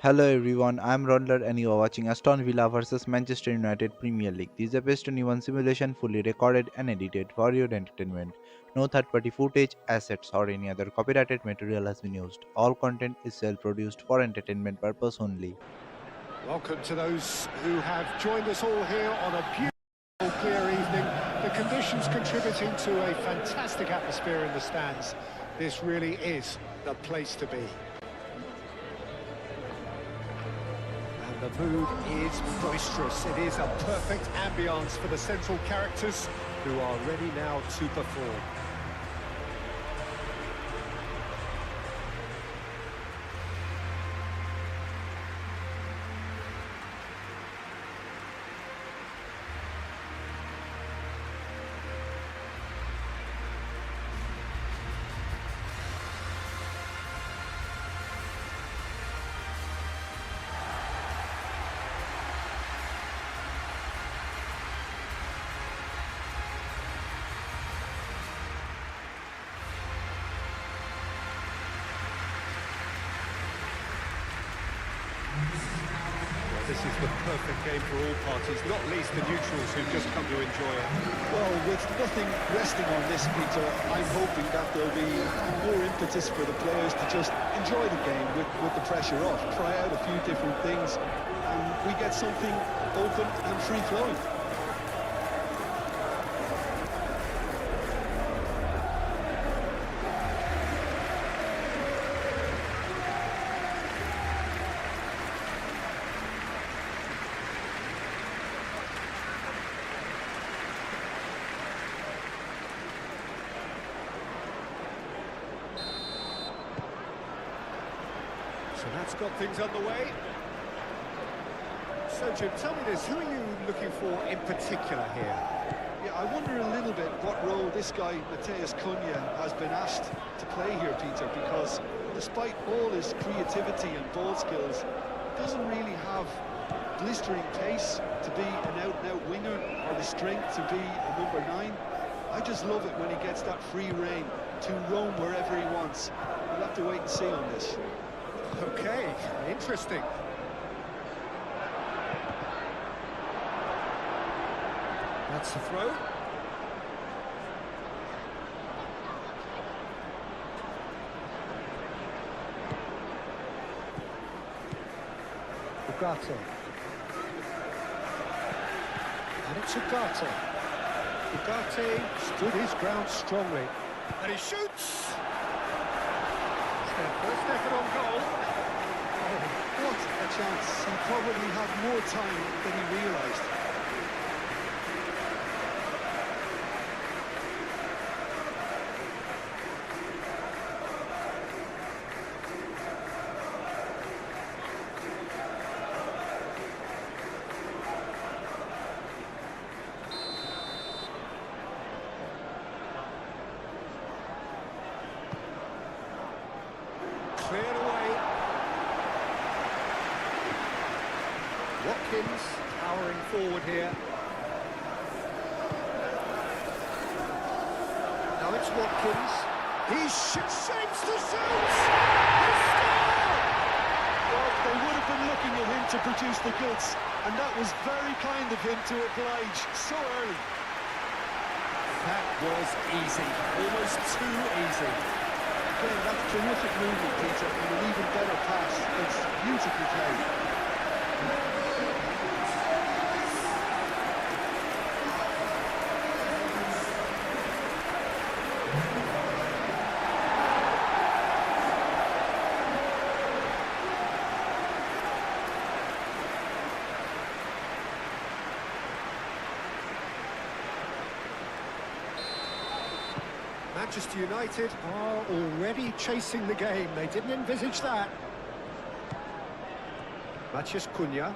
Hello everyone, I'm Raundler and you are watching Aston Villa vs Manchester United Premier League. This is a best 21 simulation fully recorded and edited for your entertainment. No third-party footage, assets or any other copyrighted material has been used. All content is self-produced for entertainment purpose only. Welcome to those who have joined us all here on a beautiful, clear evening. The conditions contributing to a fantastic atmosphere in the stands. This really is the place to be. And the mood is boisterous. It is a perfect ambience for the central characters who are ready now to perform. This is the perfect game for all parties, not least the neutrals who've just come to enjoy it. Well, with nothing resting on this, Peter, I'm hoping that there'll be more impetus for the players to just enjoy the game with the pressure off, try out a few different things, and we get something open and free-flowing. So that's got things underway. So Jim, tell me this, who are you looking for in particular here? Yeah, I wonder a little bit what role this guy, Mateus Cunha, has been asked to play here, Peter, because despite all his creativity and ball skills, he doesn't really have blistering pace to be an out-and-out winger or the strength to be a number 9. I just love it when he gets that free rein to roam wherever he wants. We'll have to wait and see on this. Okay, interesting. That's the throw. Ugarte. And it's Ugarte. Ugarte stood his ground strongly. And he shoots! It's their first effort on goal. What a chance. He probably had more time than he realised. Cleared away. Watkins powering forward here. Now it's Watkins. He shapes the shoots! He scored! Well, they would have been looking at him to produce the goods, and that was very kind of him to oblige so early. That was easy, almost too easy. Again, that's terrific movement, Peter, and an even better pass. It's beautifully played. Manchester United are already chasing the game. They didn't envisage that. Mateus Cunha.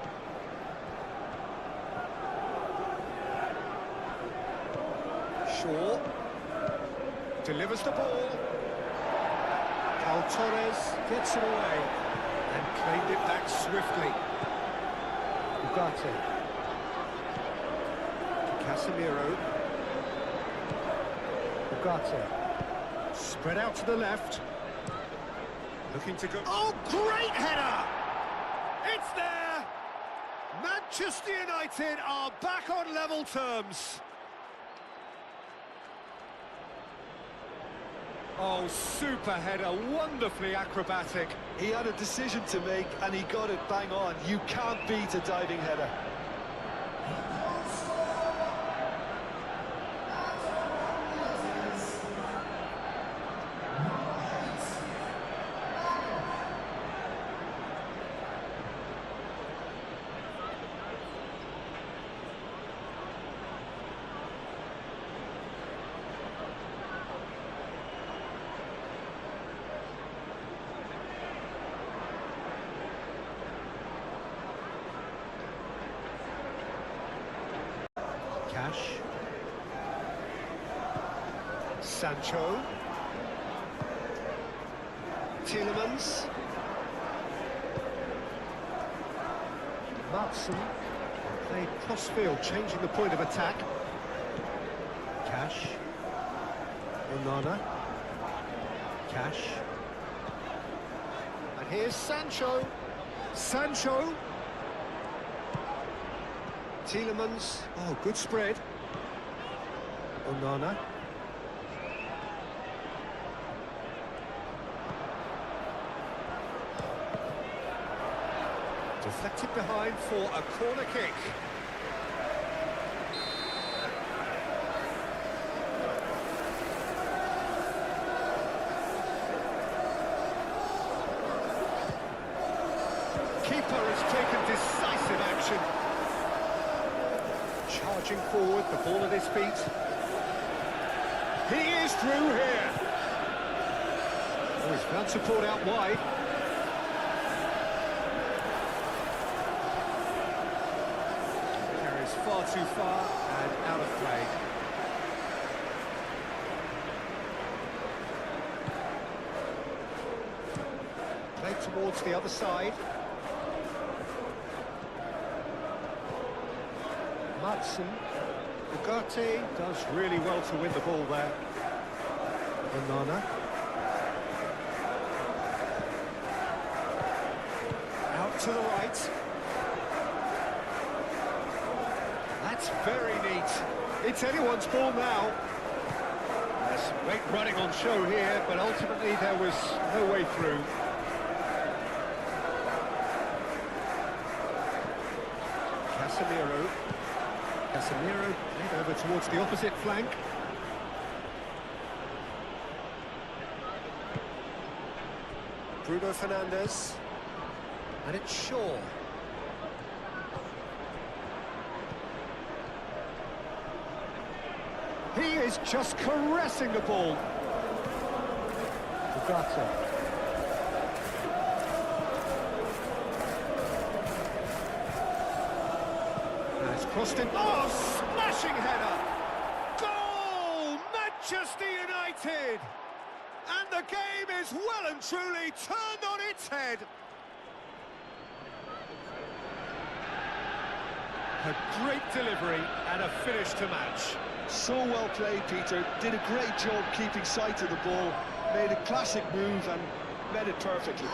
Shaw. Delivers the ball. Cal Torres gets it away and claimed it back swiftly. Ugarte. Casemiro. Ugarte. Spread out to the left. Looking to go... Oh, great header! It's there! Manchester United are back on level terms. Oh, super header, wonderfully acrobatic. He had a decision to make and he got it bang on. You can't beat a diving header. Cash. Sancho. Tielemans. Matson. Played cross-field, changing the point of attack. Cash. Onana. Cash. And here's Sancho. Sancho. Tielemans, oh, good spread. Onana. Deflected behind for a corner kick. Keeper has taken decisive action. Charging forward, the ball at his feet. He is through here. Oh, he's found support out wide. Carries far too far and out of play. Played towards the other side. Matson. Ugarte does really well to win the ball there. Onana. Out to the right. That's very neat. It's anyone's ball now. There's some great running on show here, but ultimately there was no way through. Casemiro. Casemiro played over towards the opposite flank. Bruno Fernandes. And it's Shaw. He is just caressing the ball. Ugarte. Crossed in. Oh, smashing header! Goal! Manchester United! And the game is well and truly turned on its head. A great delivery and a finish to match. So well played, Peter. Did a great job keeping sight of the ball. Made a classic move and met it perfectly.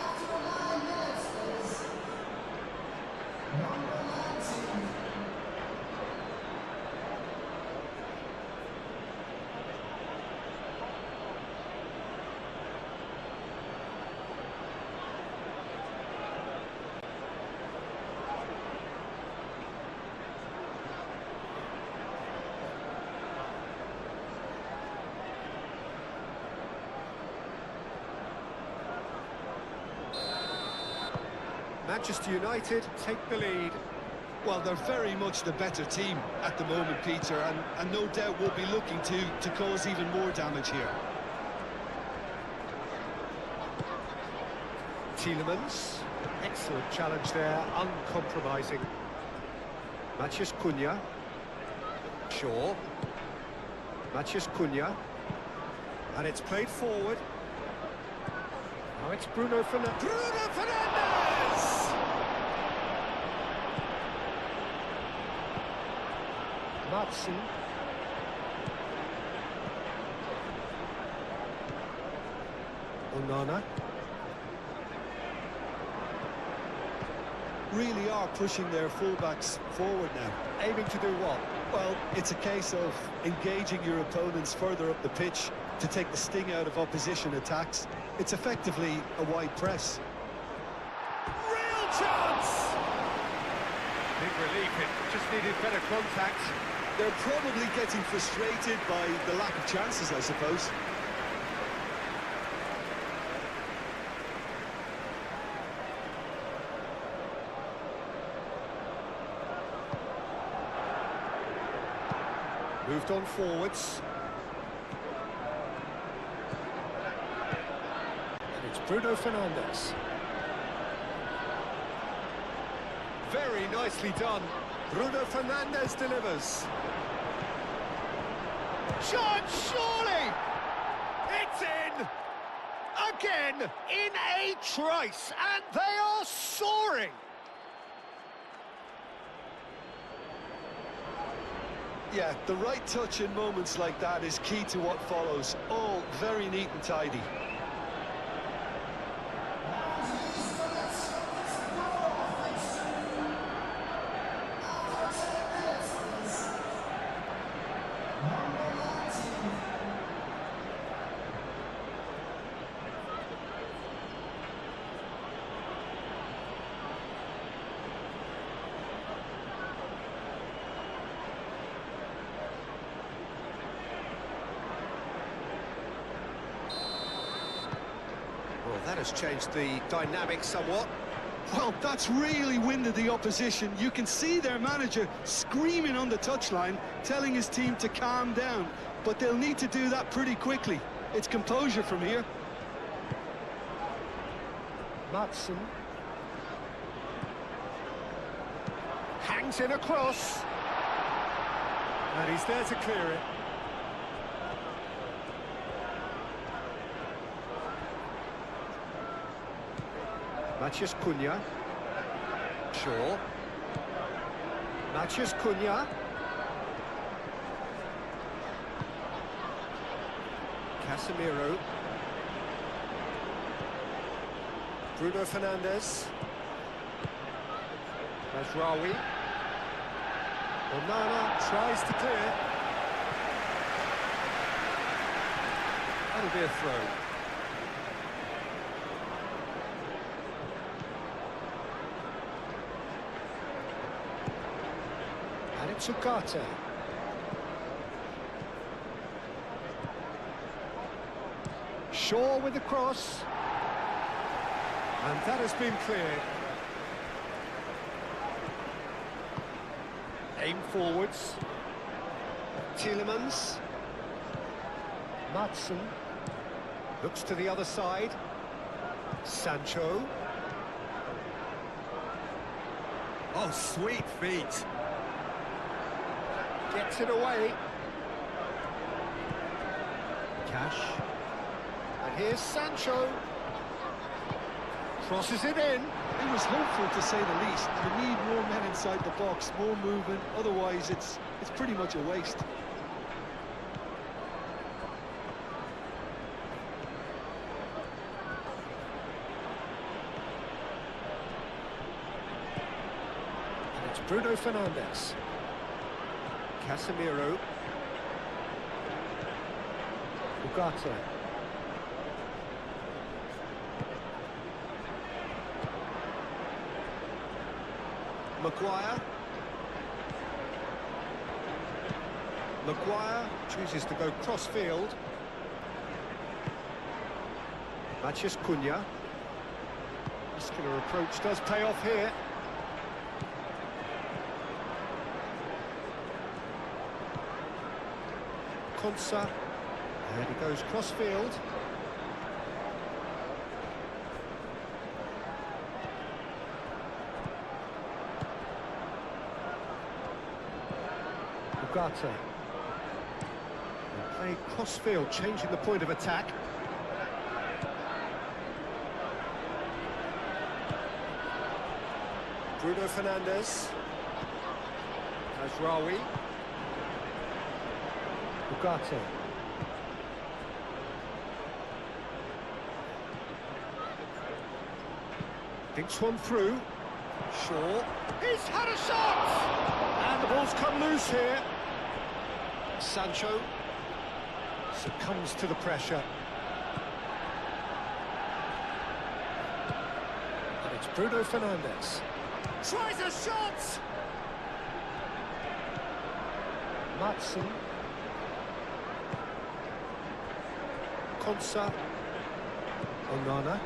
Manchester United take the lead. Well, they're very much the better team at the moment, Peter, and no doubt will be looking to cause even more damage here. Tielemans, excellent challenge there, uncompromising. Matheus Cunha. Shaw. Matheus Cunha. And it's played forward. Now it's Bruno Fernandes. Bruno Fernandes! Matson. Onana. really are pushing their fullbacks forward now. Aiming to do what? Well, it's a case of engaging your opponents further up the pitch to take the sting out of opposition attacks. It's effectively a wide press. Real chance! Big relief, it just needed better contact. They're probably getting frustrated by the lack of chances, I suppose. Moved on forwards. And it's Bruno Fernandes. Very nicely done. Bruno Fernandes delivers. Shot, surely! It's in! Again, in a trice, and they are soaring! Yeah, the right touch in moments like that is key to what follows. All very neat and tidy. Well, that has changed the dynamic somewhat. Well, that's really winded the opposition. You can see their manager screaming on the touchline, telling his team to calm down. But they'll need to do that pretty quickly. It's composure from here. Matson. Hangs in across. And he's there to clear it. Matheus Cunha. Shaw. Matheus Cunha. Casemiro. Bruno Fernandes. Mazraoui. Onana tries to clear. That'll be a throw. And it's Ugarte. Shaw with the cross. And that has been cleared. Aim forwards. Tielemans. Matson. Looks to the other side. Sancho. Oh, sweet feet. Gets it away. Cash. And here's Sancho. Crosses it in. It was hopeful, to say the least. You need more men inside the box, more movement. Otherwise, it's pretty much a waste. And it's Bruno Fernandes. Casemiro. Ugarte. Maguire. Maguire chooses to go cross-field. Matheus Cunha. Muscular approach does pay off here. Konsa. And he goes cross-field. Ugarte. Play cross-field, changing the point of attack. Bruno Fernandes. Mazraoui. Ugarte. Thinks one through. Shaw. He's had a shot! And the ball's come loose here. Sancho succumbs to the pressure. And it's Bruno Fernandes. Tries a shot! Matson. Konsa. Onana.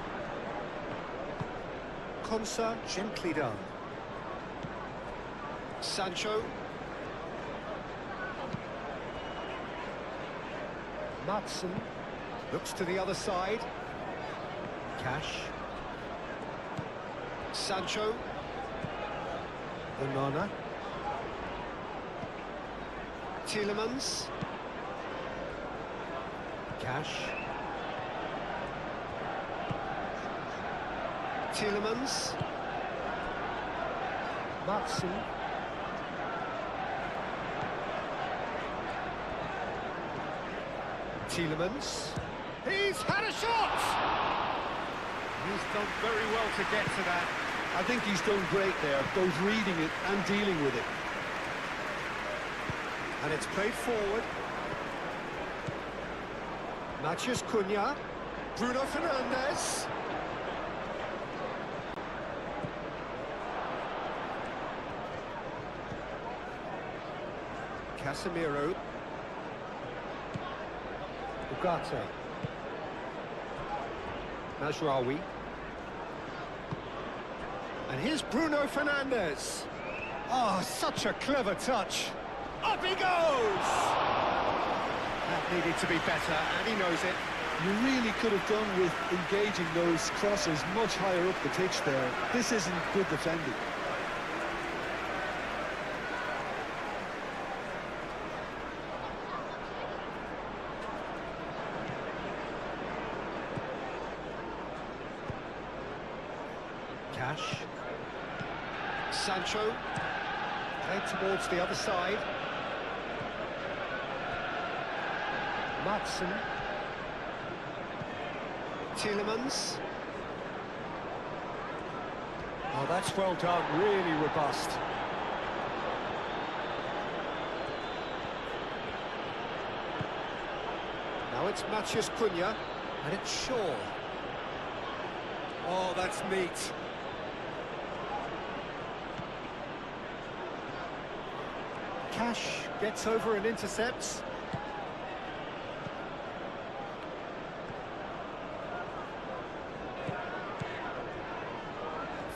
Konsa, gently done. Sancho. Matson looks to the other side. Cash. Sancho. Onana. Tielemans. Cash. Tielemans. Matson. Tielemans. He's had a shot! He's done very well to get to that. I think he's done great there, both reading it and dealing with it. And it's played forward. Matheus Cunha. Bruno Fernandes. Casemiro. Ugarte. Mazraoui. And here's Bruno Fernandes. Oh, such a clever touch. Up he goes! That needed to be better, and he knows it. You really could have done with engaging those crosses much higher up the pitch there. This isn't good defending. Cash. Sancho. Played towards the other side. Matson. Tielemans. Oh, that's well done, really robust. Now it's Matheus Cunha, and it's Shaw. Oh, that's neat. Cash gets over and intercepts.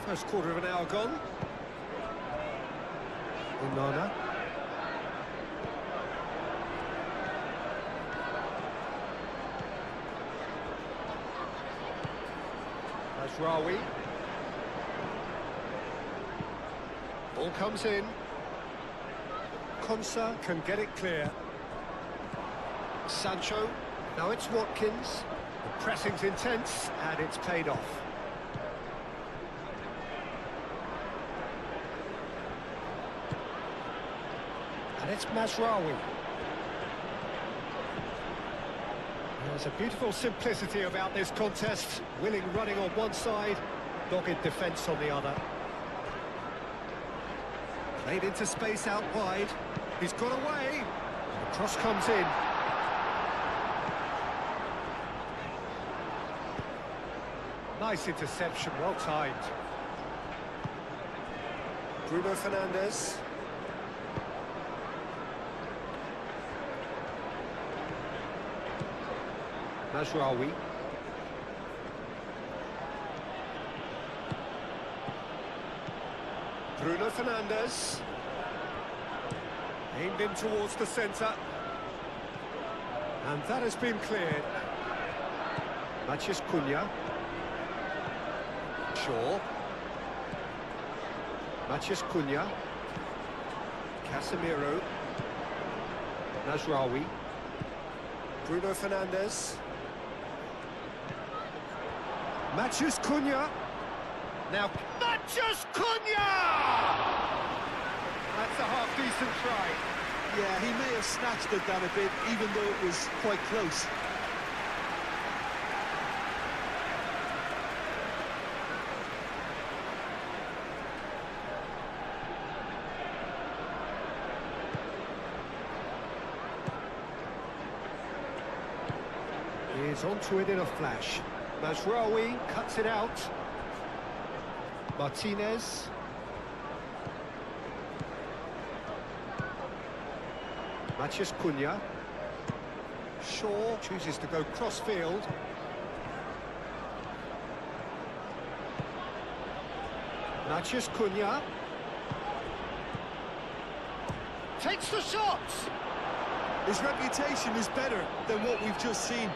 First quarter of an hour gone. Onana. Mazraoui. Ball comes in. Konsa can get it clear. Sancho. Now it's Watkins. The pressing's intense, and it's paid off. And it's Mazraoui. There's a beautiful simplicity about this contest. Willing running on one side, dogged defence on the other. Played into space out wide. He's got away. The cross comes in. Nice interception, well timed. Bruno Fernandes. Mazraoui. Bruno Fernandes. Aimed in towards the centre. And that has been cleared. Matheus Cunha. Shaw. Matheus Cunha. Casemiro. Mazraoui. Bruno Fernandes. Matheus Cunha. Now, Matheus Cunha! That's a half-decent try. Yeah, he may have snatched at that a bit, even though it was quite close. is onto it in a flash. Mazraoui cuts it out. Martinez. Matheus Cunha. Shaw chooses to go cross-field. Matheus Cunha. Takes the shot! His reputation is better than what we've just seen.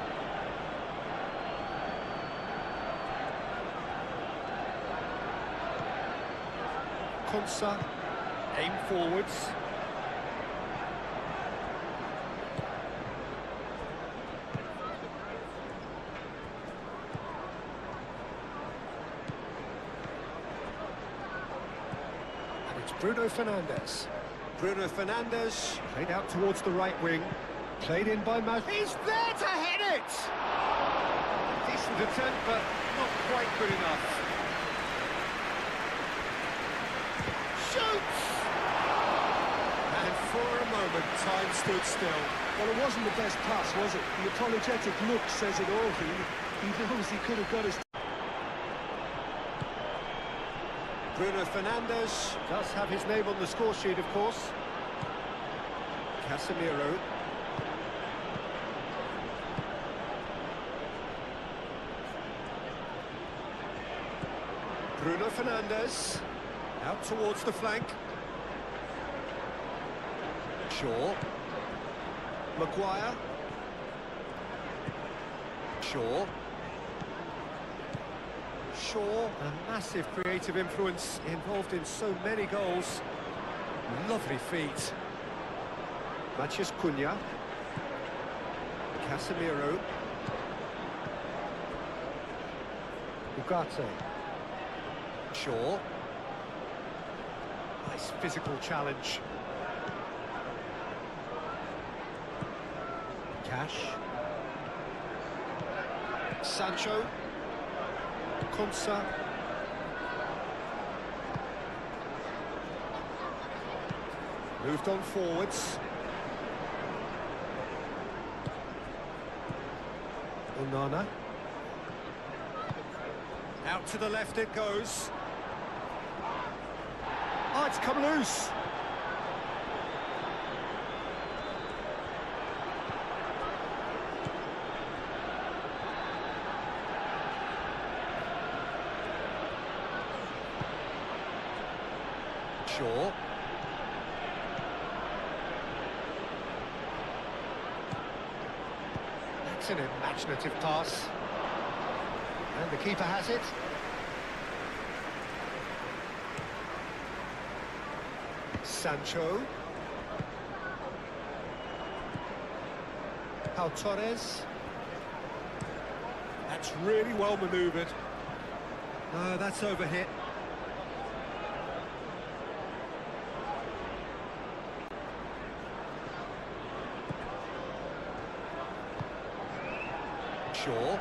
Konsa, aim forwards. And it's Bruno Fernandes. Bruno Fernandes, played out towards the right wing. Played in by Matheus. He's there to hit it! Decent attempt, but not quite good enough. Shoots! And for a moment, time stood still. Well, it wasn't the best pass, was it? The apologetic look says it all. He knows he could have got his... Bruno Fernandes does have his name on the score sheet, of course. Casemiro. Bruno Fernandes out towards the flank. Shaw. Maguire. Shaw. Shaw, a massive creative influence, involved in so many goals. Lovely feet. Matheus Cunha. Casemiro. Ugarte. Shaw. Nice physical challenge. Cash. Sancho. Konsa. Moved on forwards. Onana. Out to the left it goes. Oh, it's come loose. Shaw. That's an imaginative pass. And the keeper has it. Sancho. Pau Torres. That's really well manoeuvred. No, that's overhit. Shaw.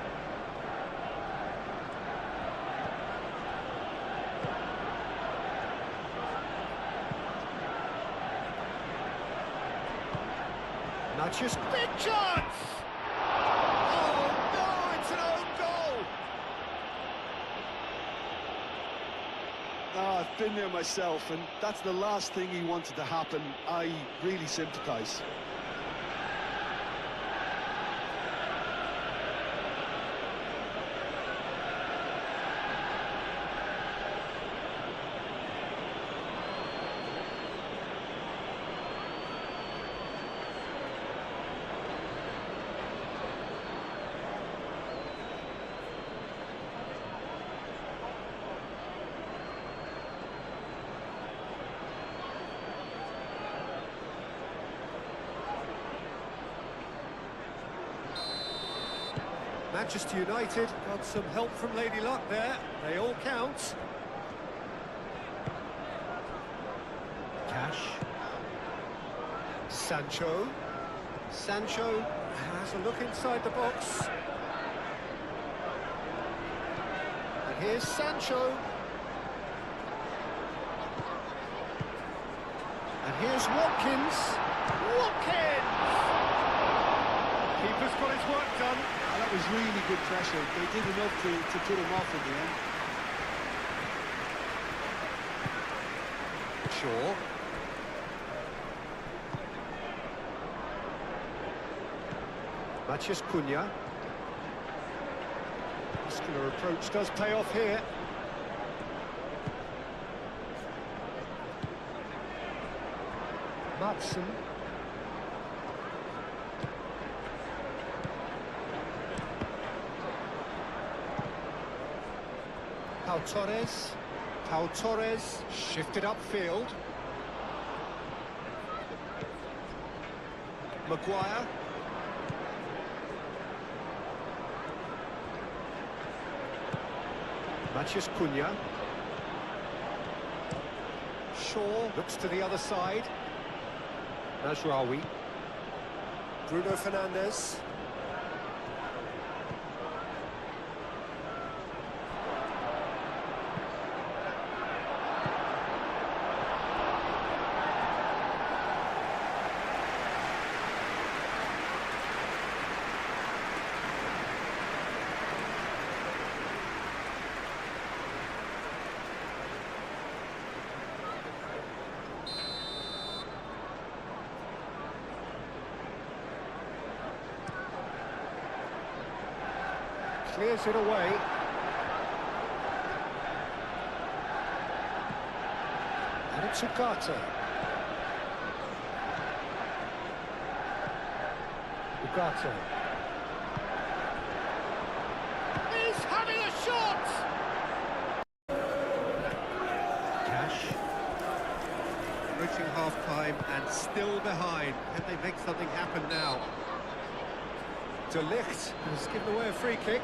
Matheus, big chance! Oh no, it's an own goal! Ah, I've been there myself, and that's the last thing he wanted to happen. I really sympathise. Manchester United got some help from Lady Luck there. They all count. Cash. Sancho. Sancho has a look inside the box. And here's Sancho. And here's Watkins. Watkins! Keeper's got his work done. That was really good pressure. They did enough to put him off in the end. Shaw. Matheus Cunha. Muscular approach does pay off here. Matson. Pau Torres shifted upfield. Maguire. Matheus Cunha. Shaw looks to the other side. Mazraoui. Bruno Fernandes. Clears it away. And it's Ugarte. He's having a shot! Cash. Approaching half-time and still behind. Can they make something happen now? De Ligt has given away a free kick.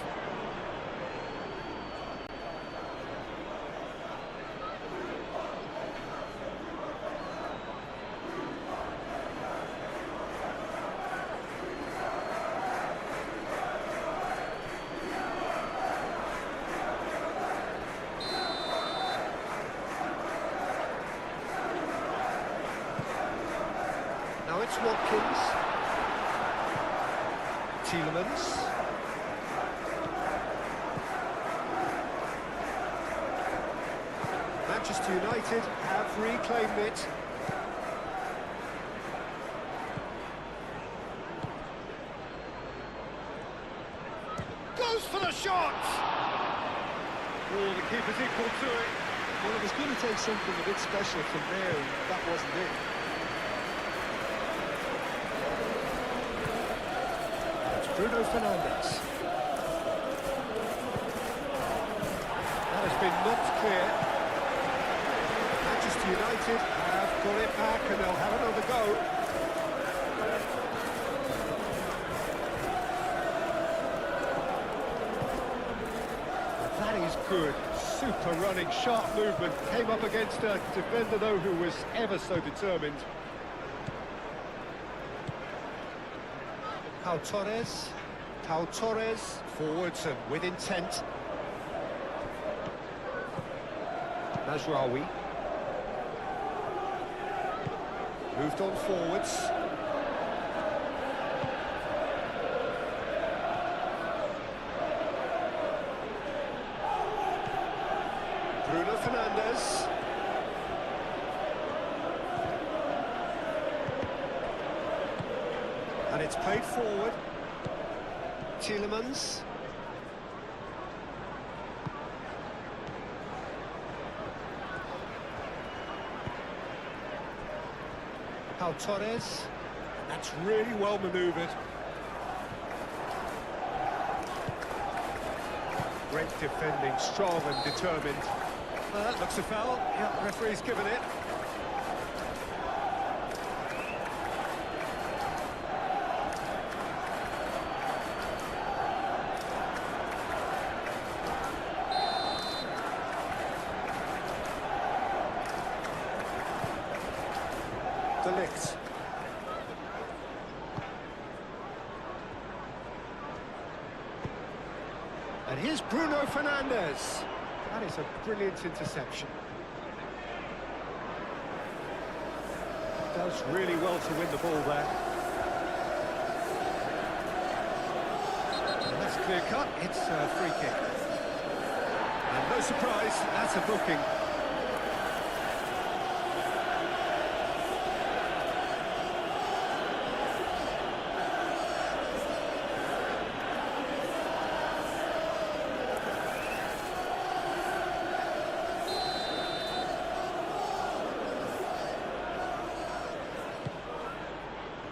Now it's Watkins. Tielemans. Manchester United have reclaimed it. Goes for the shot! Oh, the keeper's equal to it. Well, it was going to take something a bit special from there, and that wasn't it. Bruno Fernandes. That has been knocked clear. Manchester United have got it back and they'll have another go. That is good. Super running, sharp movement. Came up against a defender, though, who was ever so determined. Pau Torres, forwards and with intent. Mazraoui. Moved on forwards. Bruno Fernandes. And it's played forward. Tielemans. Pau Torres. That's really well manoeuvred. Great defending, strong and determined. That looks a foul. Yeah, the referee's given it. De Ligt. And here's Bruno Fernandes. That is a brilliant interception. Does really well to win the ball there. And clear cut, it's a free kick. And no surprise, that's a booking.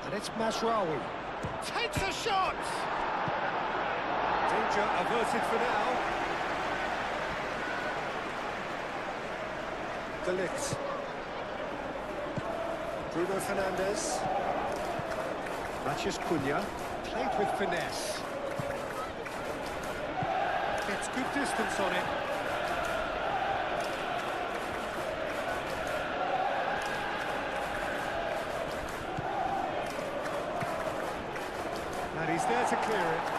And it's Masraoui. Takes a shot! Danger averted for now. De Ligt. Bruno Fernandes. Matheus Cunha. Played with finesse. Gets good distance on it. And he's there to clear it.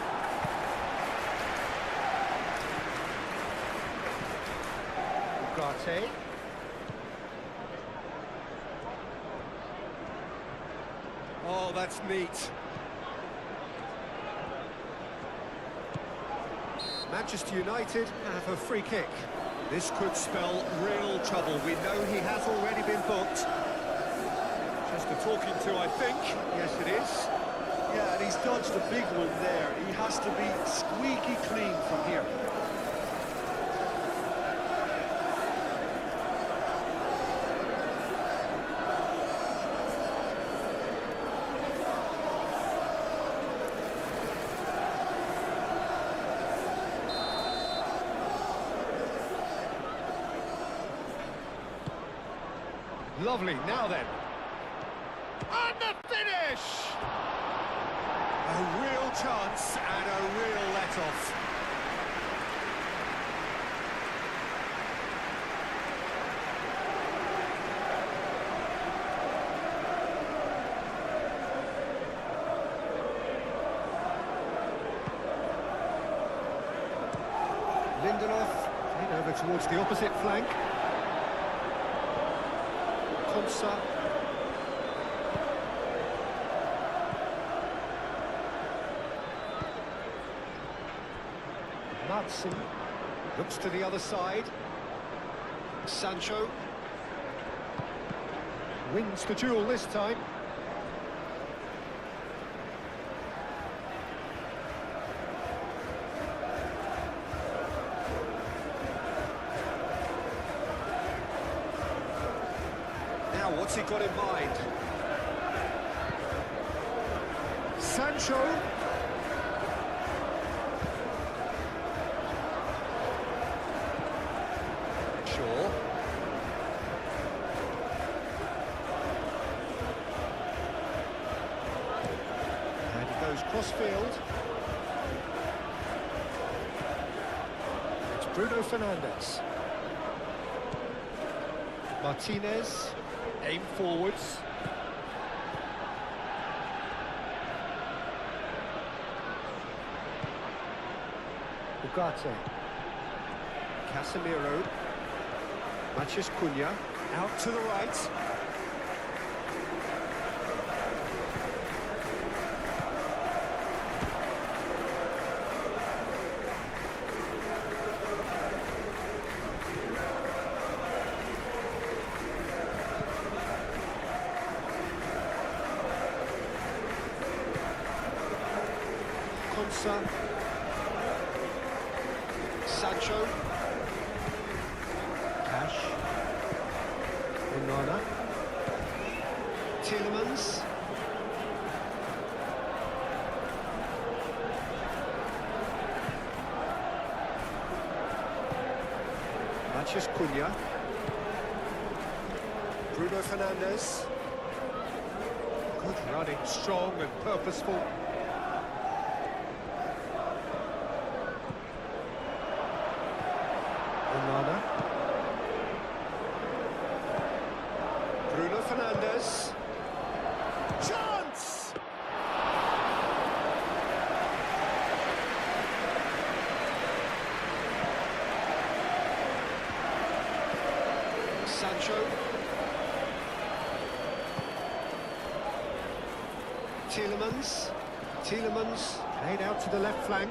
Ugarte. Oh, that's neat. Manchester United have a free kick. This could spell real trouble. We know he has already been booked. Just a talking to, I think. Yes, it is. Yeah, and he's dodged a big one there. He has to be squeaky clean from here. Lovely, now then. And the finish! A real chance and a real let-off. Lindelof, played over towards the opposite flank. Konsa. Madsen looks to the other side. Sancho wins the duel this time. Now, what's he got in mind? Sancho. Shaw. And he goes cross-field. It's Bruno Fernandes. Martinez. Aim forwards. Ugarte. Casemiro. Matheus Cunha. Out to the right. Konsa. Sancho. Cash. Onana. Tielemans. Matheus Cunha. Bruno Fernandes. Good running, strong and purposeful. Onana. Bruno Fernandes. Chance! Sancho. Tielemans. Tielemans played out to the left flank.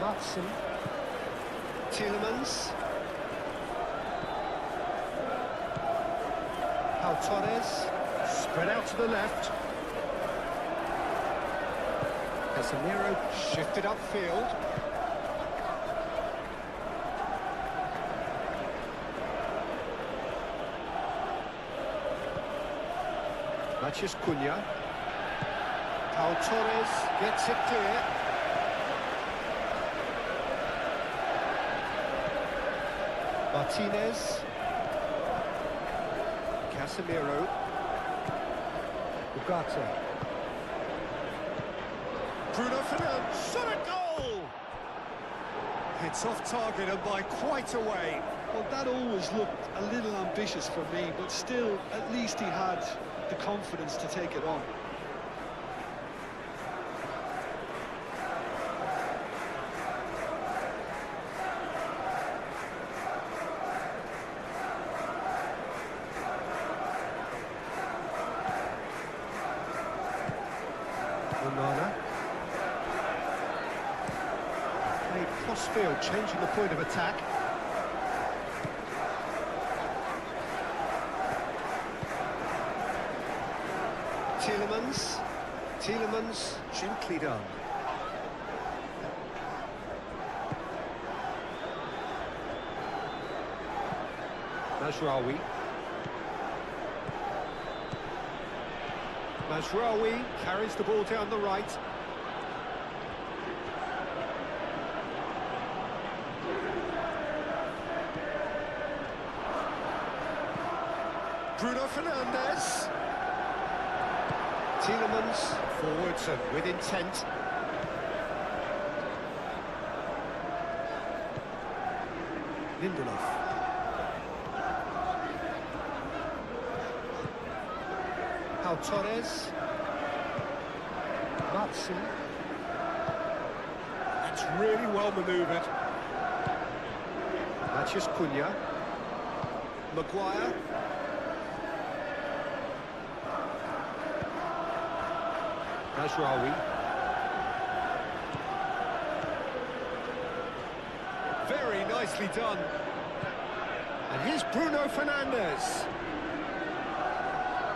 Matson. Tielemans. Pau Torres. Spread out to the left. Casemiro shifted upfield. Matheus Cunha. Pau Torres gets it clear. Martinez. Casemiro. Ugarte. Bruno Fernandes. Shot a goal! It's off target and by quite a way. Well, that always looked a little ambitious for me, but still, at least he had the confidence to take it on. Onana. Played cross-field, changing the point of attack. Tielemans, gently done. Mazraoui carries the ball down the right. Bruno Fernandes. Tielemans forwards and with intent. Lindelof. Pau Torres. Matson. That's really well manoeuvred. Matheus Cunha. Maguire. Mazraoui. Very nicely done. And here's Bruno Fernandes.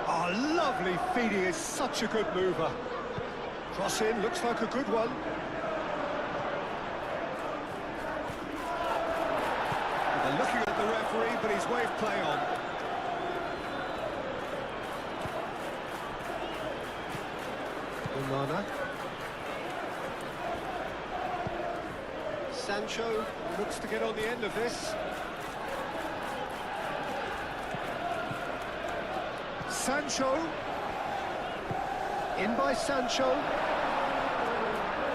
Oh, lovely feed. He is such a good mover. Cross in, looks like a good one. They're looking at the referee, but he's waved play on. Onana. Sancho looks to get on the end of this. Sancho. In by Sancho.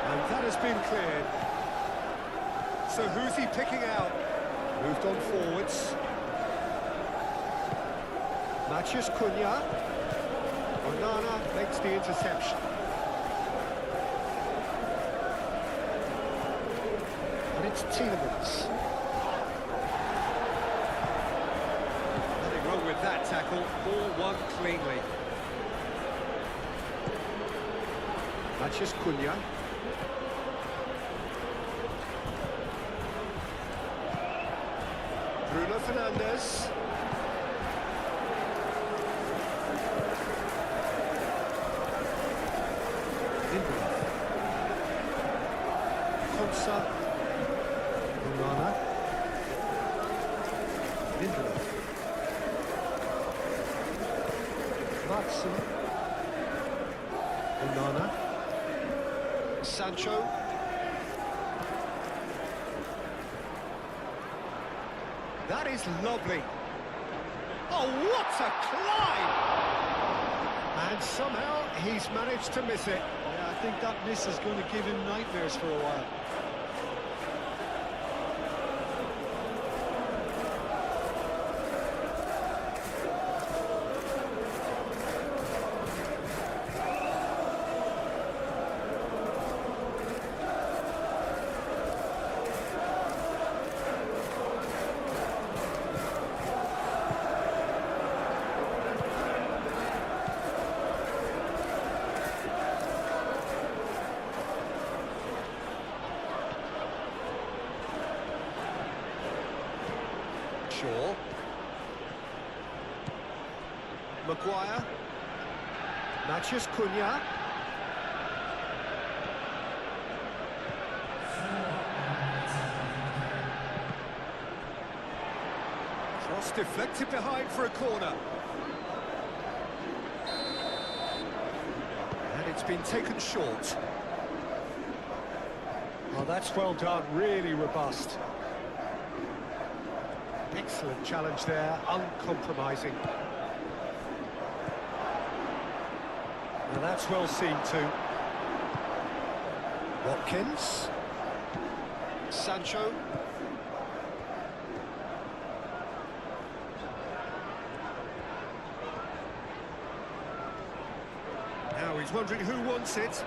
And that has been cleared. So who's he picking out? Moved on forwards. Matheus Cunha. Onana makes the interception. And it's Tielemans. Nothing wrong with that tackle. Ball won cleanly. Matheus Cunha. Bruno Fernandes. Lindelof. Konsa. Onana. Lindelof. Matson. Onana. Sancho. That is lovely. Oh, what a climb! And somehow he's managed to miss it. Yeah, I think that miss is going to give him nightmares for a while. Shaw. Maguire. Matheus Cunha. Cross deflected behind for a corner. And it's been taken short. Oh, that's well done, really robust. Excellent challenge there, uncompromising. Now that's well seen too. Watkins. Sancho. Now he's wondering who wants it.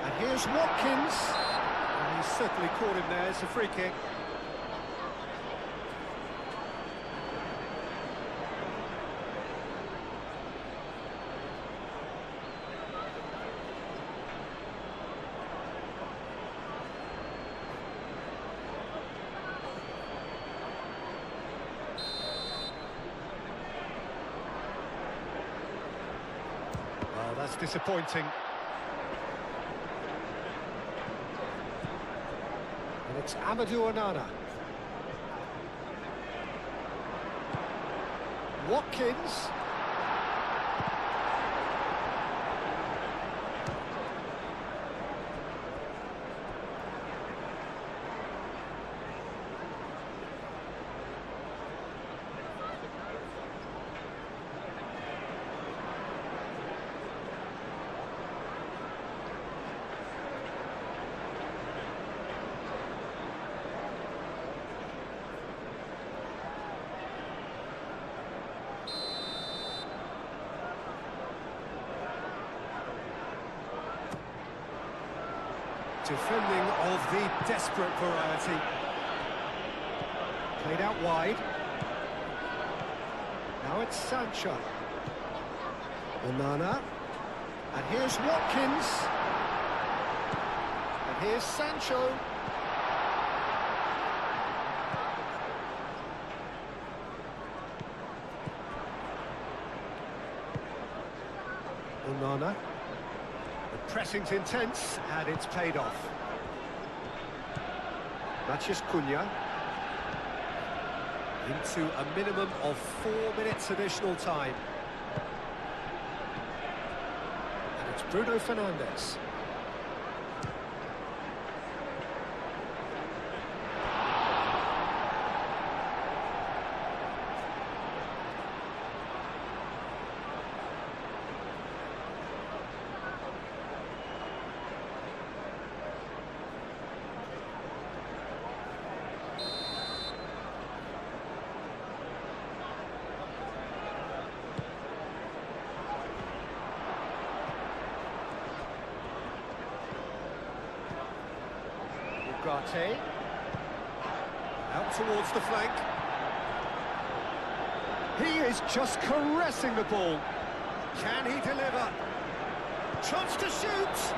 And here's Watkins. And he's certainly caught him there, it's a free kick. Well, that's disappointing. And it's Amadou Onana. Watkins. Defending of the desperate variety. Played out wide. Now it's Sancho. Onana. And here's Watkins. And here's Sancho. Onana. The pressing's intense, and it's paid off. Matheus Cunha. Into a minimum of 4 minutes additional time. And it's Bruno Fernandes. Ugarte. Out towards the flank. He is just caressing the ball. Can he deliver? Chance to shoot!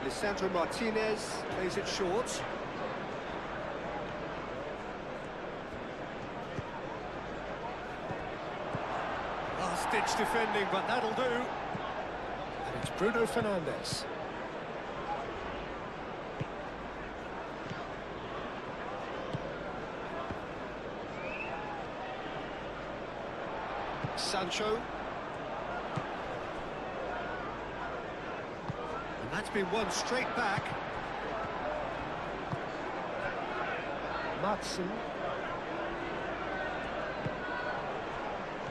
Lisandro Martinez plays it short. Last-ditch defending, but that'll do. And it's Bruno Fernandes. Sancho. That's been won straight back. Madsen.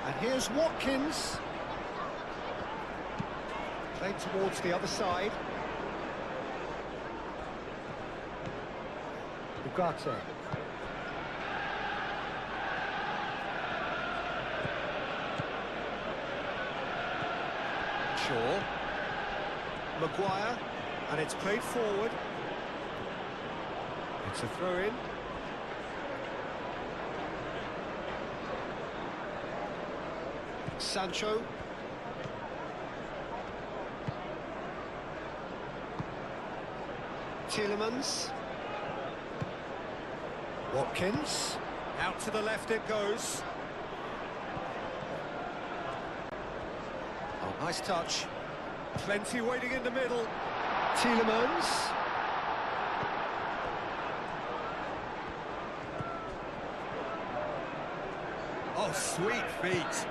And here's Watkins. Played towards the other side. Ugarte. Shaw. Maguire, and it's played forward. It's a throw-in. Sancho. Tielemans. Watkins. Out to the left it goes. Oh, nice touch. Plenty waiting in the middle. Tielemans. Oh, sweet feet.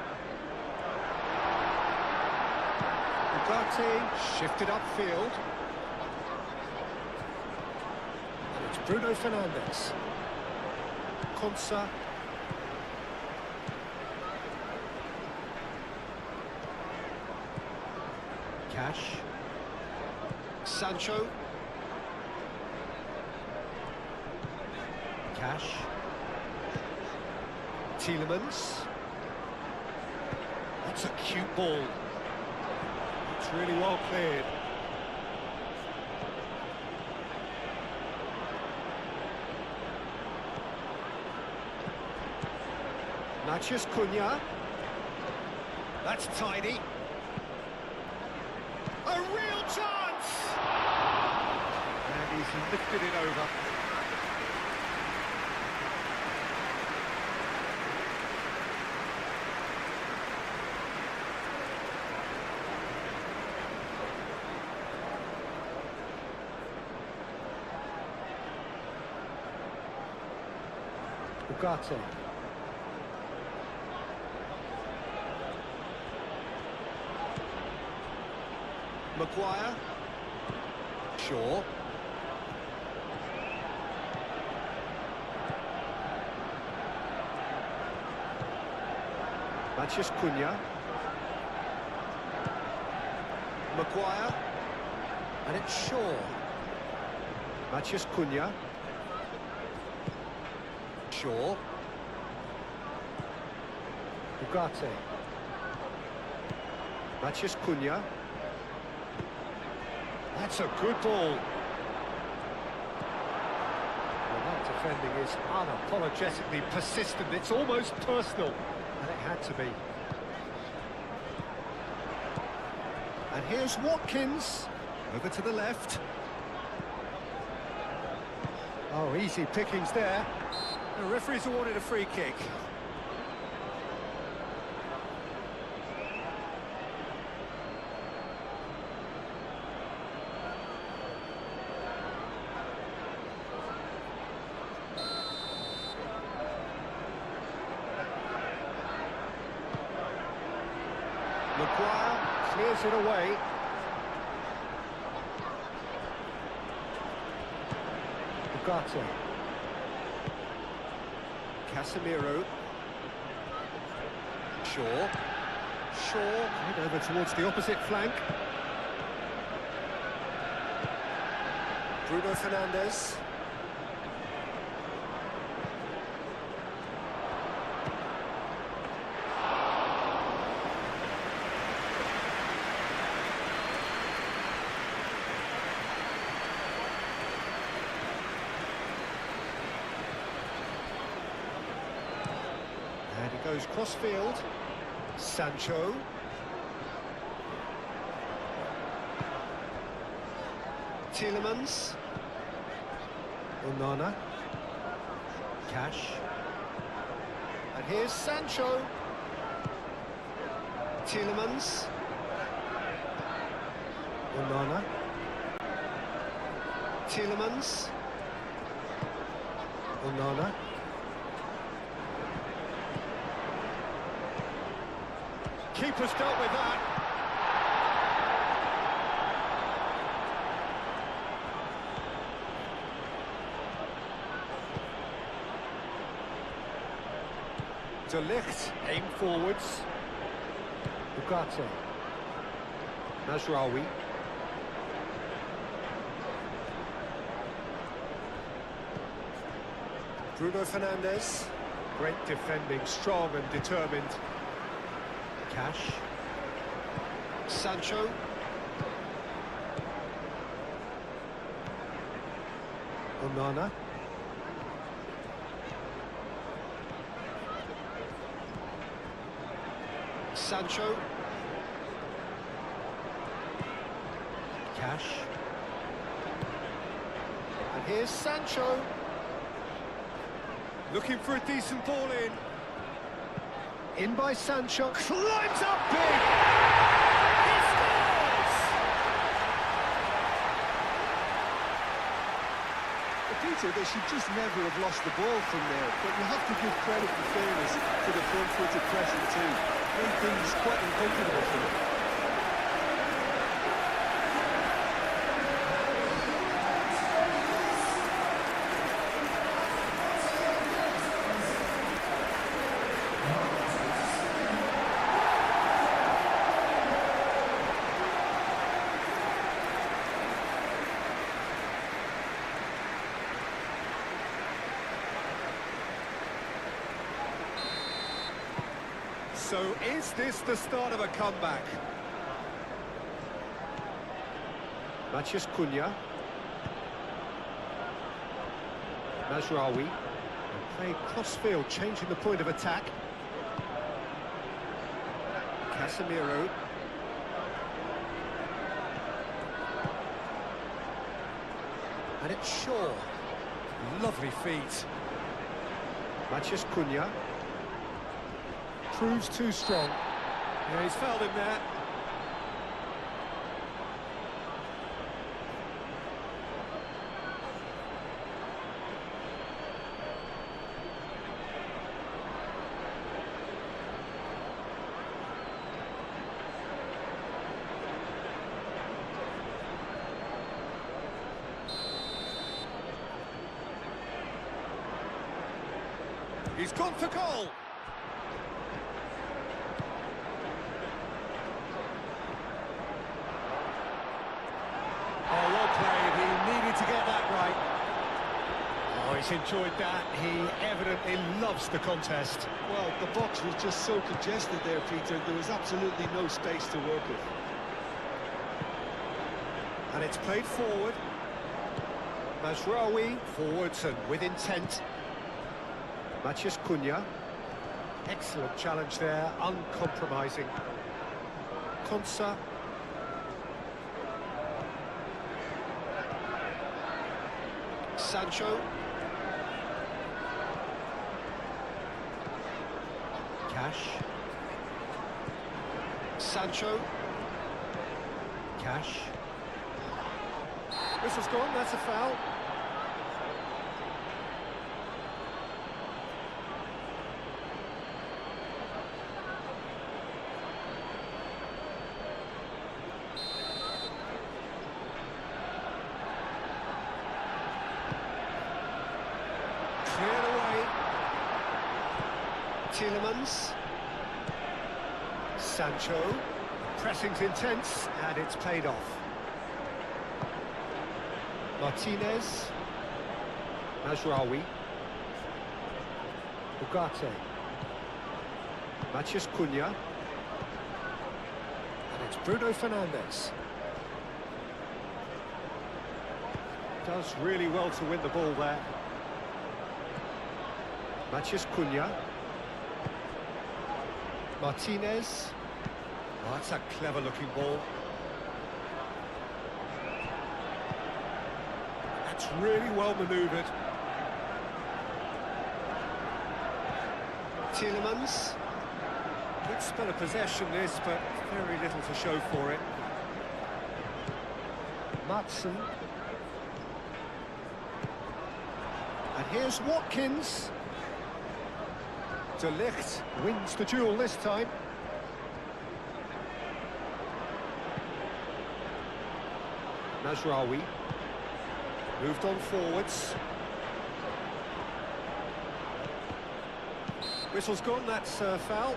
Ugarte shifted upfield. And it's Bruno Fernandes. Konsa. Cash. Sancho. Cash. Tielemans. That's a cute ball. It's really well cleared. Matheus Cunha. That's tidy. A real chance! And he's lifted it over. Ugarte. Maguire. Shaw. Matheus Cunha. Maguire. And it's Shaw. Matheus Cunha. Shaw. Ugarte. Matheus Cunha. That's a good ball. Well, that defending is unapologetically persistent. It's almost personal, and it had to be. And here's Watkins, over to the left. Oh, easy pickings there. The referee's awarded a free kick. Maguire clears it away. Ugarte. Casemiro. Shaw. Right over towards the opposite flank. Bruno Fernandes. And he goes cross-field. Sancho. Tielemans. Onana. Cash. And here's Sancho. Tielemans. Onana. Tielemans. Onana. Keeper's dealt with that. De Ligt, aim forwards. Ugarte. Mazraoui. Bruno Fernandes. Great defending, strong and determined. Cash. Sancho. Onana. Sancho. Cash. And here's Sancho. Looking for a decent ball in. In by Sancho. Climbs up big. He scores! Peter, they should just never have lost the ball from there, but you have to give credit and fairness to the front-footed pressing too. Made things quite uncomfortable for them. So is this the start of a comeback? Matheus Cunha. Mazraoui. And play cross-field, changing the point of attack. Casemiro. And it's Shaw. Lovely feet. Matheus Cunha. Proves too strong. Yeah, he's fouled him there. He's gone for goal. To get that right. Oh, he's enjoyed that. He evidently loves the contest. Well, the box was just so congested there, Peter. There was absolutely no space to work with. And it's played forward. Mazraoui forwards and with intent. Matheus Cunha. Excellent challenge there, uncompromising. Konsa. Sancho. Cash. Sancho. Cash. Whistle's gone, that's a foul. Cleared away. Tielemans. Sancho. Pressing's intense, and it's paid off. Martinez. Mazraoui. Ugarte. Matheus Cunha. And it's Bruno Fernandes. Does really well to win the ball there. Matheus Cunha. Martinez. Oh, that's a clever-looking ball. That's really well manoeuvred. Tielemans. Good spell of possession this, but very little to show for it. Matson. And here's Watkins. De Ligt wins the duel this time. Mazraoui. Moved on forwards. Whistle's gone, that's a foul.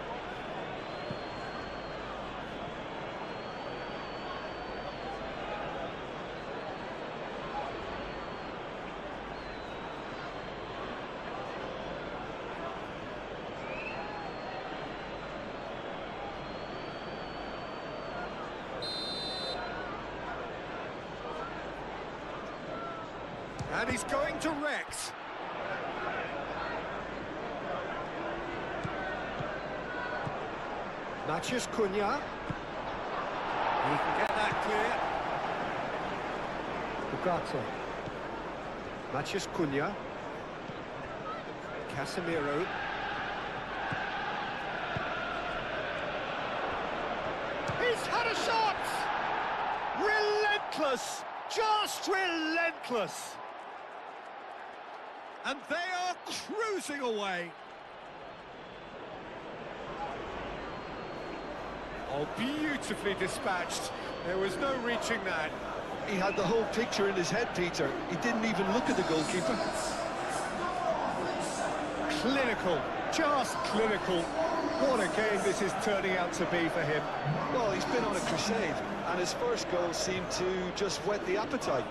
And he's going direct. Matheus Cunha. He can get that clear. Ugarte. Matheus Cunha. Casemiro. He's had a shot! Relentless! Just relentless! And they are cruising away. Oh, beautifully dispatched. There was no reaching that. He had the whole picture in his head, Peter. He didn't even look at the goalkeeper. Clinical, just clinical. What a game this is turning out to be for him. Well, he's been on a crusade, and his first goal seemed to just whet the appetite.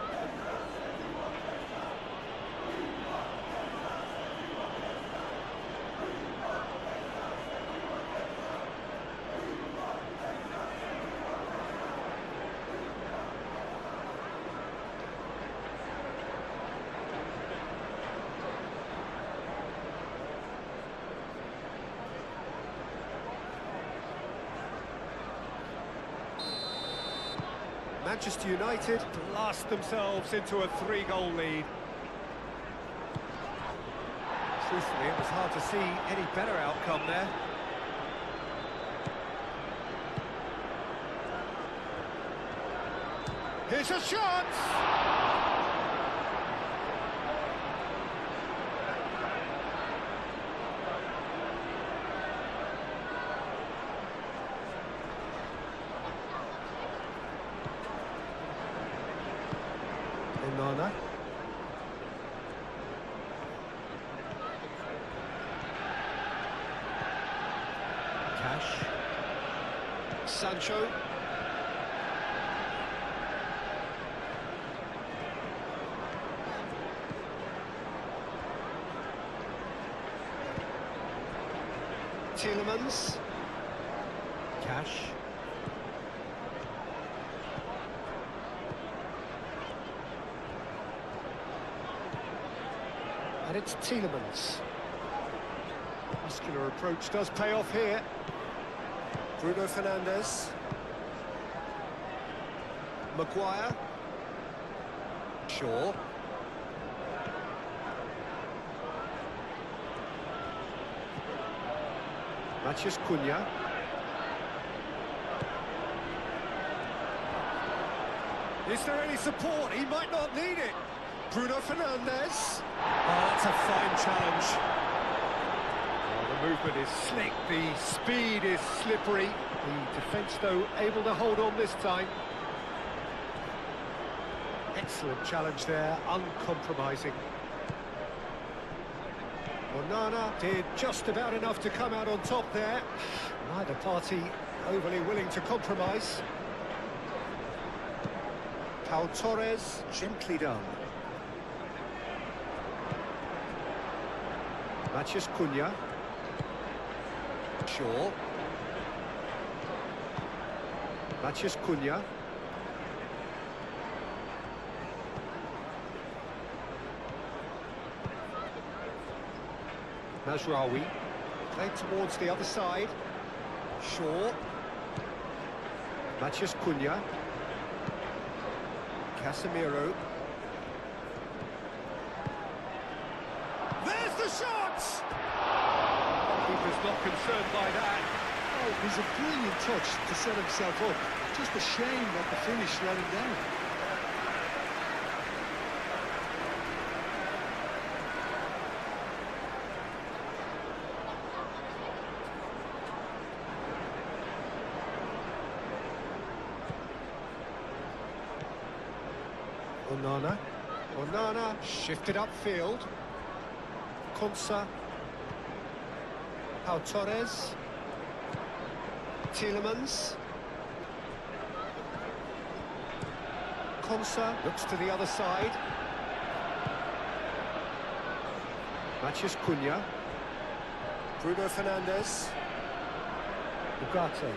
Manchester United blast themselves into a 3-goal lead. Truthfully, it was hard to see any better outcome there. Here's a shot! Onana. Cash. Sancho. Tielemans. Cash. And it's Tielemans. Muscular approach does pay off here. Bruno Fernandes. Maguire. Shaw. Matheus Cunha. Is there any support? He might not need it. Bruno Fernandes. Oh, that's a fine challenge. Oh, the movement is slick, the speed is slippery. The defence, though, able to hold on this time. Excellent challenge there, uncompromising. Onana did just about enough to come out on top there. Neither party overly willing to compromise. Pau Torres, gently done. Matheus Cunha. Shaw. Matheus Cunha. Mazraoui. Played towards the other side. Shaw. Matheus Cunha. Casemiro. There's the shot! Keeper's not concerned by that. Oh, it was a brilliant touch to set himself up. Just a shame that the finish let him down. Onana shifted upfield. Konsa. Pau Torres. Tielemans. Konsa looks to the other side. Matheus Cunha. Bruno Fernandes. Ugarte.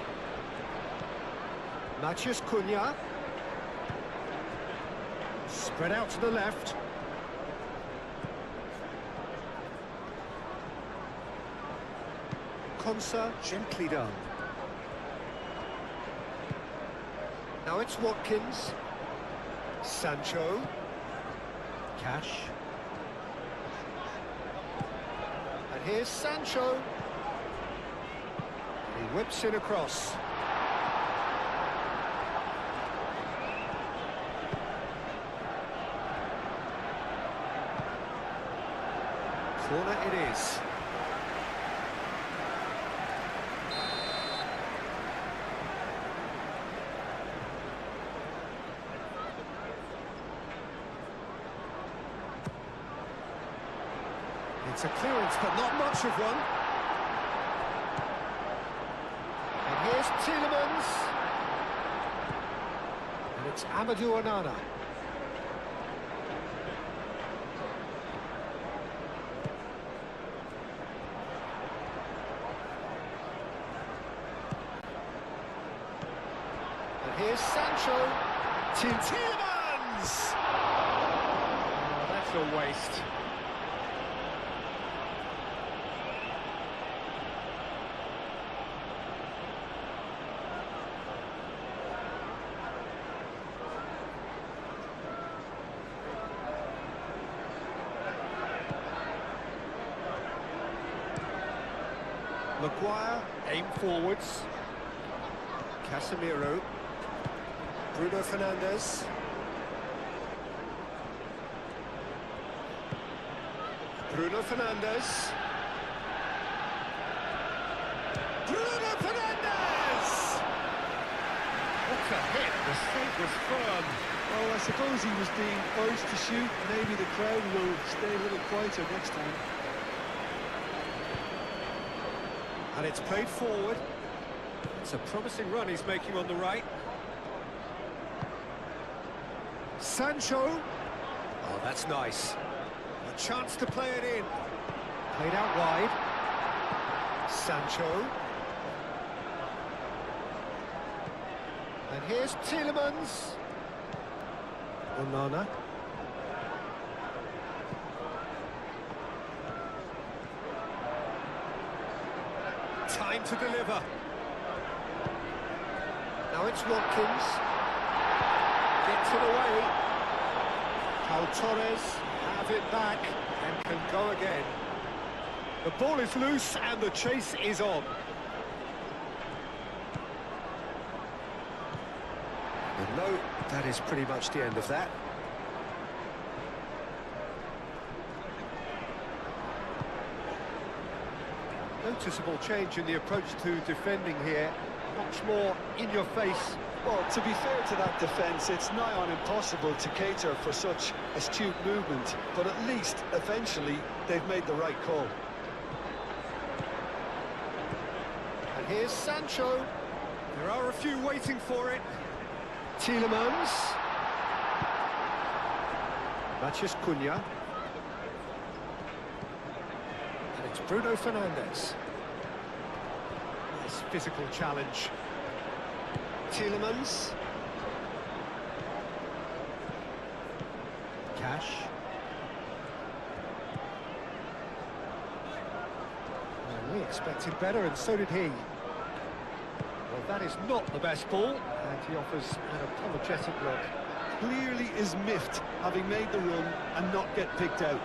Matheus Cunha. Spread out to the left. Konsa, gently done. Now it's Watkins. Sancho. Cash. And here's Sancho. He whips it across. Corner it is. It's a clearance, but not much of one. And here's Tielemans. And it's Amadou Onana. And here's Sancho. Tielemans! Oh, that's a waste. Maguire, aim forwards. Casemiro. Bruno Fernandes. Bruno Fernandes. Bruno Fernandes! What a hit! The save was firm. Well, I suppose he was being urged to shoot. Maybe the crowd will stay a little quieter next time. And it's played forward. It's a promising run he's making on the right. Sancho. Oh, that's nice. A chance to play it in. Played out wide. Sancho. And here's Tielemans. Onana. Time to deliver. Now it's Watkins. Gets it away. Pau Torres have it back and can go again. The ball is loose and the chase is on. And no, that is pretty much the end of that. Noticeable change in the approach to defending here. Much more in your face. Well, to be fair to that defence, it's nigh on impossible to cater for such astute movement, but at least, eventually, they've made the right call. And here's Sancho. There are a few waiting for it. Tielemans. Matheus Cunha. And it's Bruno Fernandes. Nice physical challenge. Tielemans. Cash. Well, we expected better, and so did he. Well, that is not the best ball, and he offers an apologetic look. Clearly is miffed, having made the run and not get picked out.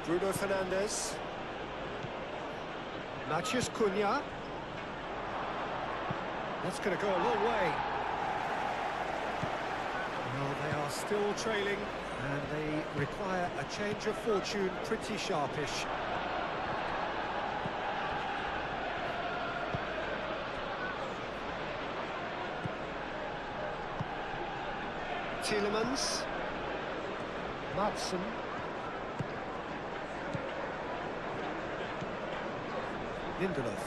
Bruno Fernandes. Matheus Cunha. That's going to go a long way. Well, they are still trailing, and they require a change of fortune pretty sharpish. Tielemans. Madsen. Lindelof.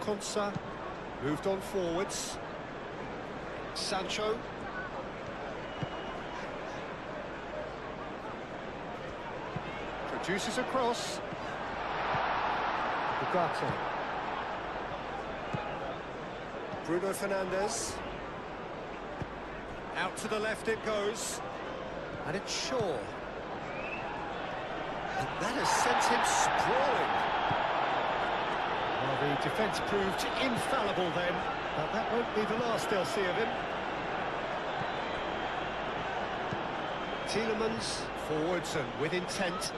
Konsa moved on forwards. Sancho. Produces a cross. Ugarte. Bruno Fernandes. Out to the left it goes. And it's Shaw. And that has sent him sprawling. Well, the defence proved infallible then, but that won't be the last they'll see of him. Tielemans forwards and with intent.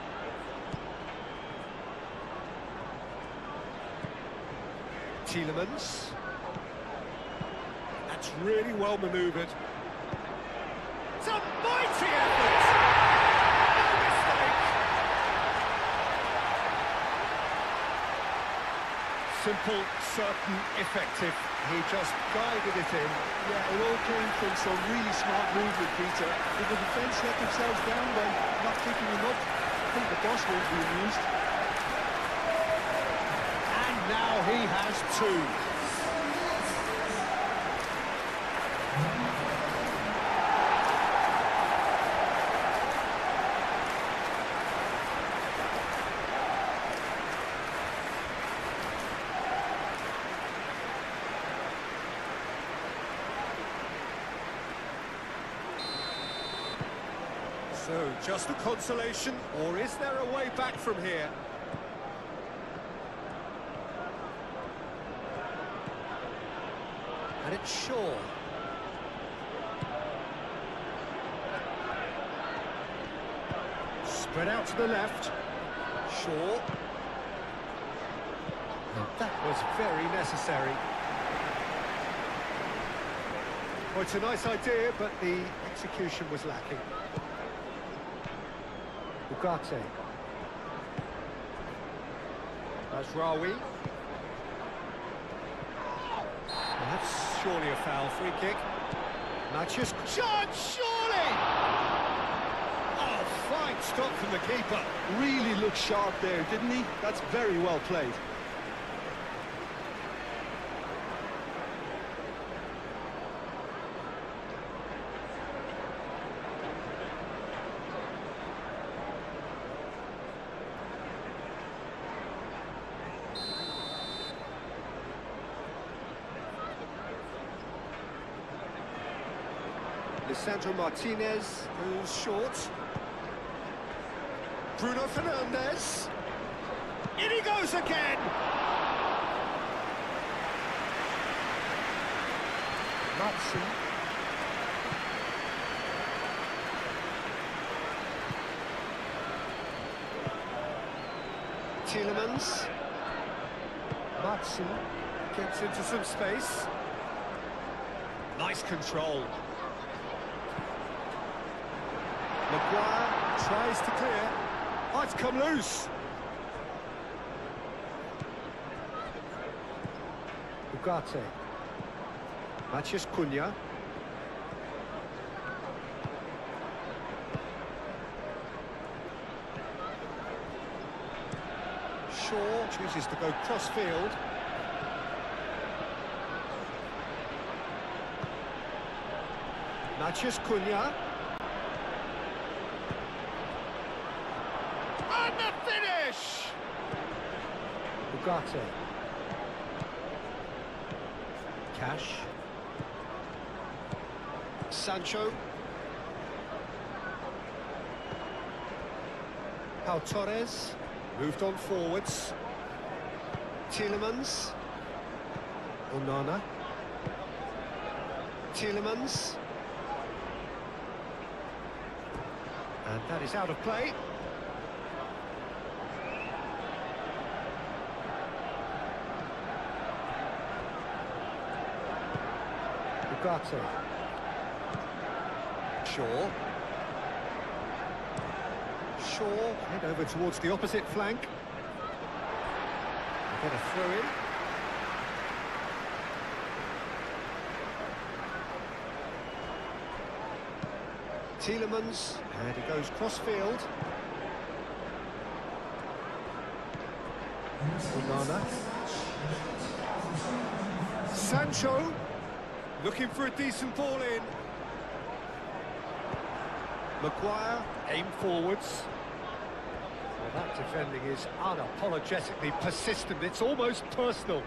Tielemans. That's really well manoeuvred. It's a mighty effort! No mistake! Simple, certain, effective. He just guided it in. Yeah, it all came from some really smart movement, Peter. If the defence let themselves down by not picking him up, I think the boss won't be amused. And now he has two. So, just a consolation, or is there a way back from here? And it's Shaw. Spread out to the left. Shaw. And that was very necessary. Well, it's a nice idea, but the execution was lacking. Ugarte. Razraoui. Well, that's surely a foul. Free kick. Matches. Chance, surely! Oh, fine stop from the keeper. Really looked sharp there, didn't he? That's very well played. Lisandro Martinez goes short. Bruno Fernandes. In he goes again! Matson. Tielemans. Matson gets into some space. Nice control. Maguire tries to clear. Oh, it's come loose. Ugarte. Mathias Cunha. Shaw chooses to go cross-field. Mathias Cunha. And the finish! Ugarte. Cash. Sancho. Pau Torres. Moved on forwards. Tielemans. Onana. Tielemans. And that is out of play. Ugarte. Shaw. Shaw, head over towards the opposite flank. We'll get a throw in. Tielemans, and he goes cross-field. Onana. Sancho, looking for a decent ball in. Maguire, aim forwards. Well, that defending is unapologetically persistent. It's almost personal,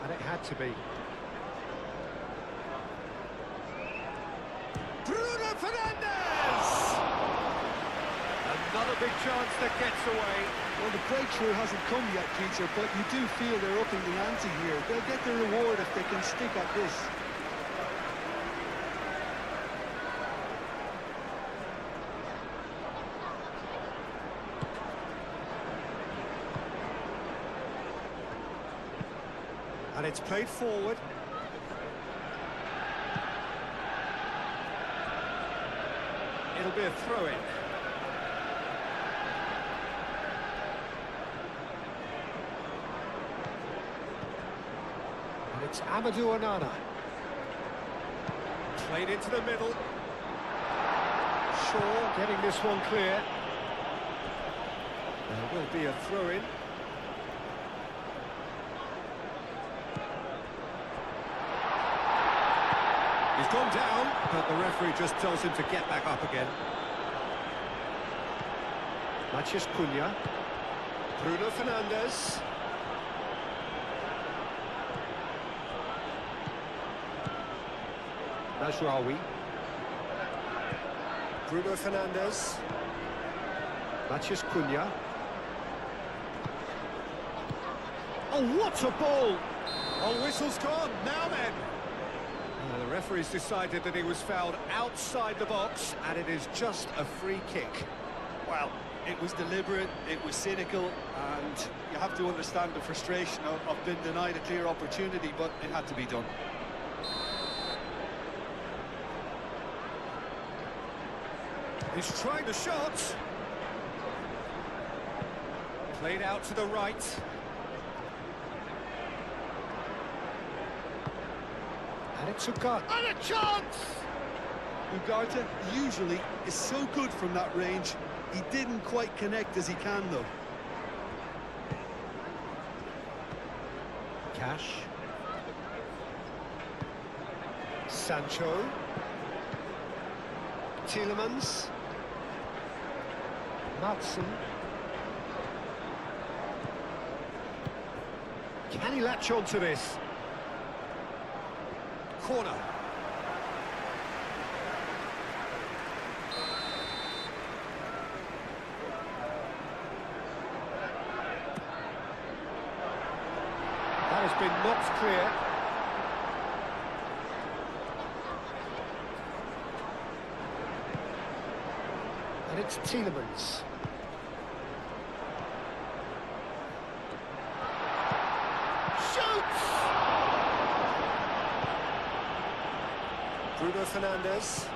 and it had to be. Bruno Fernandes! And Another big chance that gets away. Well, the breakthrough hasn't come yet, Peter, but you do feel they're upping the ante here. They'll get their reward if they can stick at this. And it's played forward. It'll be a throw-in. And it's Amadou Onana. Played into the middle. Shaw getting this one clear. There will be a throw-in. He's gone down, but the referee just tells him to get back up again. Matheus Cunha. Bruno Fernandes. Najraoui. Bruno Fernandes. Matheus Cunha. Oh, what a ball! Oh, whistle's gone. Now then. The referee's decided that he was fouled outside the box, and it is just a free kick. Well, it was deliberate, it was cynical, and you have to understand the frustration of being denied a clear opportunity, but it had to be done. He's trying the shot. Played out to the right. And it's Ugarte. And a chance! Ugarte usually is so good from that range. He didn't quite connect as he can, though. Cash. Sancho. Tielemans. Madsen. Can he latch on to this? Corner. That has been knocked clear. And it's Tielemans. Shoots! Bruno Fernandes.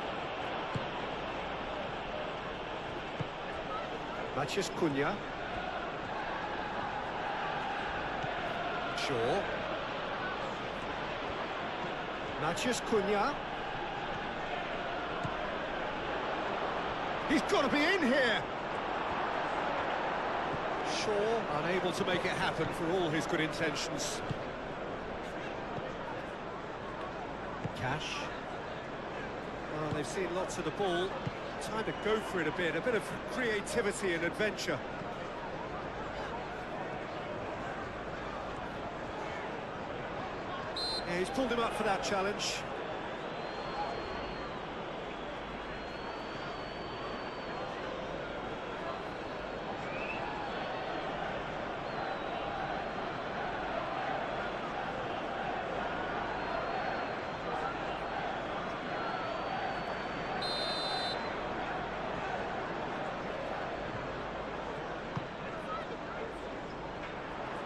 Matheus Cunha. Shaw. Matheus Cunha. He's got to be in here! Shaw unable to make it happen for all his good intentions. Cash. Well, they've seen lots of the ball. Time to go for it a bit of creativity and adventure. Yeah, he's pulled him up for that challenge.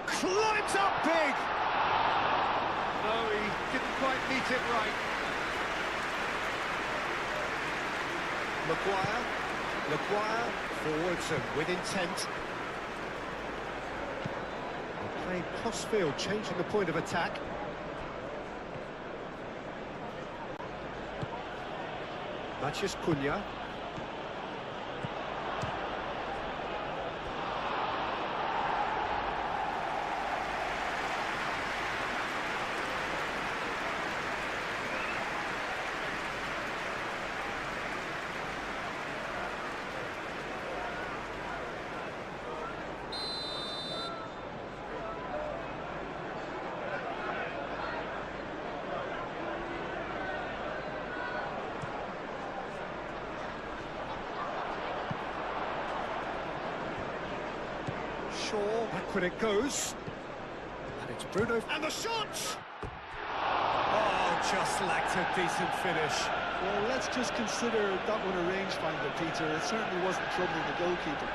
Climbs up big! No, he didn't quite meet it right. Maguire, forwards and with intent. Playing cross-field, changing the point of attack. Matheus Cunha. Shaw, backward it goes. And it's Bruno, and the shot! Oh, just lacked a decent finish. Well, let's just consider that one a rangefinder, Peter. It certainly wasn't troubling the goalkeeper.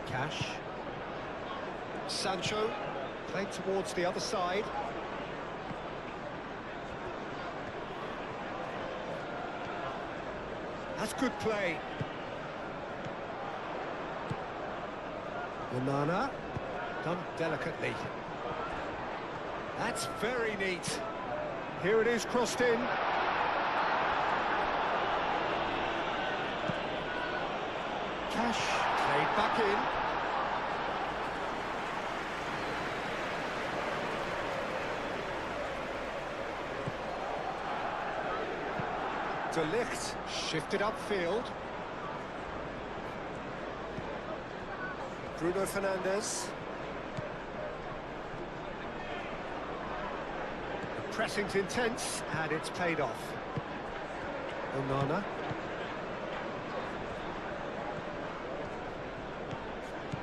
Cash. Sancho, played towards the other side. That's good play. Onana, done delicately. That's very neat. Here it is, crossed in. Cash, played back in. De Ligt, shifted upfield. Bruno Fernandes. The pressing's intense, and it's paid off. Onana.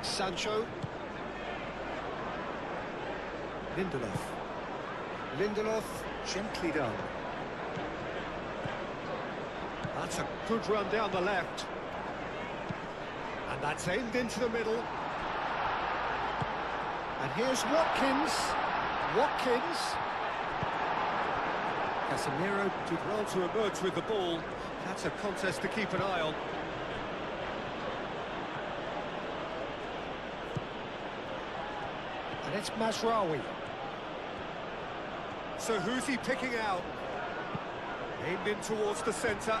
Sancho. Lindelof. Lindelof, gently done. That's a good run down the left. And that's aimed into the middle. And here's Watkins. Watkins. Casemiro did well to emerge with the ball. That's a contest to keep an eye on. And it's Mazraoui. So who's he picking out? Aimed in towards the centre.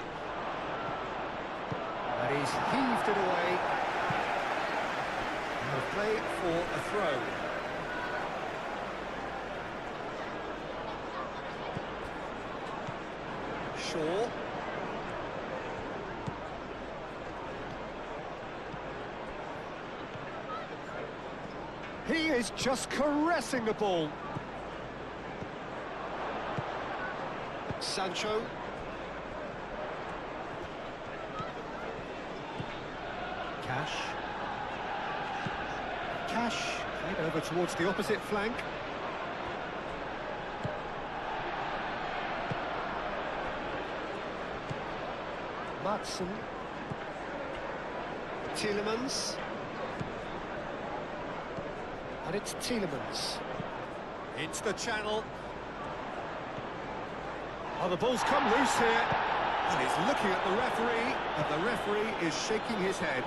And he's heaved it away. And a play for a throw. Shaw. He is just caressing the ball. Sancho. Cash. Cash, played over towards the opposite flank. Matson. Tielemans. And it's Tielemans. It's the channel. Oh, the ball's come loose here. And he's looking at the referee, and the referee is shaking his head.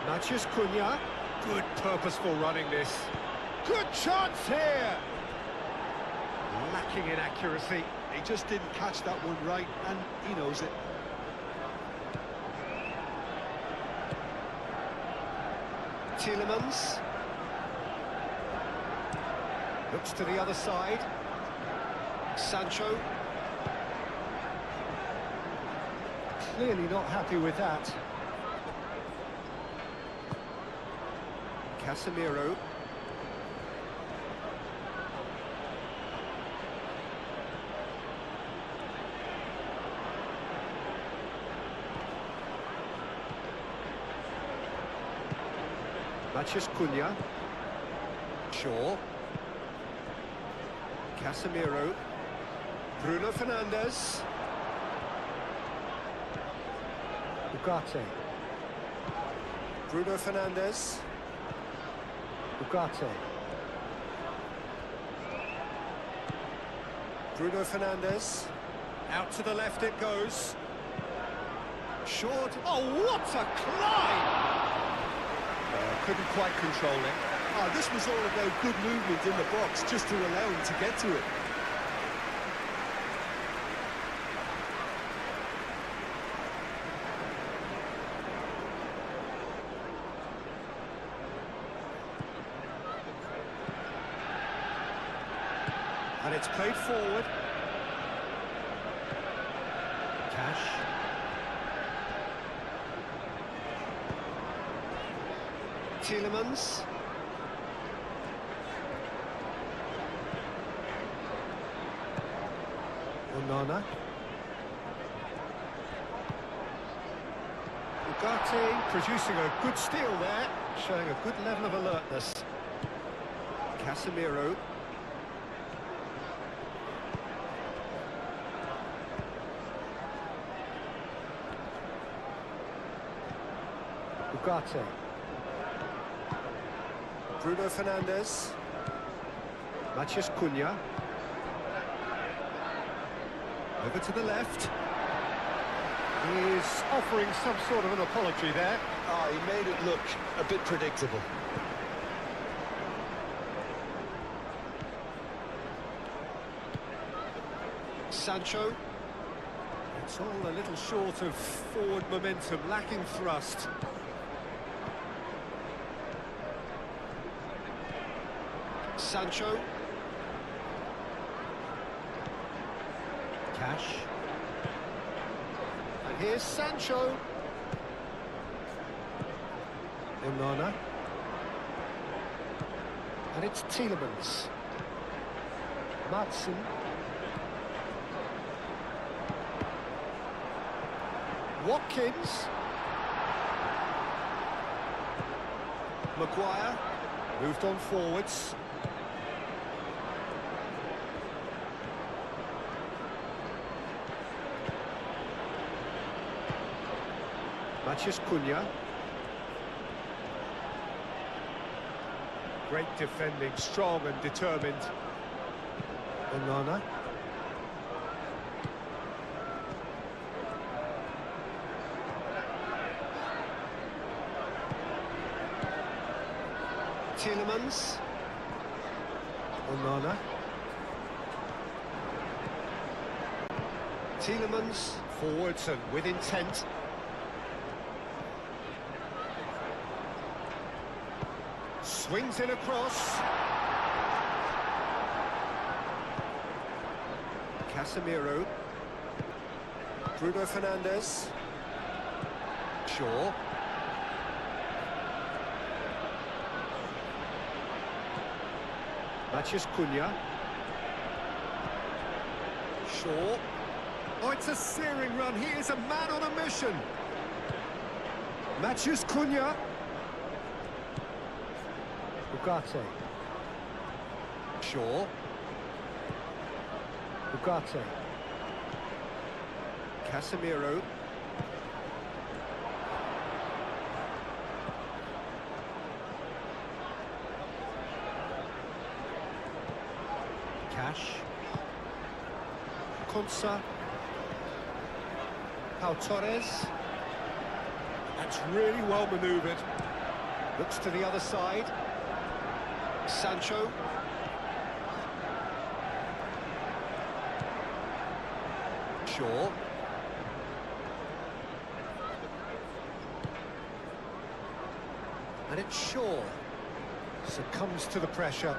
Matheus Cunha. Good purposeful running this. Good chance here. Lacking in accuracy. He just didn't catch that one right, and he knows it. Tielemans. Looks to the other side. Sancho. Clearly not happy with that. Casemiro. Matheus Cunha. Shaw. Casemiro. Bruno Fernandes. Ugarte. Bruno Fernandes. Ugarte. Bruno Fernandes. Out to the left it goes. Short. Oh, what a climb! Couldn't quite control it. Oh, this was all about good movement in the box, just to allow him to get to it. And it's played forward. Cash. Tielemans. Onana. Ugarte producing a good steal there, showing a good level of alertness. Casemiro. Ugarte. Bruno Fernandes. Matheus Cunha. Over to the left. He is offering some sort of an apology there. Oh, he made it look a bit predictable. Sancho. It's all a little short of forward momentum, lacking thrust. Sancho. Cash. And here's Sancho. Onana. And it's Tielemans. Madsen. Watkins. Maguire. Moved on forwards. Matheus Cunha. Great defending, strong and determined. Onana. Tielemans. Onana. Tielemans, forwards and with intent. Swings in across. Casemiro. Bruno Fernandes. Shaw. Matheus Cunha. Shaw. Oh, it's a searing run. He is a man on a mission. Matheus Cunha. Ugarte. Shaw. Ugarte. Casemiro. Cash. Konsa. Pau Torres. That's really well manoeuvred. Looks to the other side. Sancho. Shaw. And it's Shaw. Succumbs to the pressure.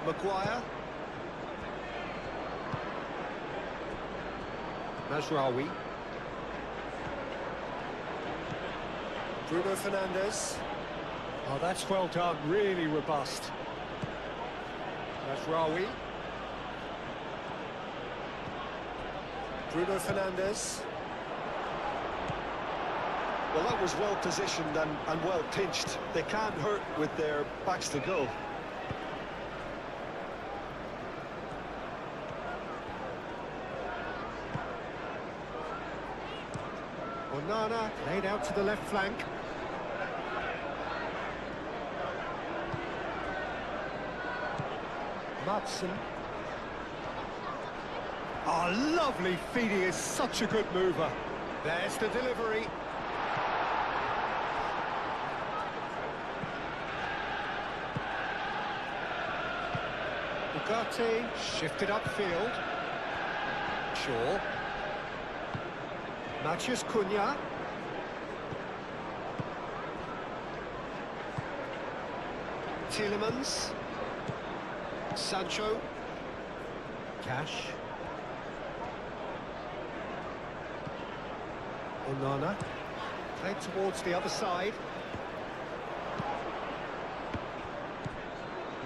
Maguire. Mazraoui. Bruno Fernandes. Oh, that's well done, really robust. Mazraoui. Bruno Fernandes. Well, that was well positioned and well pinched. They can't hurt with their backs to goal. Onana laid out to the left flank. Madsen. Oh, lovely feed. He is such a good mover. There's the delivery. Ugarte shifted upfield. Shaw. Matheus Cunha. Tielemans. Sancho. Cash. Onana. Played towards the other side.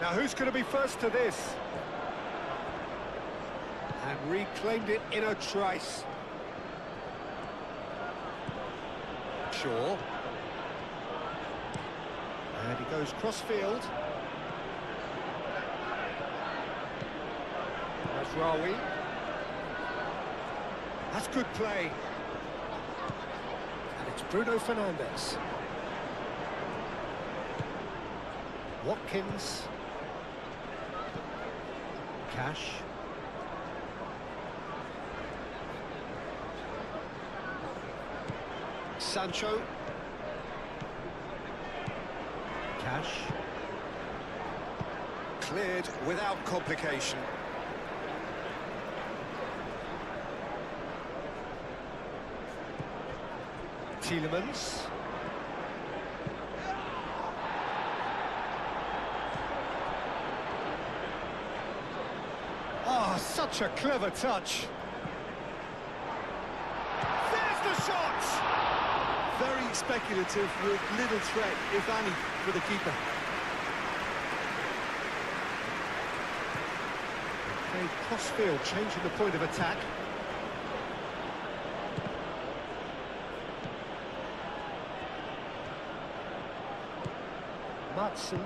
Now who's going to be first to this? And reclaimed it in a trice. Shaw. And he goes cross-field. That's Rawi. That's good play. And it's Bruno Fernandes. Watkins. Cash. Sancho. Cash. Cleared without complication. Tielemans. Oh, such a clever touch. There's the shot! Very speculative with little threat, if any, for the keeper. Okay, cross-field, changing the point of attack. Matson.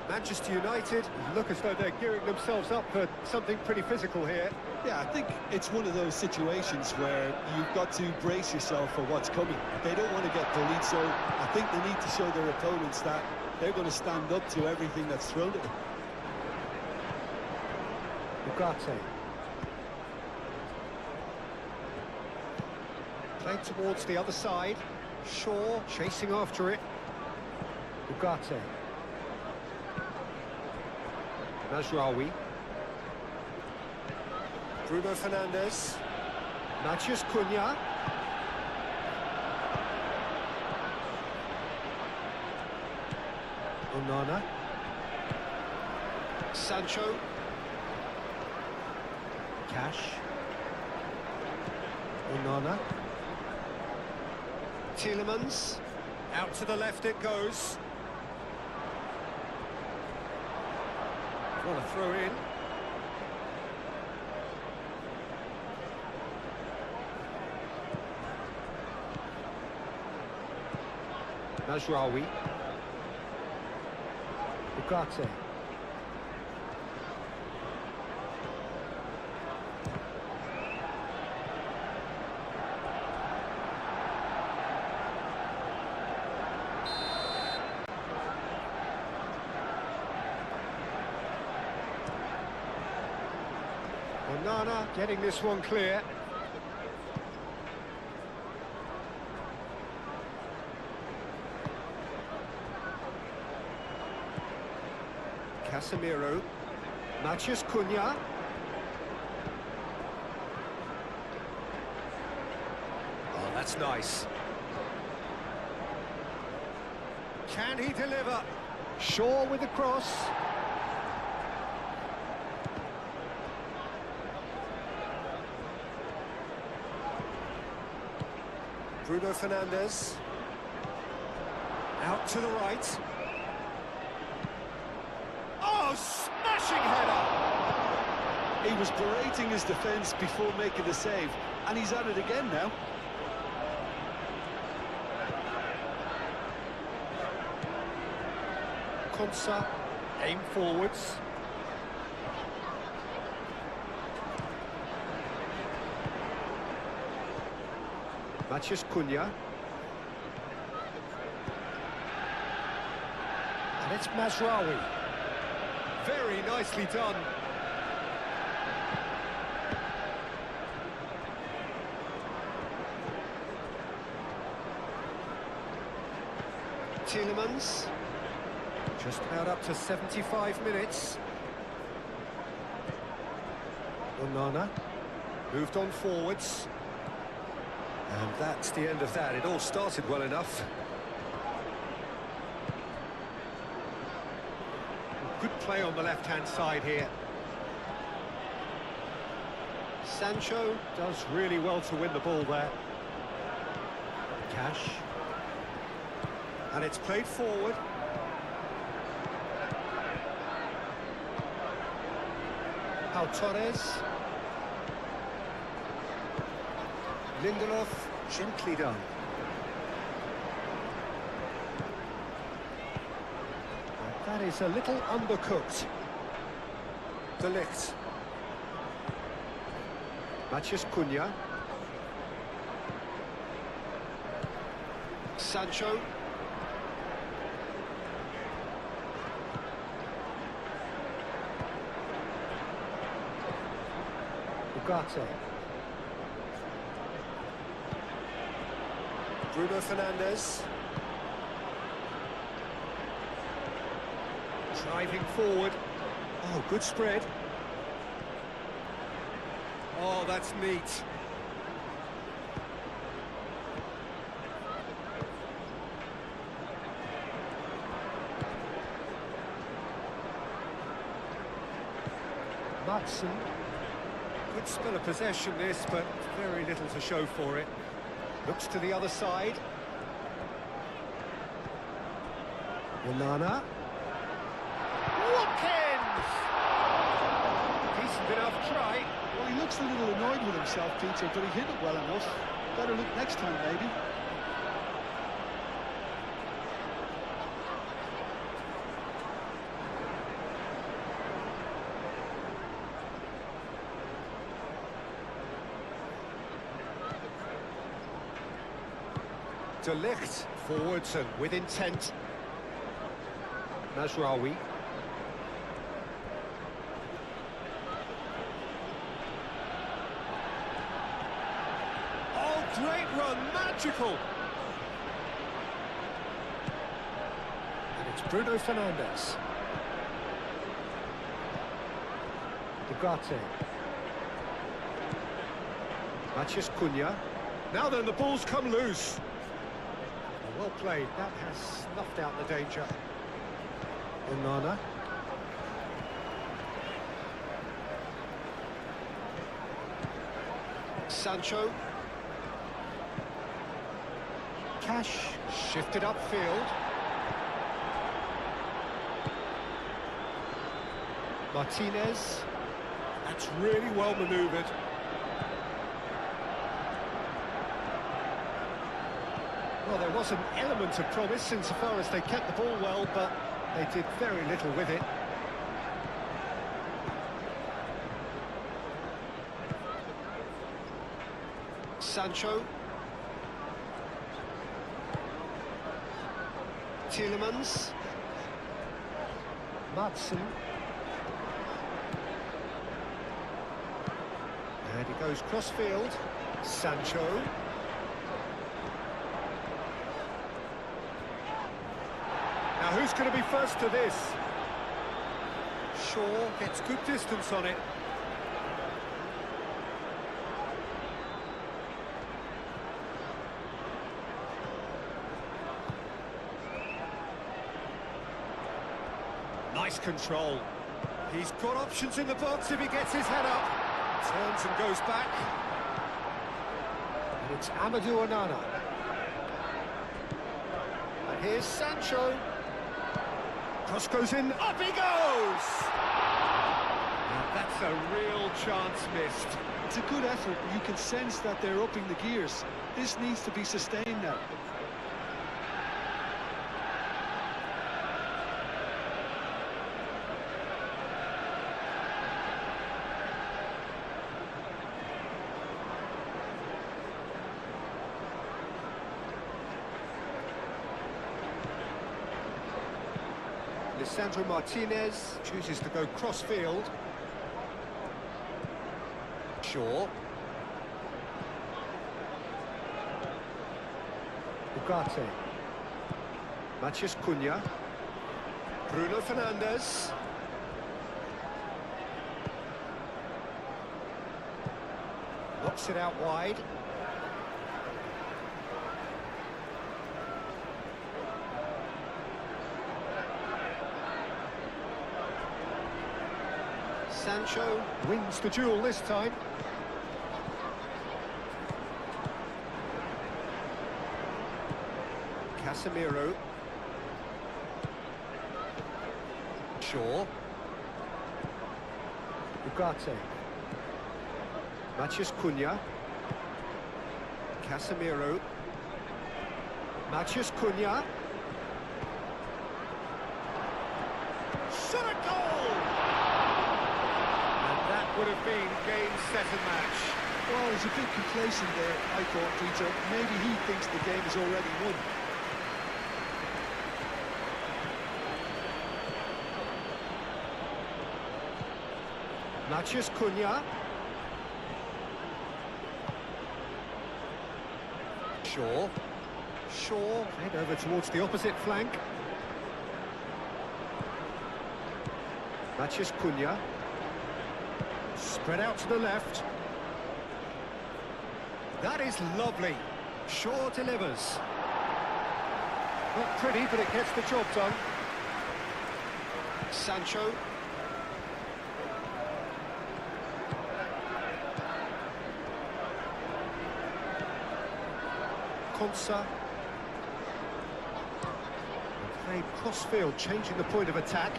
Manchester United look as though they're gearing themselves up for something pretty physical here. Yeah, I think it's one of those situations where you've got to brace yourself for what's coming. They don't want to get bullied, so I think they need to show their opponents that they're going to stand up to everything that's thrown at them. Ugarte. Played towards the other side. Shaw chasing after it. Ugarte. Mazraoui. Bruno Fernandes. Matheus Cunha. Onana. Sancho. Cash. Onana. Tielemans. Out to the left it goes. Want to throw in. Mazraoui. Ugarte. Onana getting this one clear. Casemiro. Matheus Cunha. Oh, that's nice. Can he deliver? Shaw with the cross. Bruno Fernandes. Out to the right. Oh, smashing header! He was berating his defence before making the save, and he's at it again now. Konsa, aim forwards. Matheus Cunha. And it's Mazraoui. Very nicely done. Tielemans. Just about up to 75 minutes. Onana. Moved on forwards. And that's the end of that. It all started well enough. Good play on the left-hand side here. Sancho does really well to win the ball there. Cash. And it's played forward. Pau Torres. Lindelof, gently done. And that is a little undercooked. De Ligt. Matheus Cunha. Sancho. Ugarte. Bruno Fernandes. Driving forward. Oh, good spread. Oh, that's neat. Matson. Good spell of possession this, but very little to show for it. Looks to the other side. Onana. Watkins! Decent enough try. Well, he looks a little annoyed with himself, Peter, but he hit it well enough. Better look next time, maybe. De Ligt, forwards and with intent. Mazraoui. Oh, great run, magical! And it's Bruno Fernandes. Ugarte. Matheus Cunha. Now then, the ball's come loose. Well played, that has snuffed out the danger. Onana. Sancho. Cash shifted upfield. Martinez. That's really well manoeuvred. Well, there was an element of promise insofar as they kept the ball well, but they did very little with it. Sancho. Tielemans. Matson. And he goes cross-field. Sancho. Now, who's going to be first to this? Shaw gets good distance on it. Nice control. He's got options in the box if he gets his head up. Turns and goes back. And it's Amadou Onana. And here's Sancho. Cross goes in, up he goes! Now that's a real chance missed. It's a good effort. You can sense that they're upping the gears. This needs to be sustained now. Lisandro Martinez chooses to go cross-field. Shaw. Ugarte. Matheus Cunha. Bruno Fernandes. Knocks it out wide. Sancho wins the duel this time. Casemiro. Shaw. Ugarte. Matheus Cunha. Casemiro. Matheus Cunha. Shot a goal! And that would have been game, set and match. Well, he's a bit complacent there, I thought, Peter. Maybe he thinks the game is already won. Matheus Cunha. Shaw. Head over towards the opposite flank. Matheus Cunha. Spread out to the left. That is lovely. Shaw delivers. Not pretty, but it gets the job done. Sancho. Konsa. Played cross-field, changing the point of attack.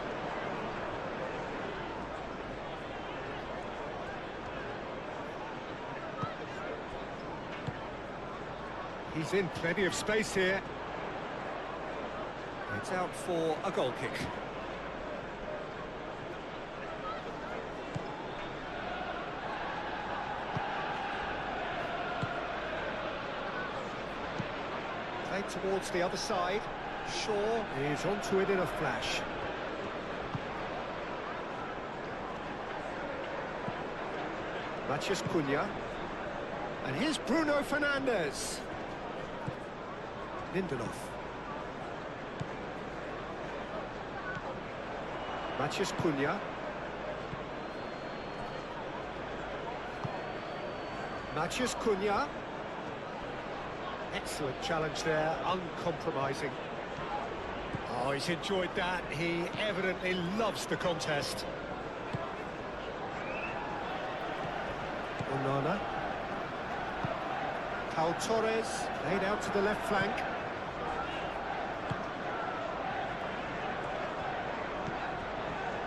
He's in plenty of space here. It's out for a goal kick. Played towards the other side. Shaw is onto it in a flash. Matheus Cunha. And here's Bruno Fernandes. Lindelof. Matheus Cunha. Matheus Cunha. Excellent challenge there, uncompromising. Oh, he's enjoyed that. He evidently loves the contest. Onana. Pau Torres, laid out to the left flank.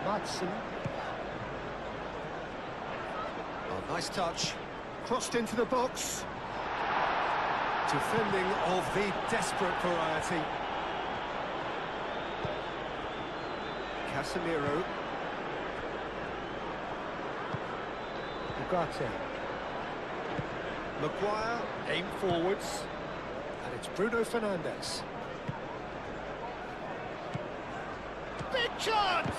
Madsen. Oh, nice touch. Crossed into the box. Defending of the desperate variety. Casemiro. Ugarte. Maguire, aim forwards. And it's Bruno Fernandes. Big chance!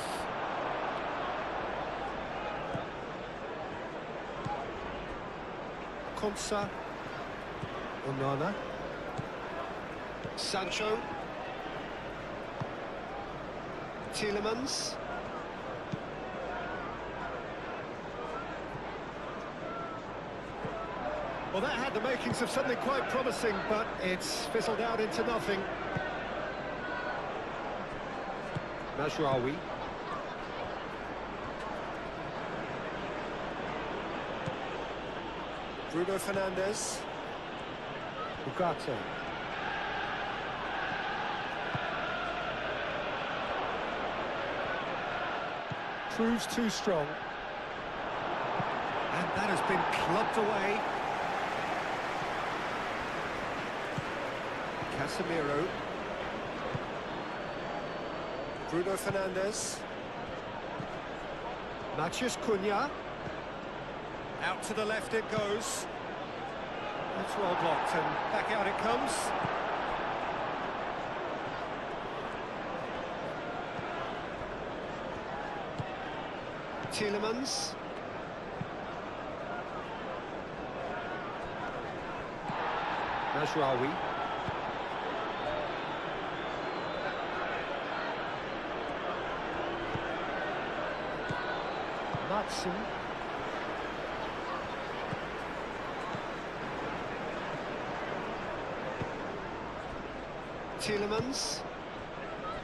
Konsa. Onana. Sancho. Tielemans. Well, that had the makings of something quite promising, but it's fizzled out into nothing. Mazraoui. Bruno Fernandes. Ugarte. Proves too strong. And that has been clubbed away. Casemiro. Bruno Fernandes. Matheus Cunha. Out to the left it goes. That's well blocked, and back out it comes. Tielemans. Mazraoui. Madsen.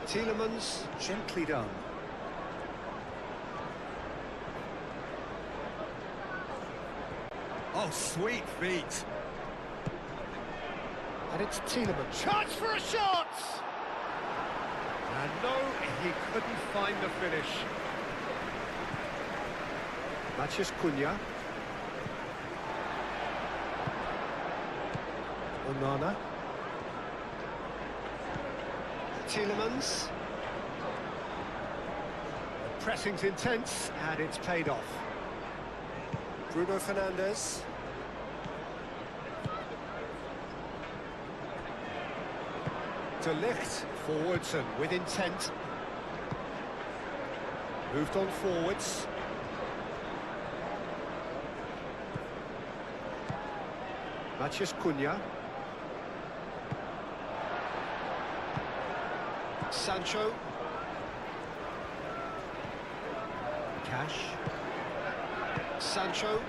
Tielemans, gently done. Oh, sweet feet. And it's Tielemans. Chance for a shot! And no, he couldn't find the finish. Matheus Cunha. Onana. Tielemans. The pressing's intense and it's paid off. Bruno Fernandes. De Ligt forwards and with intent. Moved on forwards. Matheus Cunha. Sancho. Cash. Sancho.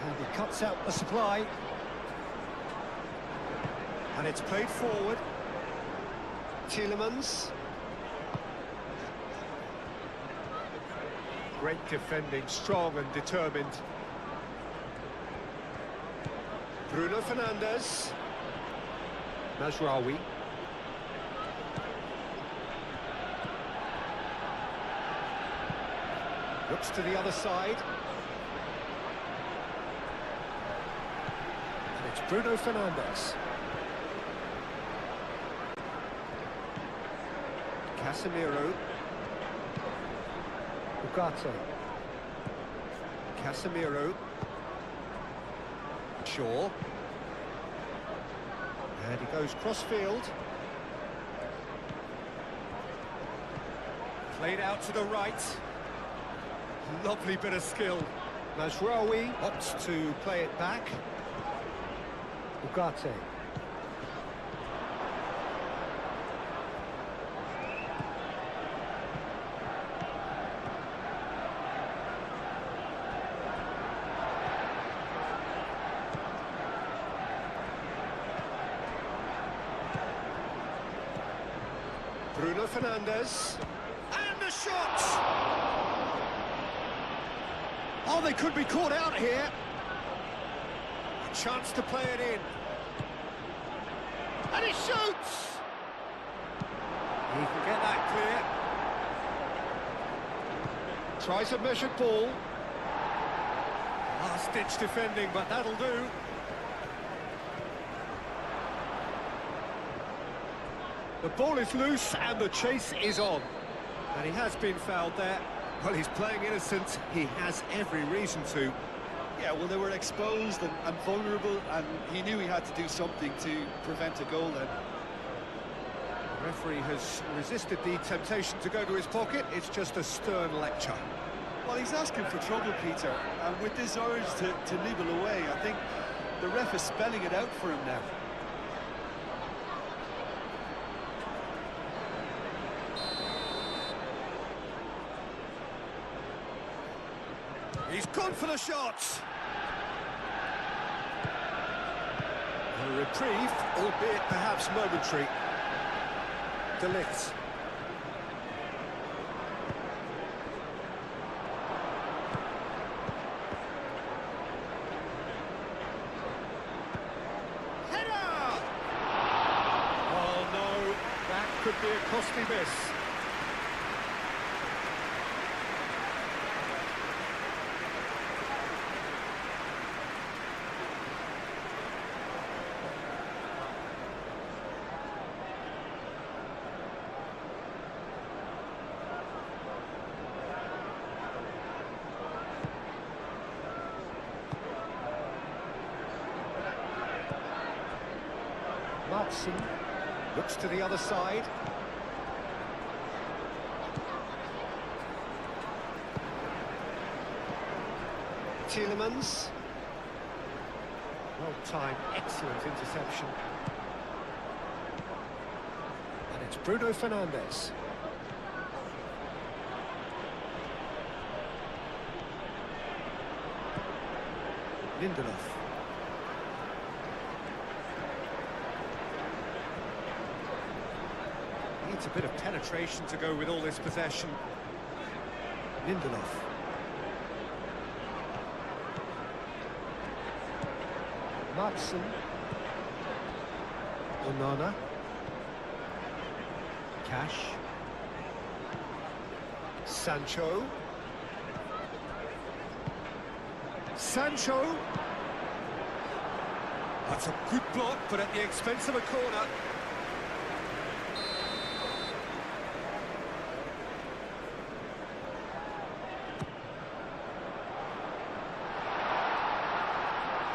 And he cuts out the supply. And it's played forward. Tielemans. Great defending, strong and determined. Bruno Fernandes. Mazraoui. Looks to the other side. And it's Bruno Fernandes. Casemiro. Ugarte. Casemiro. Shaw. And he goes cross-field. Played out to the right. Lovely bit of skill. Mazraoui opts to play it back. Ugarte. Bruno Fernandes. And the shot! Oh, they could be caught out here. A chance to play it in. And he shoots! He can get that clear. Tries a measured ball. Last-ditch defending, but that'll do. The ball is loose and the chase is on. And he has been fouled there. Well, he's playing innocent. He has every reason to. Yeah, well, they were exposed and vulnerable, and he knew he had to do something to prevent a goal then. The referee has resisted the temptation to go to his pocket. It's just a stern lecture. Well, he's asking for trouble, Peter, and with this urge to nibble away, I think the ref is spelling it out for him now. He's gone for the shots. A reprieve, albeit perhaps momentary. De Ligt. Header! Oh no, that could be a costly miss. Matson looks to the other side. Tielemans. Well timed, excellent interception. And it's Bruno Fernandes. Lindelof. Needs a bit of penetration to go with all this possession. Lindelof. Matson. Onana. Cash. Sancho. Sancho. That's a good block, but at the expense of a corner.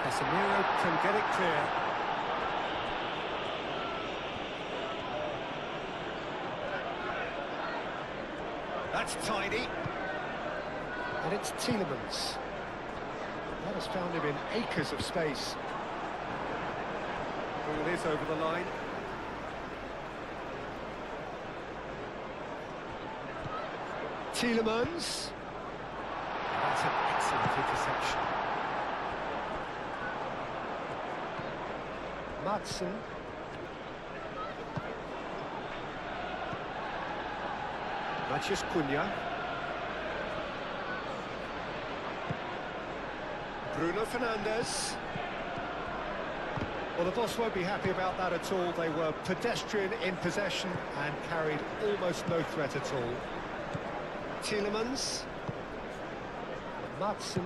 Casemiro can get it clear. That's tidy. And it's Tielemans. That has found him in acres of space. Ball is over the line. Tielemans. That's an excellent interception. Madsen. Matheus Cunha. Bruno Fernandes. Well, the boss won't be happy about that at all. They were pedestrian in possession and carried almost no threat at all. Tielemans. Madsen.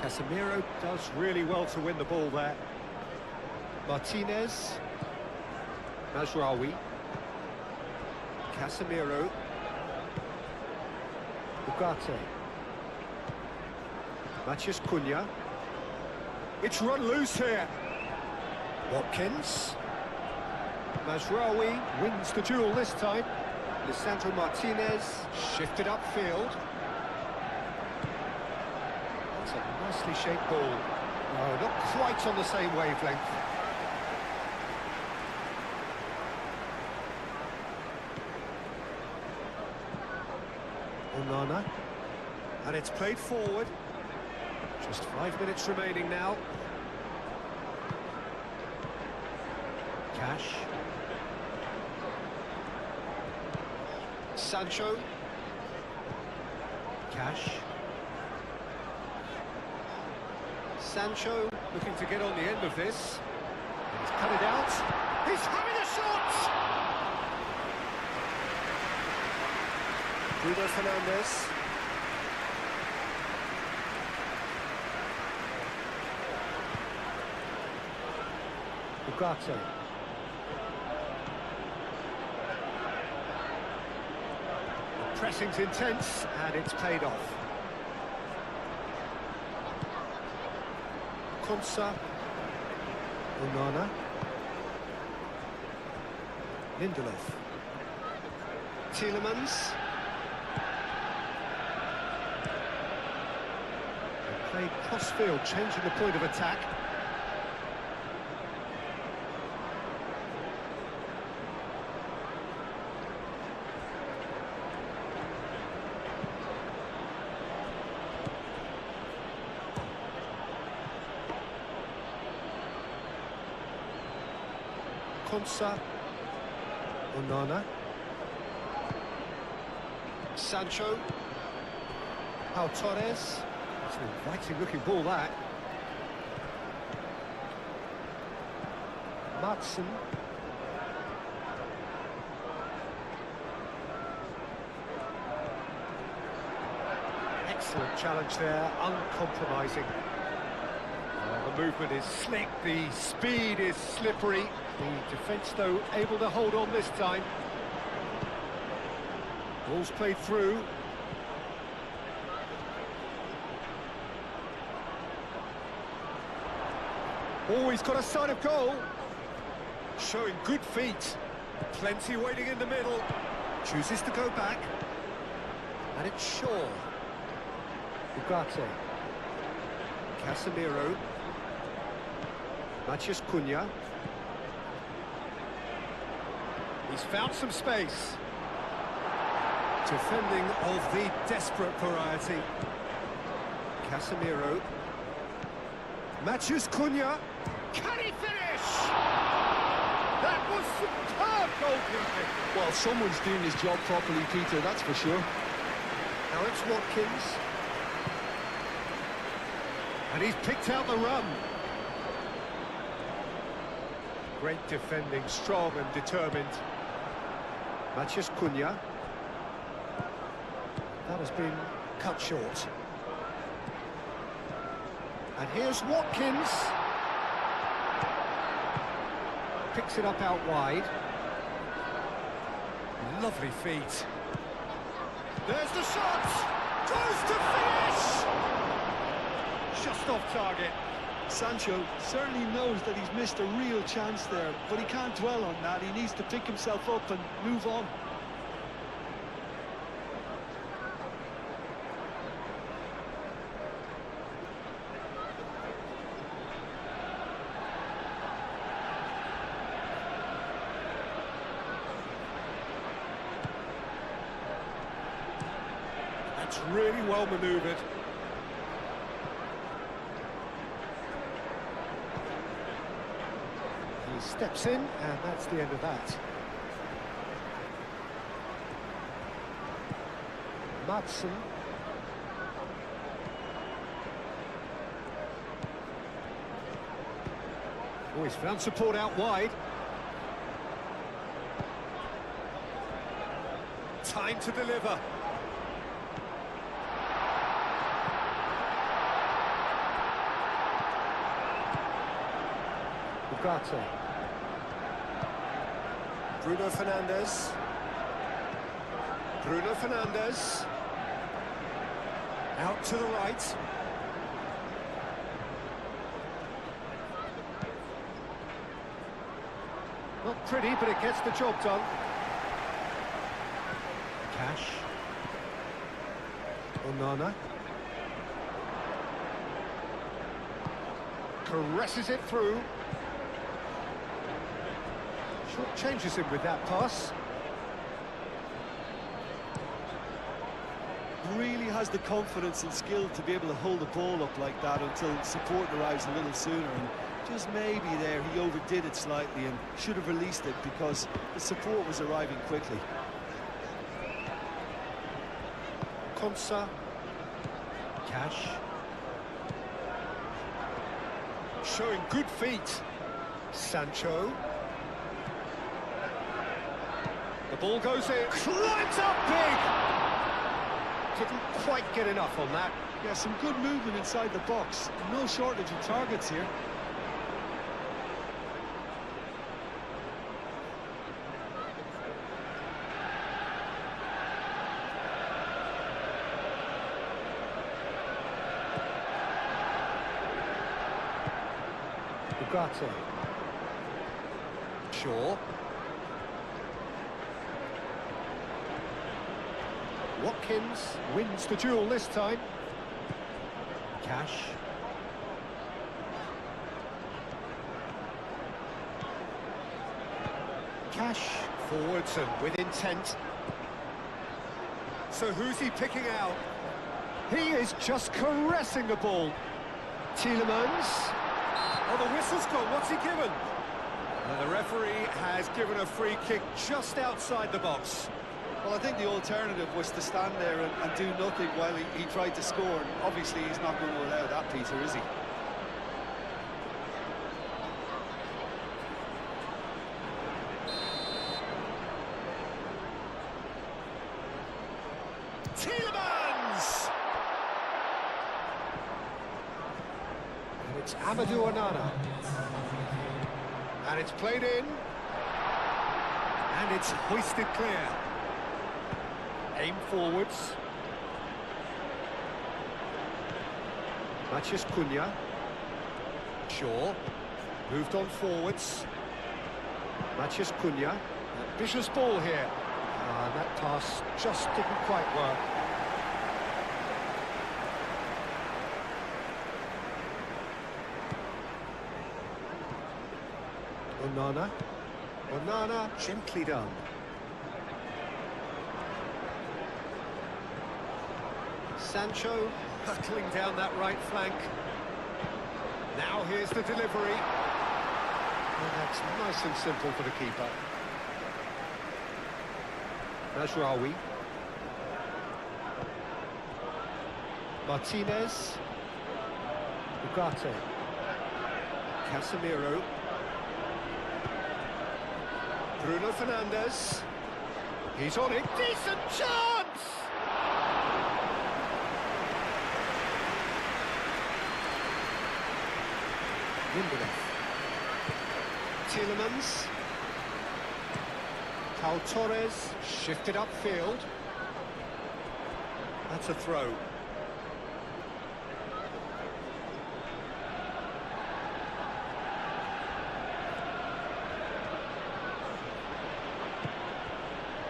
Casemiro does really well to win the ball there. Martinez. Mazraoui. Casemiro. Ugarte. Matheus Cunha. It's run loose here. Watkins. Mazraoui wins the duel this time. Lisandro Martinez shifted upfield. That's a nicely shaped ball. No, not quite on the same wavelength. Onana. And it's played forward. Just 5 minutes remaining now. Cash. Sancho. Cash. Sancho looking to get on the end of this. He's cut it out. He's having a shot! Bruno Fernandes. Ugarte. The pressing's intense and it's paid off. Konsa. Onana. Lindelof. Tielemans. They played cross-field, changing the point of attack. Konsa. Onana. Sancho. Pau Torres. It's an inviting looking ball, that. Madsen. Excellent challenge there, uncompromising. The movement is slick, the speed is slippery. The defence, though, able to hold on this time. Ball's played through. Oh, he's got a sign of goal. Showing good feet. Plenty waiting in the middle. Chooses to go back. And it's Shaw. Ugarte. Casemiro. Matheus Cunha. He's found some space. Defending of the desperate variety. Casemiro. Matheus Cunha. Can he finish? That was superb goalkeeping. Well, someone's doing his job properly, Peter, that's for sure. Now it's Watkins. And he's picked out the run. Great defending, strong and determined. Matheus Cunha. That has been cut short. And here's Watkins. Picks it up out wide. Lovely feet. There's the shot! Goes to finish! Just off target. Sancho certainly knows that he's missed a real chance there, but he can't dwell on that. He needs to pick himself up and move on. That's really well manoeuvred. He steps in, and that's the end of that. Madsen. Oh, he's found support out wide. Time to deliver. Ugarte. Bruno Fernandes. Bruno Fernandes. Out to the right. Not pretty, but it gets the job done. Cash. Onana. Caresses it through. Short changes him with that pass. Really has the confidence and skill to be able to hold the ball up like that until support arrives a little sooner, and just maybe there he overdid it slightly and should have released it because the support was arriving quickly. Konsa. Cash. Showing good feet. Sancho. The ball goes in. Climbs up big! Didn't quite get enough on that. Yeah, some good movement inside the box. No shortage of targets here. Ugarte. Shaw. Watkins wins the duel this time. Cash. Cash forwards and with intent. So who's he picking out? He is just caressing the ball. Tielemans. Oh, the whistle's gone. What's he given? The referee has given a free kick just outside the box. Well, I think the alternative was to stand there and do nothing while he tried to score. And obviously, he's not going to allow that, Peter, is he? Tielemans! And it's Amadou Onana. And it's played in. And it's hoisted clear. Aim forwards. Matheus Cunha. Shaw. Moved on forwards. Matheus Cunha. Ambitious ball here. And that pass just didn't quite work. Onana. Onana, gently done. Sancho hurtling down that right flank. Now here's the delivery. And that's nice and simple for the keeper. Mazraoui. Martinez. Ugarte. Casemiro. Bruno Fernandes. He's on it. Decent chance! Lindelof. Tielemans. Pau Torres shifted upfield. That's a throw.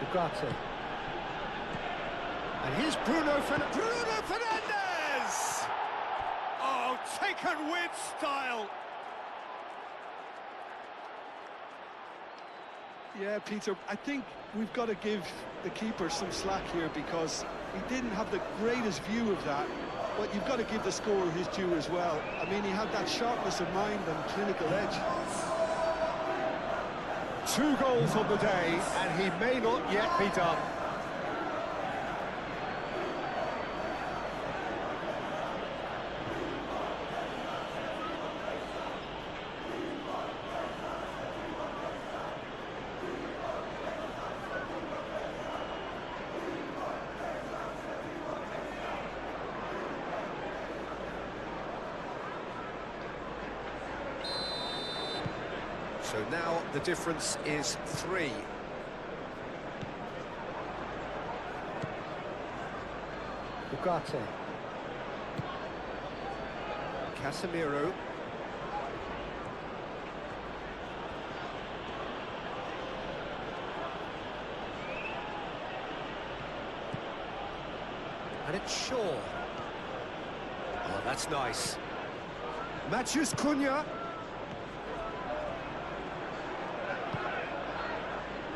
Ugarte. And here's Bruno Fernandes! Oh, taken with style! Yeah, Peter, I think we've got to give the keeper some slack here because he didn't have the greatest view of that, but you've got to give the scorer his due as well. I mean, he had that sharpness of mind and clinical edge. 2 goals on the day, and he may not yet be done. So now the difference is 3. Ugarte. Casemiro. And it's Shaw. Oh, that's nice. Matheus Cunha.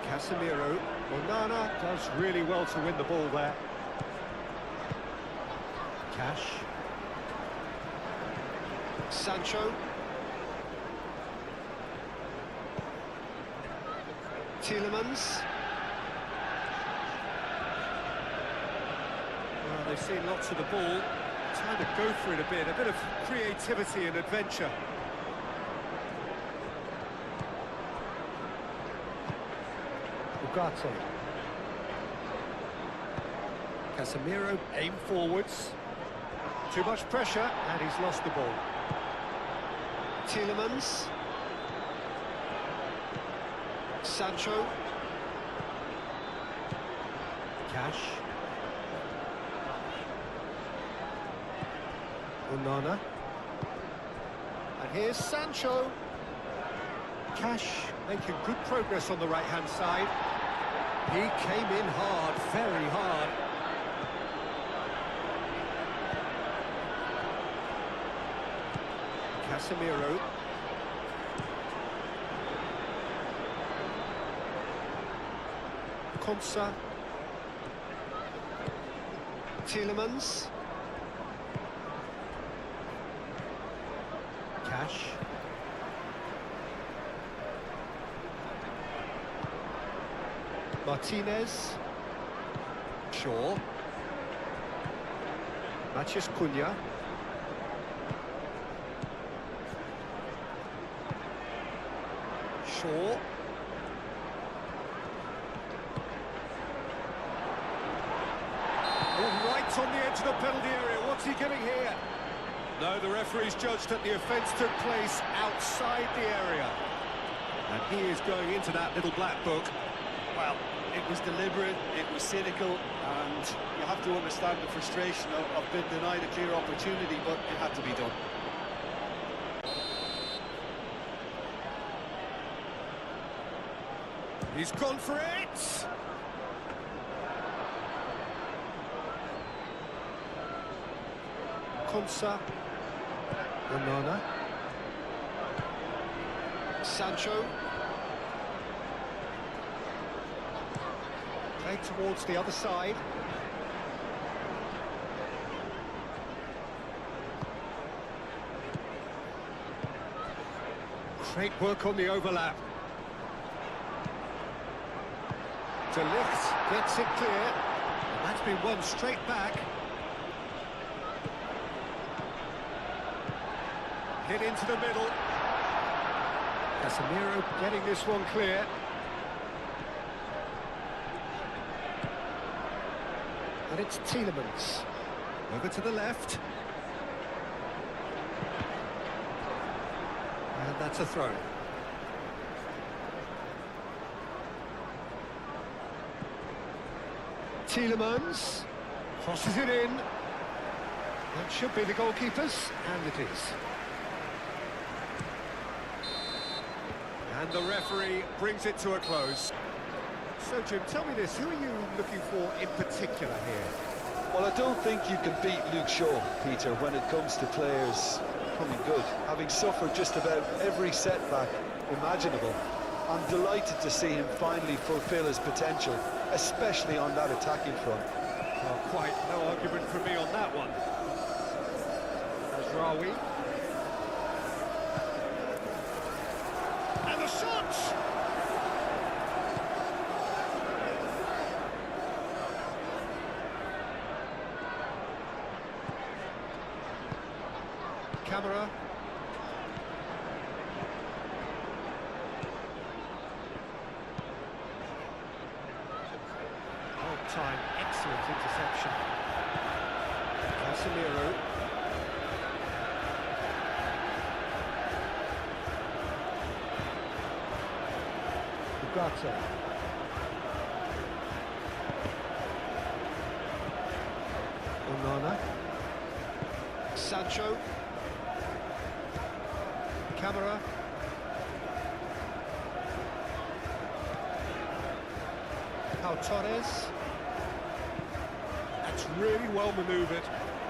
Casemiro. Onana does really well to win the ball there. Cash. Sancho. Tielemans. Well, they've seen lots of the ball. Time to go for it a bit of creativity and adventure. Ugarte. Casemiro, aim forwards. Too much pressure, and he's lost the ball. Tielemans. Sancho. Cash. Onana. And here's Sancho. Cash making good progress on the right-hand side. He came in hard, very hard. Casemiro. Konsa. Tielemans. Cash. Martinez. Shaw. Matheus Cunha. Shaw. Oh, right on the edge of the penalty area. What's he getting here? No, the referee's judged that the offence took place outside the area. And he is going into that little black book. Well, it was deliberate, it was cynical, and you have to understand the frustration of being denied a clear opportunity, but it had to be done. He's gone for it! Konsa. Onana. Sancho. Played towards the other side. Great work on the overlap. De Ligt gets it clear. And that's been won straight back. Hit into the middle. Casemiro getting this one clear. And it's Tielemans. Over to the left. And that's a throw. Tielemans crosses it in. That should be the goalkeeper's, and it is. And the referee brings it to a close. So, Jim, tell me this, who are you looking for in particular here? Well, I don't think you can beat Luke Shaw, Peter, when it comes to players coming good. Having suffered just about every setback imaginable, I'm delighted to see him finally fulfil his potential, especially on that attacking front. Well, quite no argument from me on that one. Rawi. And the shot! Camera. On time, excellent interception. Casemiro. Ugarte. Onana. Sancho. Camera. Pau Torres. That's really well manoeuvred.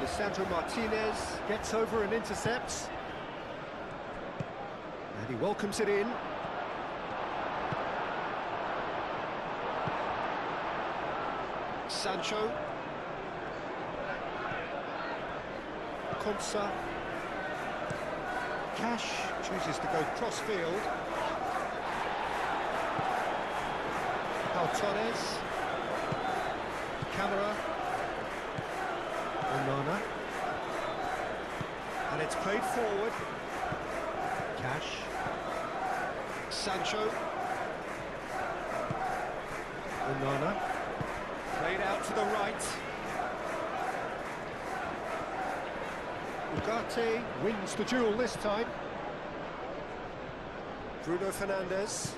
Lisandro Martinez gets over and intercepts. And he welcomes it in. Sancho. Konsa. Cash chooses to go cross-field. Pau Torres. Camera. Onana. And it's played forward. Cash. Sancho. Onana. Played out to the right. Ugarte wins the duel this time. Bruno Fernandes.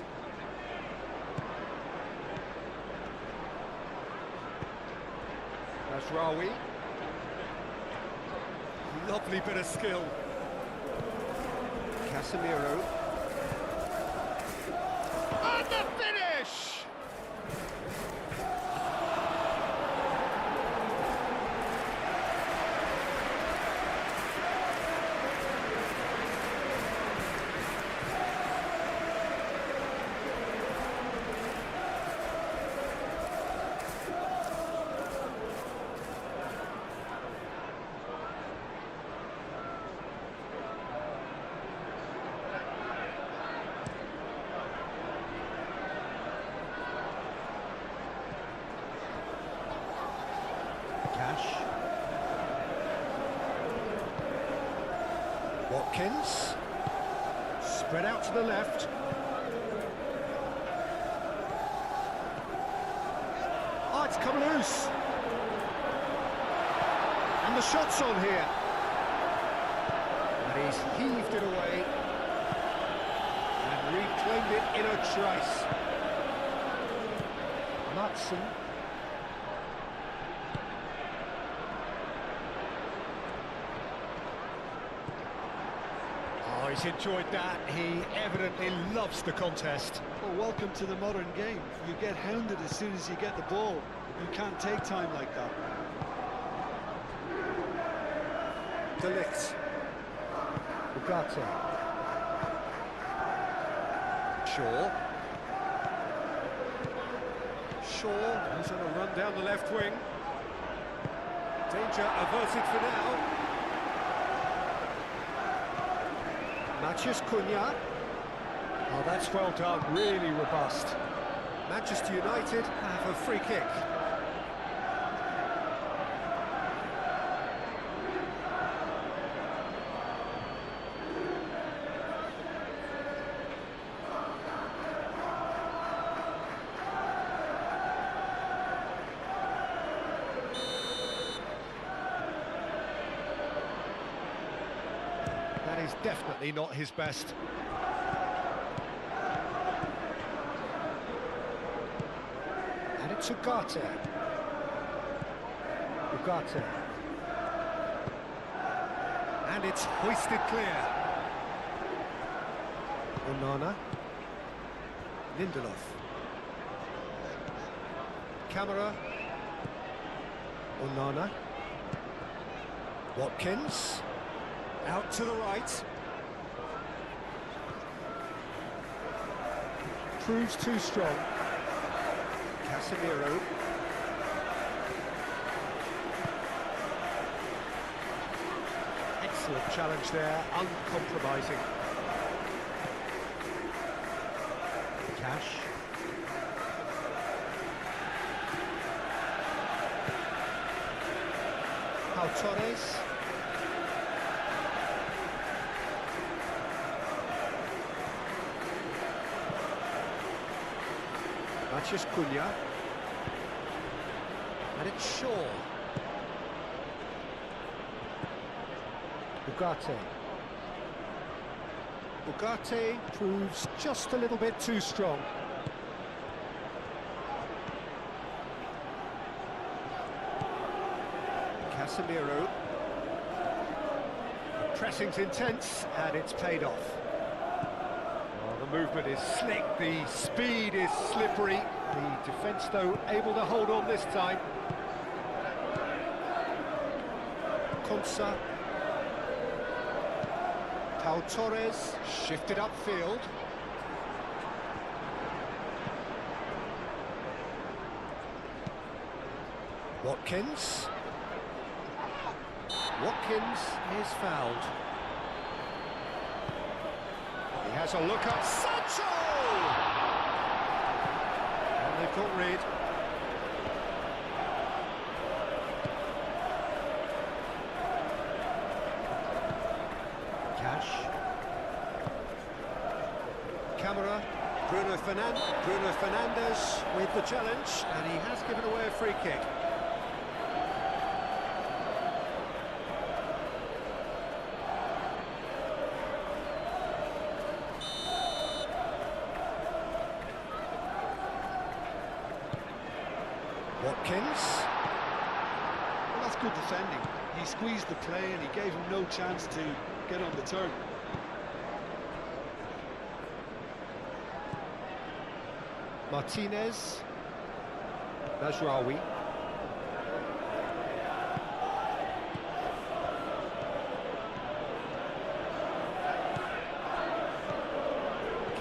Rawi. Lovely bit of skill. Casemiro. And the finish! Watkins, spread out to the left. Oh, it's come loose. And the shot's on here. And he's heaved it away. And reclaimed it in a trice. Matson. He's enjoyed that. He evidently loves the contest. Well, welcome to the modern game. You get hounded as soon as you get the ball. You can't take time like that. De Ligt. Ugarte. Shaw. Shaw, who's on a run down the left wing. Danger averted for now. Matheus Cunha. Oh, that's well done, really robust. Manchester United have a free kick. is definitely not his best. And it's Ugarte. Ugarte. And it's hoisted clear. Onana. Lindelof. Camera. Onana. Watkins. Out to the right. Proves too strong. Casemiro. Excellent challenge there, uncompromising. Cash. Pau Torres. Mathias Cunha. And it's Shaw. Ugarte. Ugarte proves just a little bit too strong. Casemiro. Pressing's intense and it's paid off. Well, the movement is slick, the speed is slippery. The defence, though, able to hold on this time. Konsa. Pau Torres shifted upfield. Watkins. Watkins is fouled. He has a look at Sancho! And they've got rid. Cash. Camera. Bruno Fernandes with the challenge, and he has given away a free kick. Watkins. Well, that's good defending. He squeezed the play and he gave him no chance to get on the turn. Martinez. Mazraoui.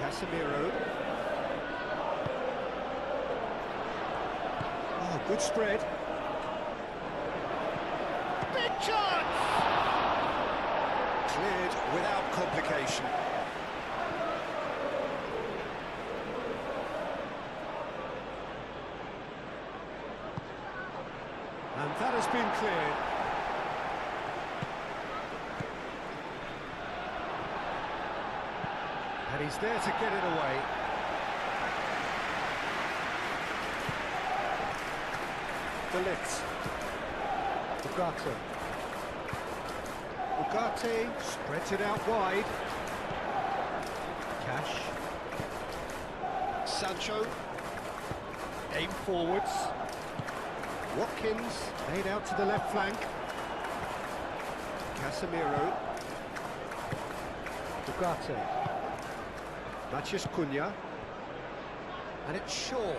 Casemiro. Oh, good spread. Big chance! Cleared without complication. And that has been cleared. And he's there to get it away. De Ligt. Ugarte. Ugarte spreads it out wide. Cash. Sancho. Aim forwards. Watkins made out to the left flank. Casemiro. Ugarte. Mathias Cunha. And it's Shaw.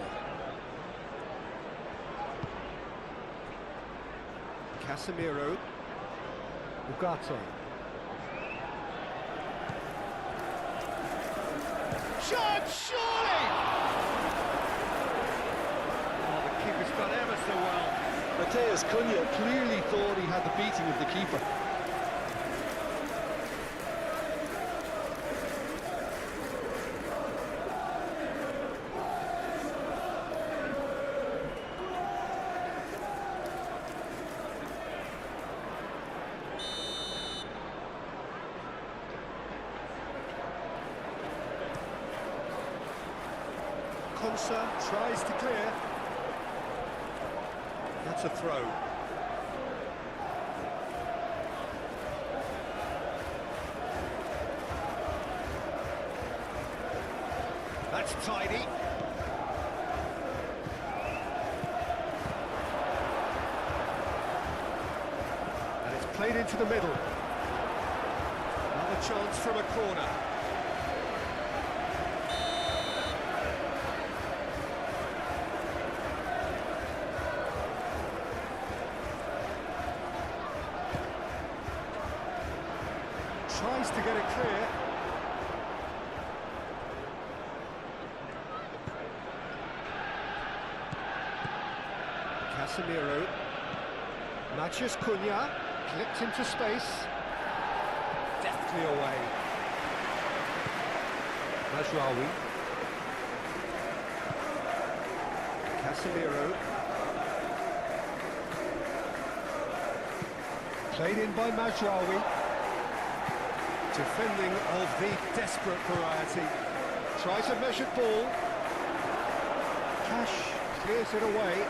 Casemiro. Ugarte. Shot, surely! Oh, the keeper's done ever so well. Matheus Cunha clearly thought he had the beating of the keeper. Konsa tries to clear. That's a throw. That's tidy. And it's played into the middle. Another chance from a corner. Tries to get it clear. Casemiro. Matheus Cunha. Clipped into space. Deftly away. Mazraoui. Casemiro. Played in by Mazraoui. Defending of the desperate variety. Tries a measured ball. Cash clears it away.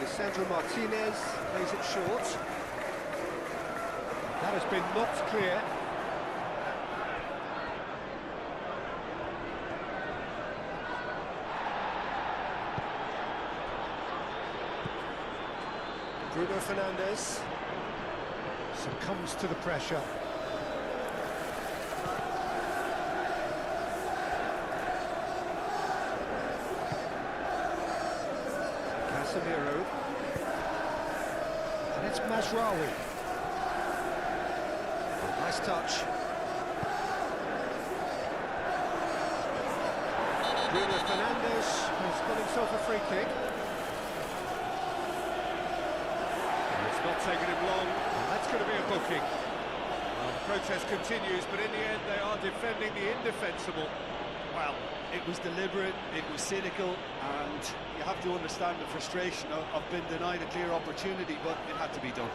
Lisandro Martinez plays it short. That has been knocked clear. Bruno Fernandes succumbs to the pressure. Casemiro. And it's Mazraoui. Nice touch. Bruno Fernandes has got himself a free kick. It's not taken him long, and that's going to be a booking. Well, the protest continues, but in the end they are defending the indefensible. Well, it was deliberate, it was cynical, and you have to understand the frustration of being denied a clear opportunity, but it had to be done.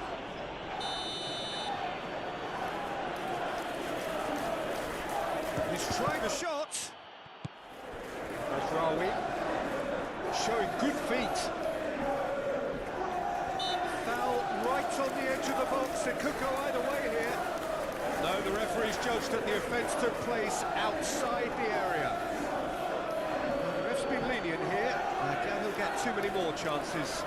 He's trying a shot. Mazraoui showing good feet. Right on the edge of the box, it could go either way here. No, the referee's judged that the offence took place outside the area. Well, the ref's been lenient here. I doubt he'll get too many more chances.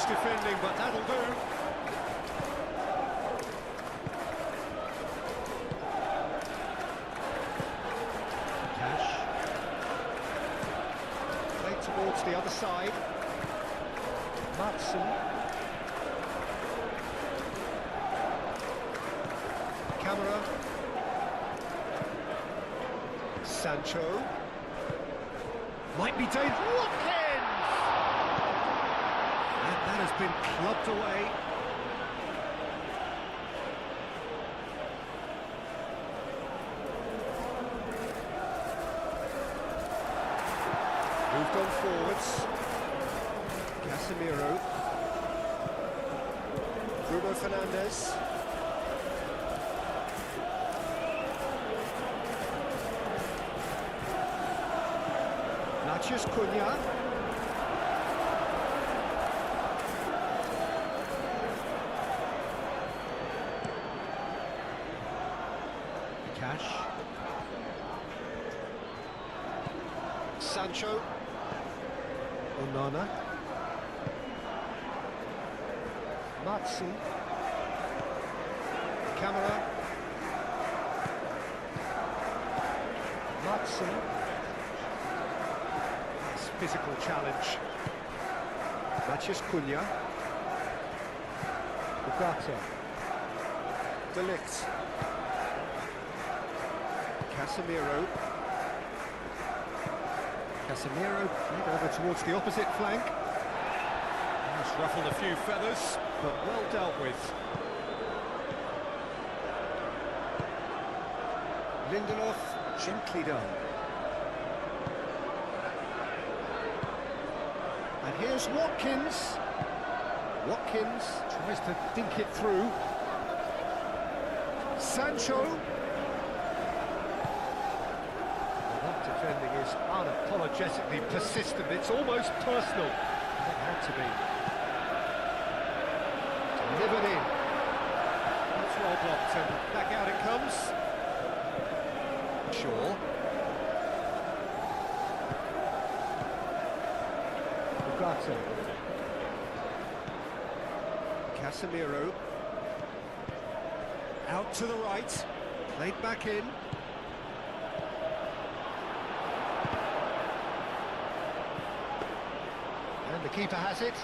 Defending, but that'll do. Cash. Played towards the other side. Matson. Camera. Sancho. Might be dangerous. Watkins! That has been clubbed away. Moved on forwards. Casemiro. Bruno Fernandes. Matheus Cunha. Cash. Sancho. Onana. Matson. Camera. Matson. Nice physical challenge. Matheus Cunha. Ugarte. De Ligt. Casemiro. Casemiro played over towards the opposite flank. Just ruffled a few feathers, but well dealt with. Lindelof, gently done. And here's Watkins. Watkins tries to dink it through. Sancho. Well, that defending is unapologetically persistent. It's almost personal. It had to be. Delivered in. That's well blocked, and back out it comes. Shaw. Ugarte. Casemiro. Out to the right. Played back in. And the keeper has it.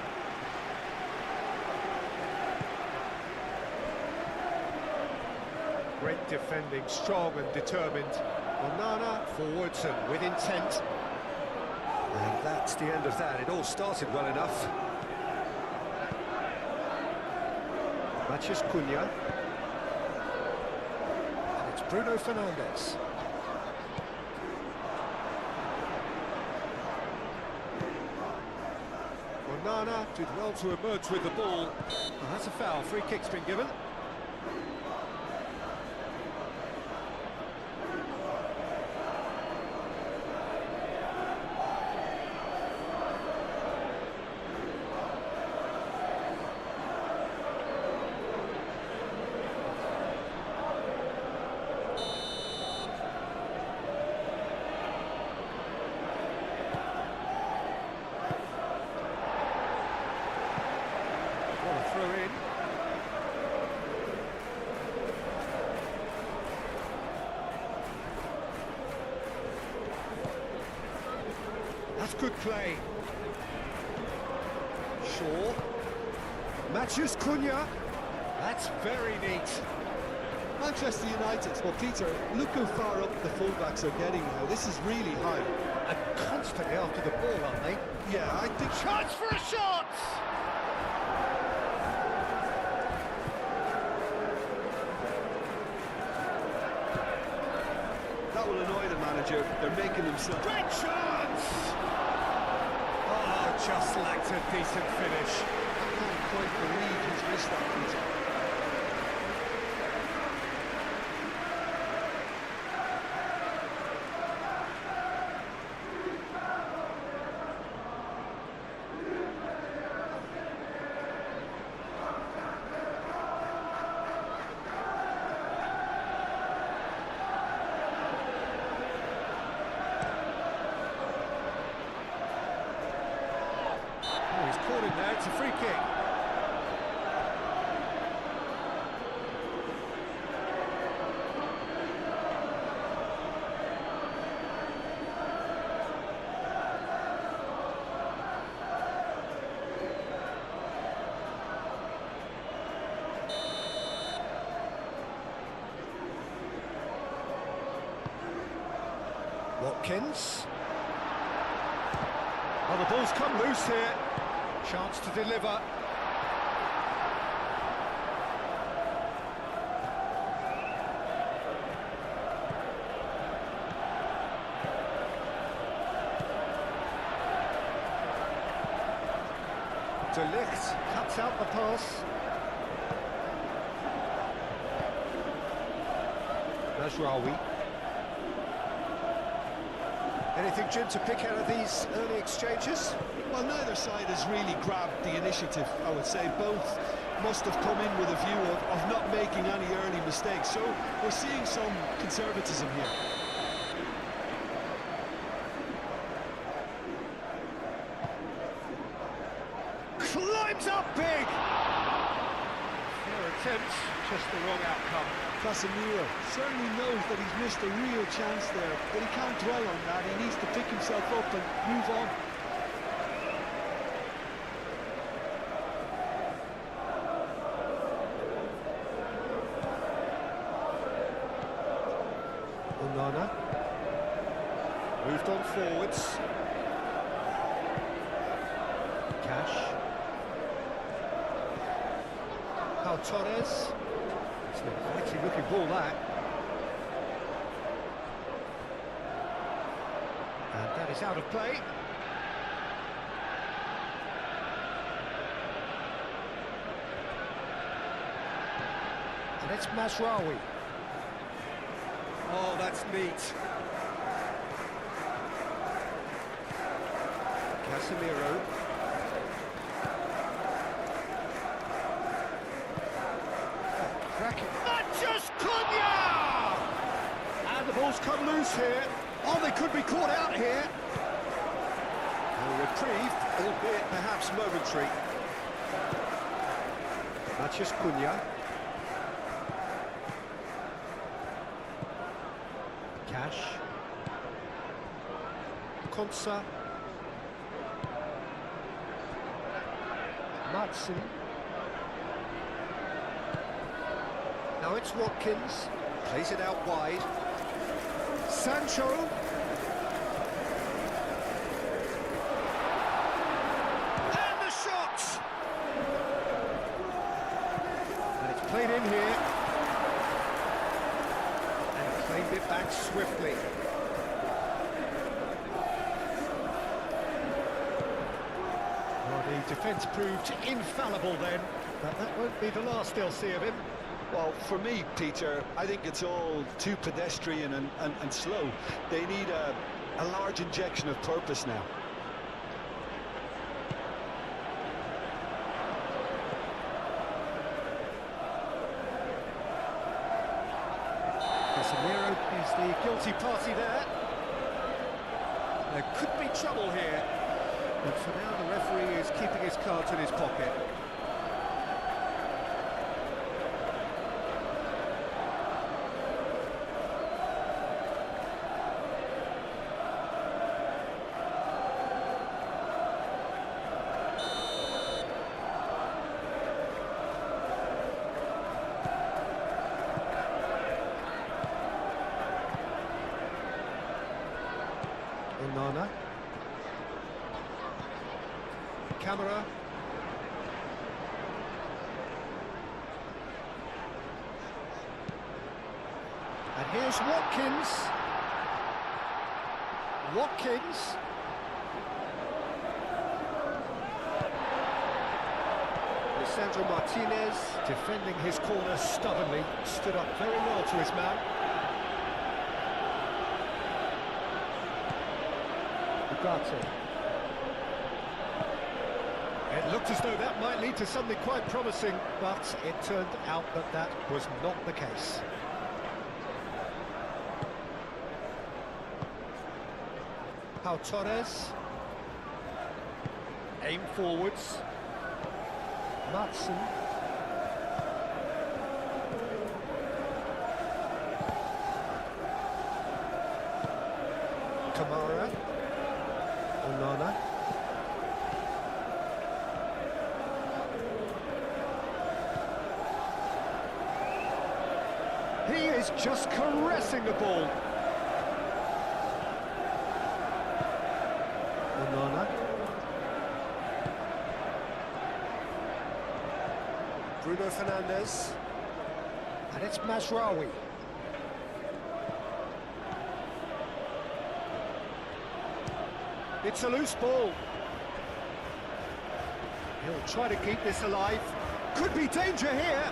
Great defending, strong and determined. Onana forwards and with intent. And that's the end of that. It all started well enough. Matches Cunha. And it's Bruno Fernandes. Onana did well to emerge with the ball. Well, that's a foul. Free kick's been given. Throw in. That's good play. Shaw. Matches Cunha. That's very neat. Manchester United. Well, Peter, look how far up the fullbacks are getting now. This is really high. And constantly after the ball, aren't they? Yeah, I think... Chance for a shot! That will annoy the manager. They're making himself... Great chance! Oh, just lacked a decent finish. I can't quite believe he's missed that, Peter. He's caught him there, it's a free kick. Watkins. Oh, the ball's come loose here. Chance to deliver. De Ligt cuts out the pass. Nasraoui. Anything, Jim, to pick out of these early exchanges? Well, neither side has really grabbed the initiative, I would say. Both must have come in with a view of not making any early mistakes. So we're seeing some conservatism here. Climbs up big! Fair attempt, just the wrong outcome. Casemiro certainly knows that he's missed a real chance there, but he can't dwell on that. He needs to pick himself up and move on. Onana moved on forwards. Cash. Pau Torres. It's an inviting looking ball, that. And that is out of play. And it's Mazraoui. Oh, that's neat. Casemiro. Cracking. Mathias Cunha! And the ball's come loose here. Oh, they could be caught out here. A reprieve, albeit perhaps momentary. Mathias Cunha. Cash. Konsa. Madsen. Now it's Watkins. Plays it out wide. Sancho. And the shot! And it's played in here. And claimed it back swiftly. Well, the defence proved infallible then, but that won't be the last they'll see of him. Well, for me, Peter, I think it's all too pedestrian and slow. They need a large injection of purpose now. Casemiro is the guilty party there. There could be trouble here, but for now the referee is keeping his cards in his pocket. Onana. Camera. And here's Watkins. Watkins. Lisandro Martinez defending his corner stubbornly, stood up very well to his man. Ugarte. It looked as though that might lead to something quite promising, but it turned out that that was not the case. Pau Torres. Aim forwards. Madsen. Kamara. Onana. He is just caressing the ball. Onana. Bruno Fernandes. And it's Mazraoui. It's a loose ball. He'll try to keep this alive. Could be danger here.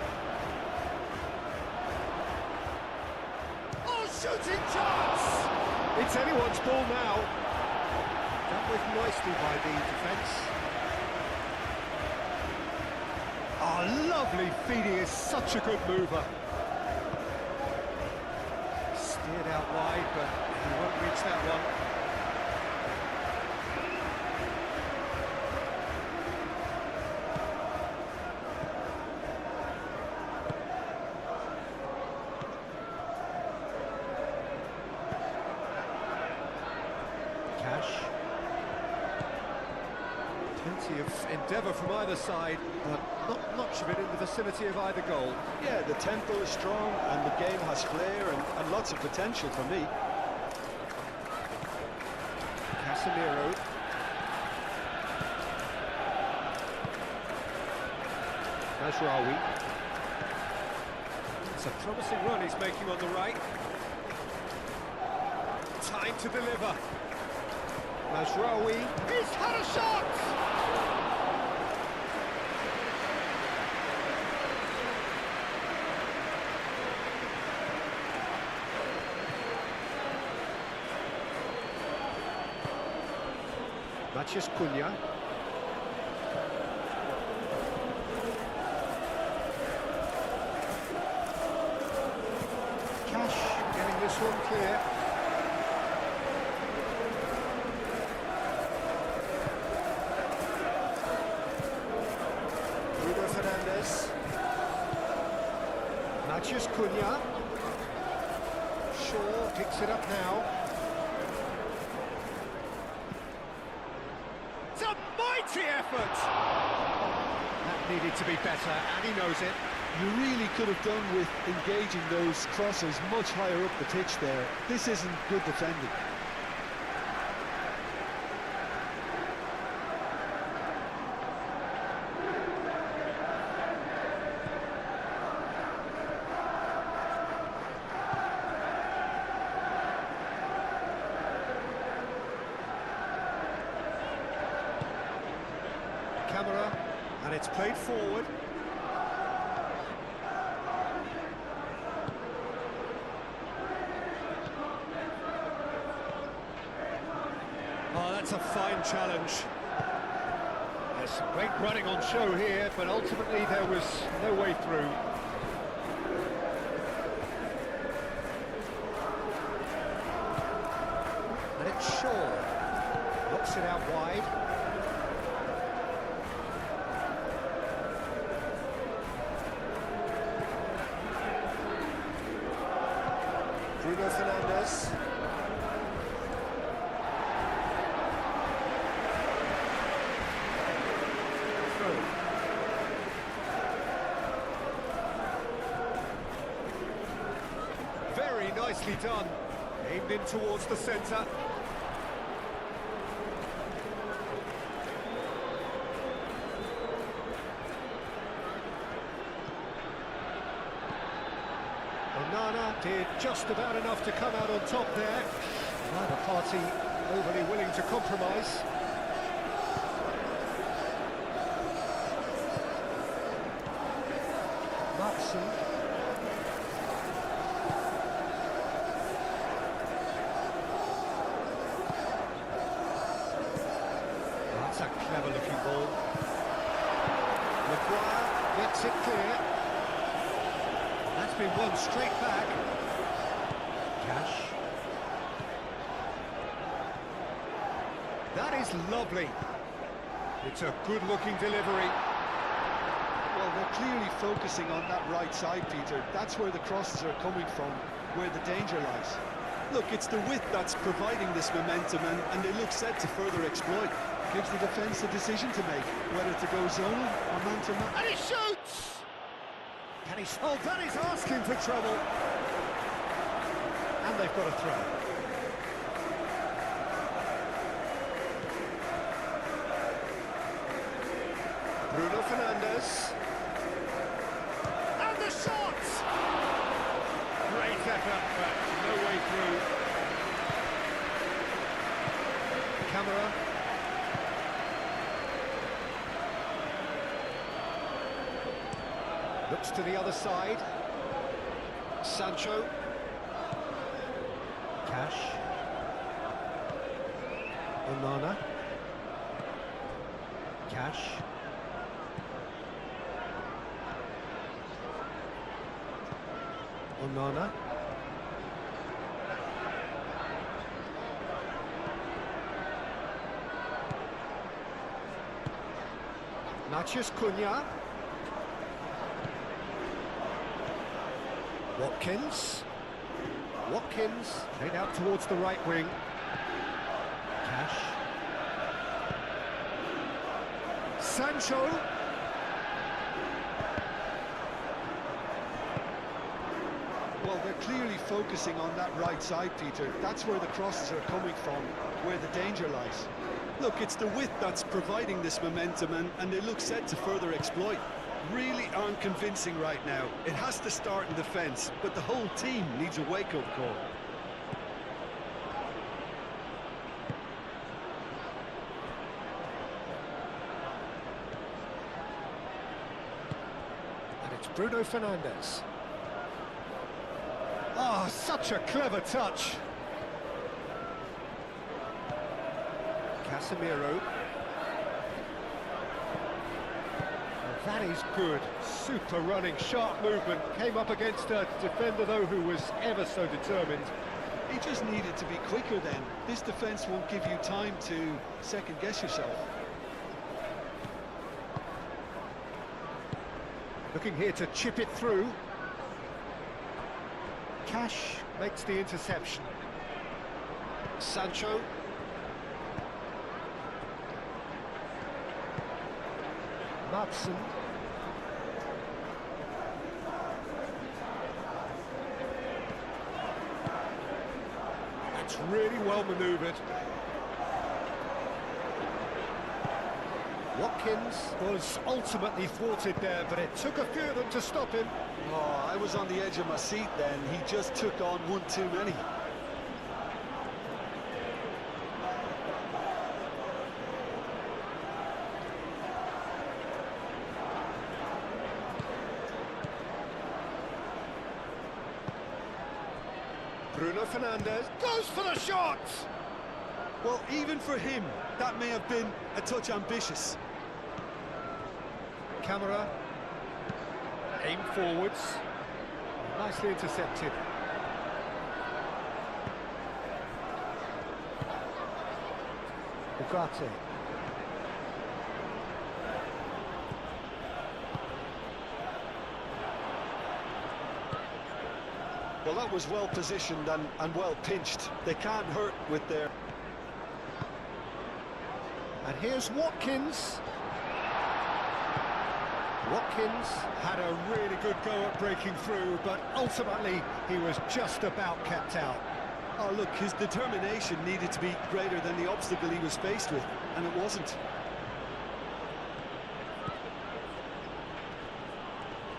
Oh, shooting chance! It's anyone's ball now. Dealt with nicely by the defence. Oh, lovely feed. He is such a good mover. Steered out wide, but he won't reach that one. Cash. Plenty of endeavour from either side, but not much of it in the vicinity of either goal. Yeah, the tempo is strong and the game has flair and lots of potential for me. Casemiro. Mazraoui. It's a promising run he's making on the right. Time to deliver. Mazraoui. He's had a shot! Mathias Cunha. Cash getting this one clear. Bruno Fernandes. Mathias Cunha. Shaw picks it up now. It's a mighty effort! That needed to be better, and he knows it. You really could have done with engaging those crosses much higher up the pitch there. This isn't good defending. Camera, and it's played forward. Oh, that's a fine challenge. There's some great running on show here, but ultimately there was no way through. And it's Shaw. Knocks it out wide. Bruno Fernandes. Through. Very nicely done. Aimed in towards the centre. Onana did just about enough to come out on top there. Neither party overly willing to compromise. Matson. That's a clever looking ball. Maguire gets it clear. That's been won straight back. Cash. That is lovely. It's a good-looking delivery. Well, they're clearly focusing on that right side, Peter. That's where the crosses are coming from, where the danger lies. Look, it's the width that's providing this momentum, and they look set to further exploit. Gives the defence a decision to make, whether to go zonal or man-to-man. And he shoots! Can he... Oh, that is asking for trouble. And they've got a throw. Bruno Fernandes. And the shot! Great effort, but no way through. Camera. Looks to the other side. Sancho. Cash. Onana. Cash. Onana. Mathias Cunha. Watkins. Watkins played out towards the right wing. Cash. Sancho. Well, they're clearly focusing on that right side, Peter. That's where the crosses are coming from, where the danger lies. Look, it's the width that's providing this momentum, and they look set to further exploit. Really aren't convincing right now. It has to start in defence, but the whole team needs a wake-up call. And it's Bruno Fernandes. Oh, such a clever touch. Casemiro. That is good. Super running, sharp movement. Came up against a defender, though, who was ever so determined. He just needed to be quicker then. This defence won't give you time to second-guess yourself. Looking here to chip it through. Cash makes the interception. Sancho. Madsen. That's really well manoeuvred. Watkins was ultimately thwarted there, but it took a few of them to stop him. Oh, I was on the edge of my seat then. He just took on one too many. Bruno Fernandes goes for the shot! Well, even for him, that may have been a touch ambitious. Camera. Aim forwards. Nicely intercepted. Ugarte. Well, that was well positioned and well pinched. They can't hurt with their... And here's Watkins. Watkins had a really good go at breaking through, but ultimately he was just about kept out. Oh, look, his determination needed to be greater than the obstacle he was faced with, and it wasn't.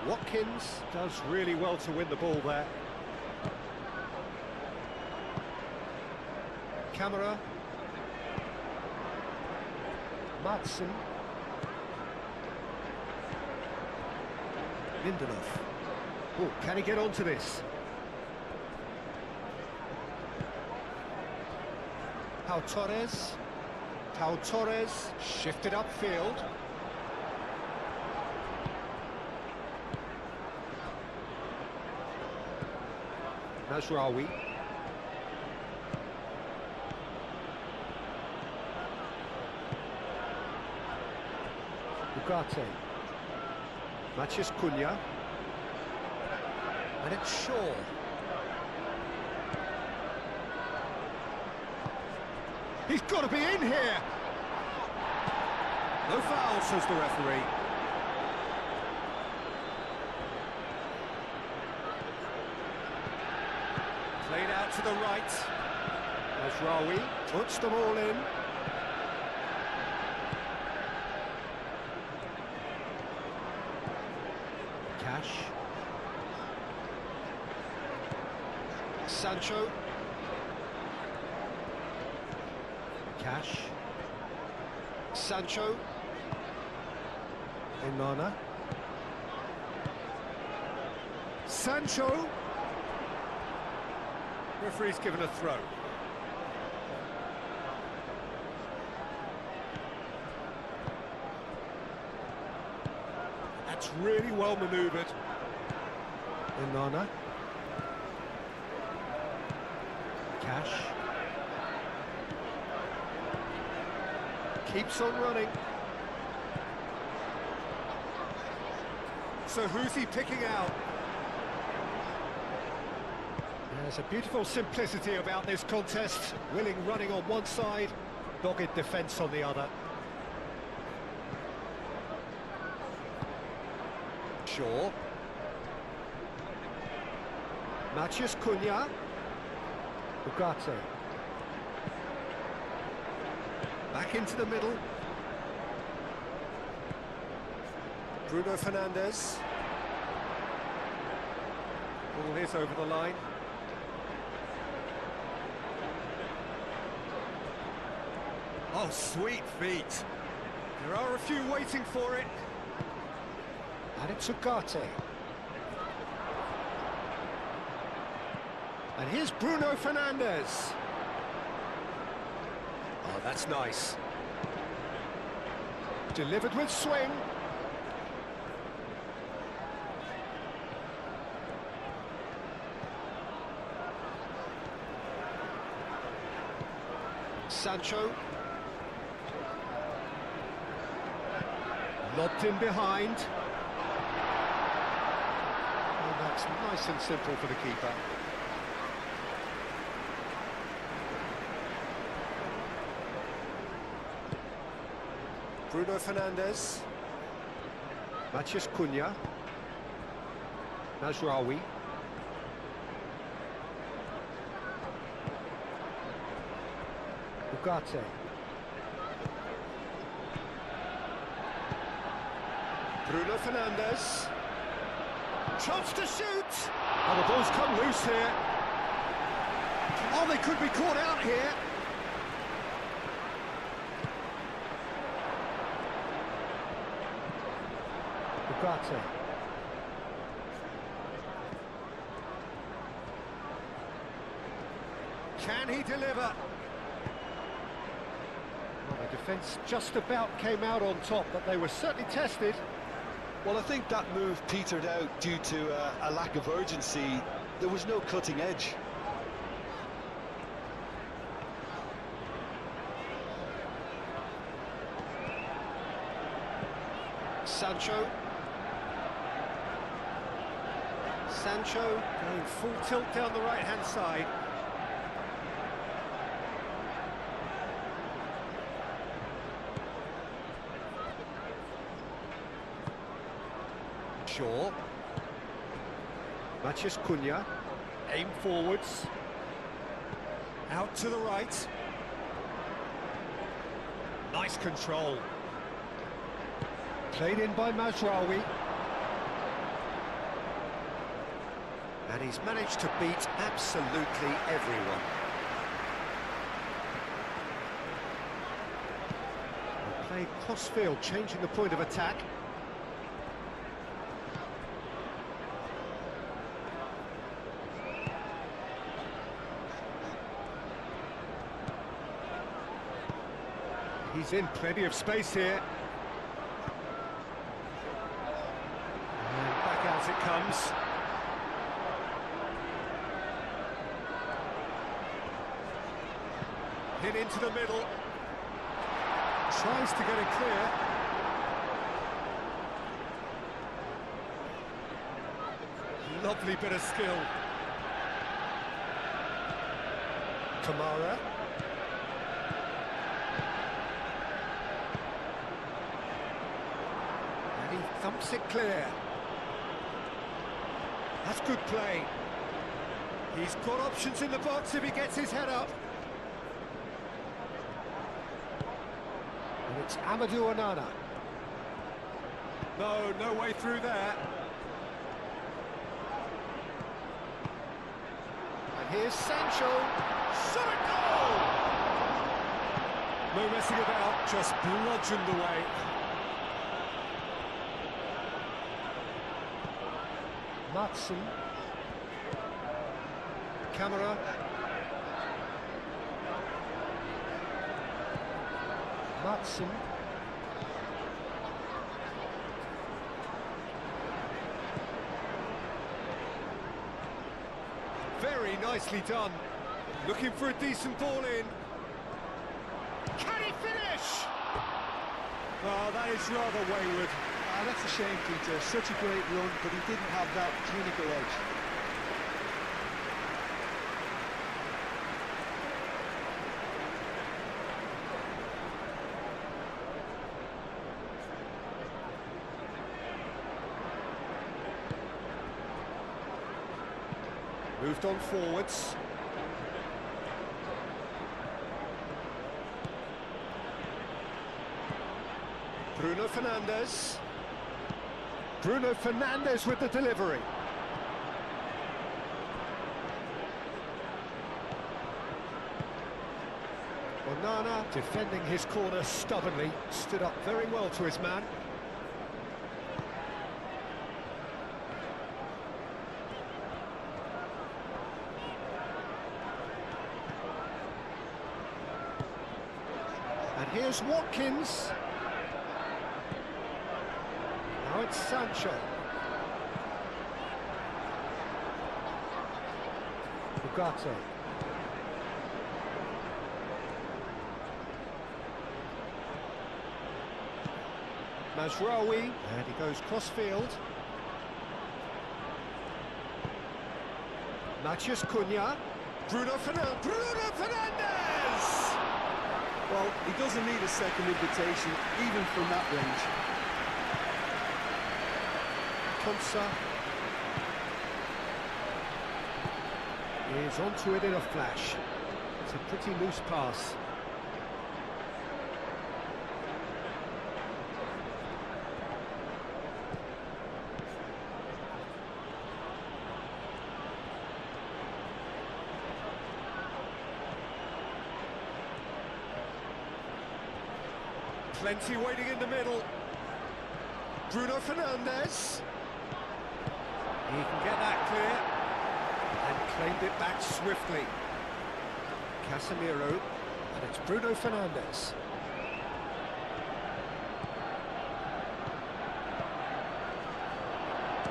Watkins does really well to win the ball there. Camera. Madsen. Lindelof. Oh, can he get onto this? Pau Torres. Pau Torres shifted upfield. Mazraoui. Ugarte. Matheus Cunha. And it's Shaw. He's got to be in here! No foul, says the referee. Played out to the right. Mazraoui puts them all in. Cash. Sancho. Cash. Sancho. Onana. Sancho. Referee's given a throw. That's really well manoeuvred. Onana. Cash. Keeps on running. So who's he picking out? There's a beautiful simplicity about this contest. Willing running on one side, dogged defence on the other. Shaw. Matheus Cunha. Ugarte. Back into the middle. Bruno Fernandes. Ball is over the line. Oh, sweet feet. There are a few waiting for it. And it's Ugarte. And here's Bruno Fernandes. Oh, that's nice. Delivered with swing. Sancho. Lobbed in behind. Oh, that's nice and simple for the keeper. Bruno Fernandes. Matheus Cunha. Mazraoui. Ugarte. Bruno Fernandes. Chance to shoot! Oh, the ball's come loose here. Oh, they could be caught out here. Ugarte. Can he deliver? Well, the defence just about came out on top, but they were certainly tested. Well, I think that move petered out due to a lack of urgency. There was no cutting edge. Sancho. Sancho going full tilt down the right-hand side. Shaw. Matheus Cunha. Aim forwards. Out to the right. Nice control. Played in by Mazraoui. And he's managed to beat absolutely everyone. Played cross-field, changing the point of attack. He's in plenty of space here. And back out it comes. Hit into the middle. Tries to get it clear. Lovely bit of skill. Kamara. And he thumps it clear. That's good play. He's got options in the box if he gets his head up. And it's Amadou Onana. No way through there. And here's Sancho. Shot a goal! No messing about, just bludgeoned away. Matson. Camera. Matson. Very nicely done. Looking for a decent ball in. Can he finish? Oh, that is rather wayward. That's a shame, Peter. Such a great run, but he didn't have that clinical edge. Moved on forwards. Bruno Fernandes. Bruno Fernandes with the delivery. Onana defending his corner stubbornly, stood up very well to his man. Here's Watkins. Now it's Sancho. Ugarte. Mazraoui, and he goes cross-field. Matheus Cunha. Bruno Fernandes! Well, he doesn't need a second invitation, even from that range. Konsa is onto it in a flash. It's a pretty loose pass. Plenty waiting in the middle. Bruno Fernandes. He can get that clear. And claimed it back swiftly. Casemiro. And it's Bruno Fernandes.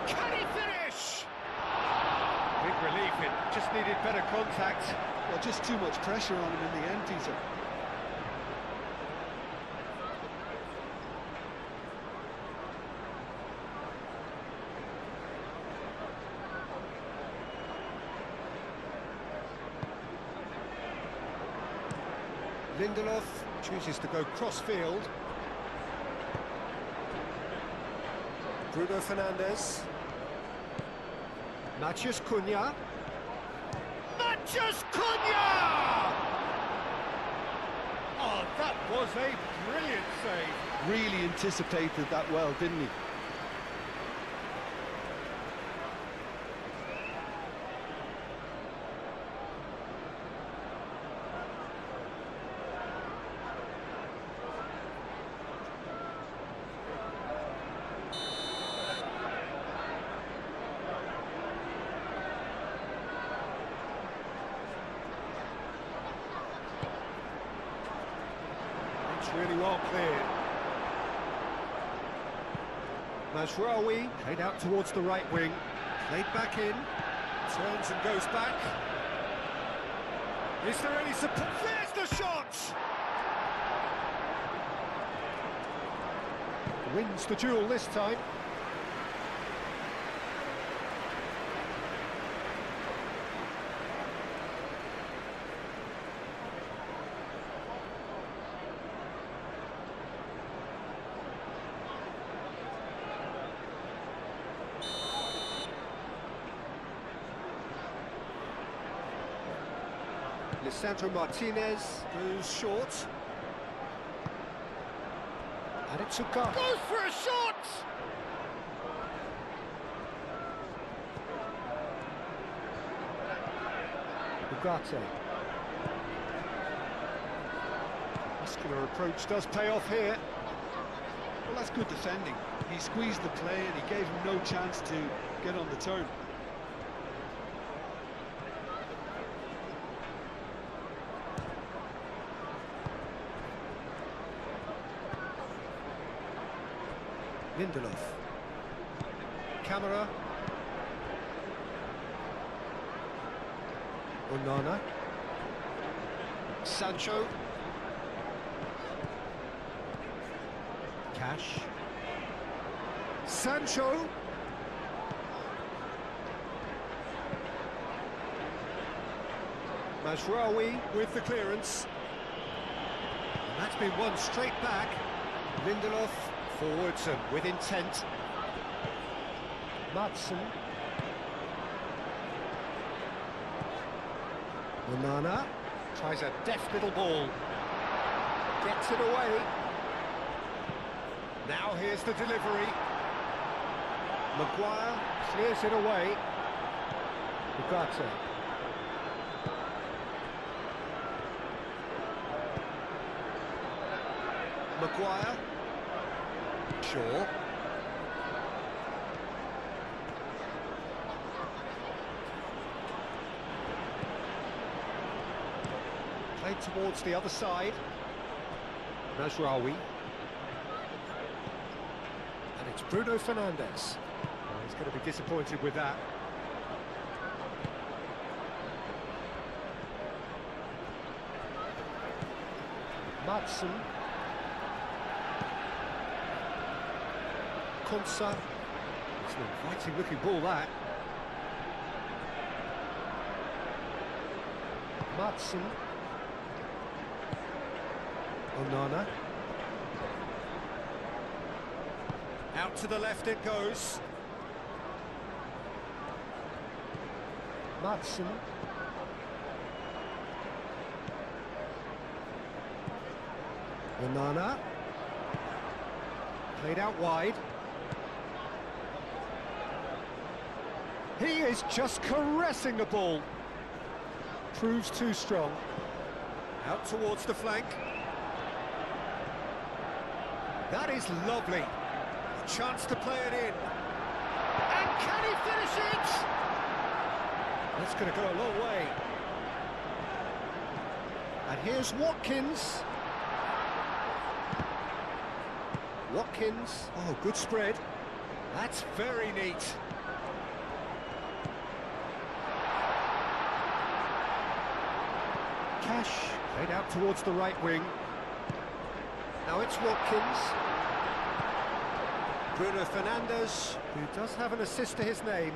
Can he finish? Big relief, it just needed better contact. Well, just too much pressure on him in the end, Peter. Lindelof chooses to go cross-field. Bruno Fernandes. Matheus Cunha. Matheus Cunha! Oh, that was a brilliant save. Really anticipated that well, didn't he? It's really well cleared. Mazraoui played out towards the right wing, played back in, turns and goes back. Is there any support? There's the shot! Wins the duel this time. Lisandro Martinez goes short. And it's Ugarte. Goes for a shot! Ugarte. Muscular approach does pay off here. Well, that's good defending. He squeezed the play and he gave him no chance to get on the turn. Lindelof. Camera. Onana. Sancho. Cash. Sancho. Mazraoui with the clearance. And that's been won straight back. Lindelof forwards and with intent. Madsen. Onana tries a deft little ball. Gets it away. Now here's the delivery. Maguire clears it away. Ugarte. Maguire. Shaw. Played towards the other side. Mazraoui. And it's Bruno Fernandes. Oh, he's going to be disappointed with that. Madsen. Konsa. It's an inviting looking ball, that. Madsen. Onana. Out to the left it goes. Madsen. Onana. Played out wide. He is just caressing the ball. Proves too strong. Out towards the flank. That is lovely. A chance to play it in. And can he finish it? That's going to go a long way. And here's Watkins. Watkins. Oh, good spread. That's very neat. Cash. Played out towards the right wing. Now it's Watkins. Bruno Fernandes, who does have an assist to his name.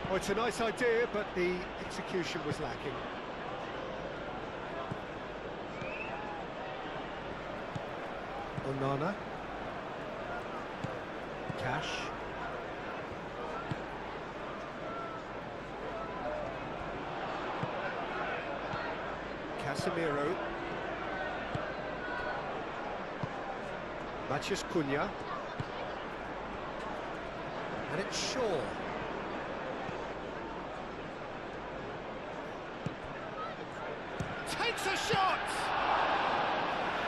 Oh, it's a nice idea, but the execution was lacking. Onana. Cash. Casemiro. Matheus Cunha. And it's Shaw. Takes a shot!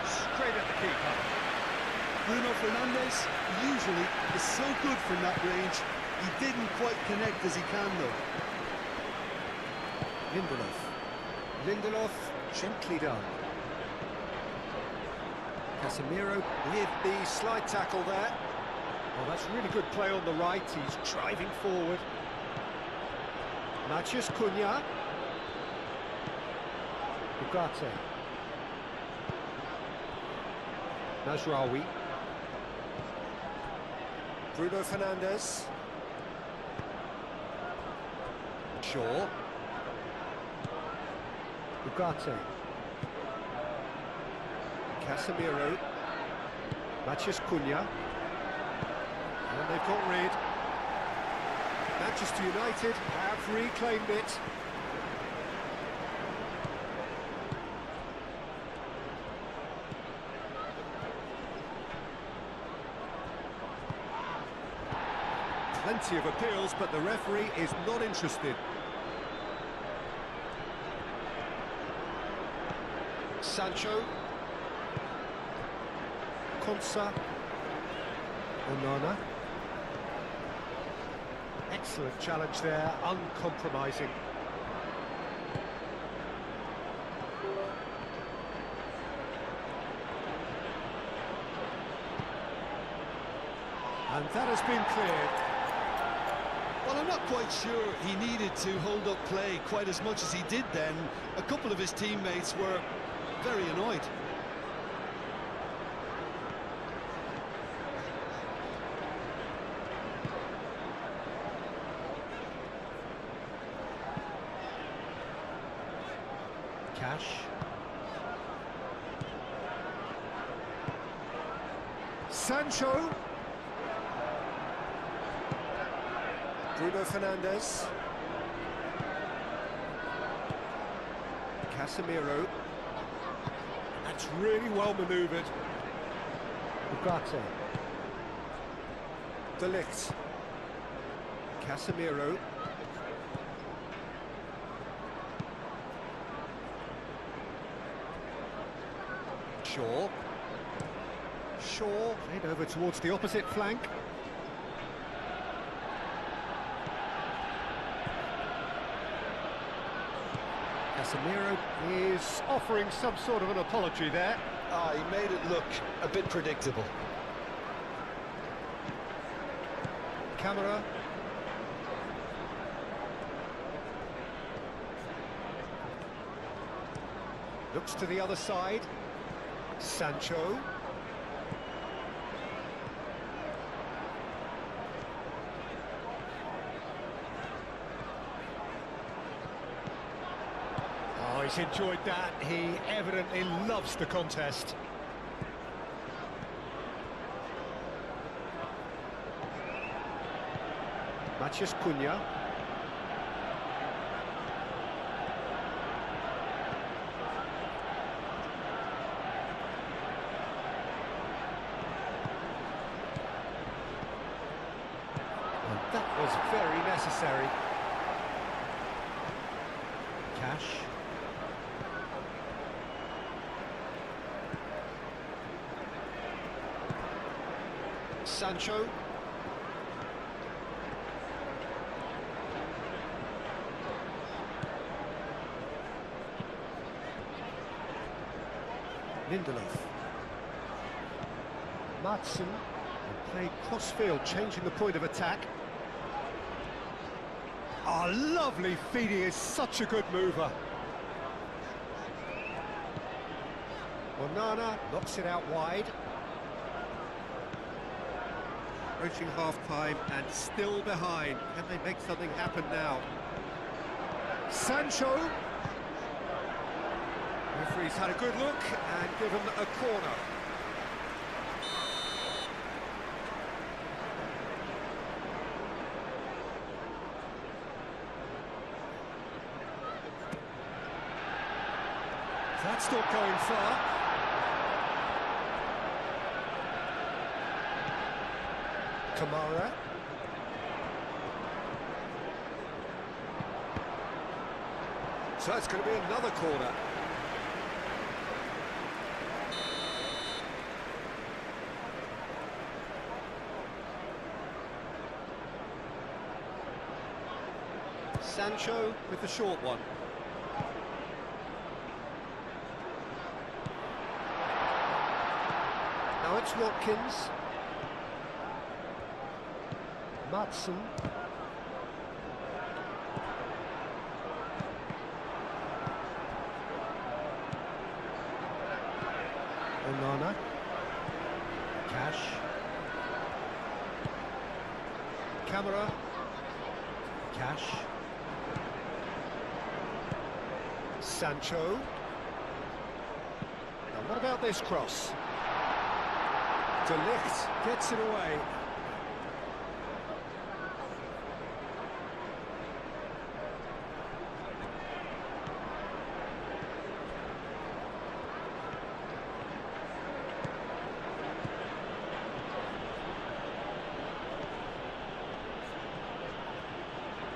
Straight at the keeper. Bruno Fernandes usually is so good from that range. He didn't quite connect as he can though. Lindelof, gently done. Casemiro with the slide tackle there. Oh, that's really good play on the right. He's driving forward. Matheus Cunha. Ugarte. Mazraoui. Bruno Fernandes. Shaw. Ugarte. Casemiro. Matheus Cunha. And they've got rid. Manchester United have reclaimed it. Plenty of appeals, but the referee is not interested. Sancho. Konsa. Onana. Excellent challenge there, uncompromising. And that has been cleared. Well, I'm not quite sure he needed to hold up play quite as much as he did then. A couple of his teammates were very annoyed. Cash. Sancho. Bruno Fernandes. Casemiro. That's really well manoeuvred. Ugarte. De Ligt. Casemiro. Shaw. Shaw played over towards the opposite flank. Casemiro is offering some sort of an apology there. Ah, he made it look a bit predictable. Camera. Looks to the other side. Sancho. Oh, he's enjoyed that. He evidently loves the contest. Matheus Cunha. And that was very necessary. Cash. Sancho. Lindelof. Madsen played crossfield, changing the point of attack. Oh, lovely feed, he is such a good mover. Onana knocks it out wide. Approaching half-time and still behind. Can they make something happen now? Sancho. Referee's had a good look and given a corner. That's not going far. Kamara. So it's going to be another corner. Sancho with the short one. Now it's Watkins. Madsen. Onana. Cash. Camera. Cash. Sancho. Now what about this cross? De Ligt gets it away.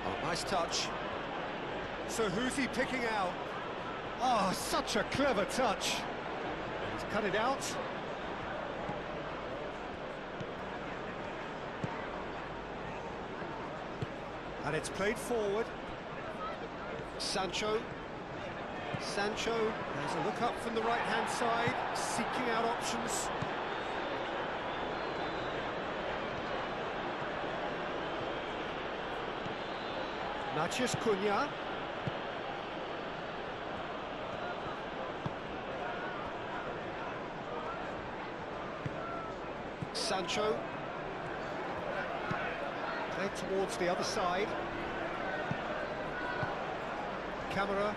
Oh, nice touch. So who's he picking out? Oh, such a clever touch. He's cut it out. And it's played forward. Sancho. Sancho has a look up from the right-hand side, seeking out options. Matheus Cunha. Sancho. Played towards the other side. Camera.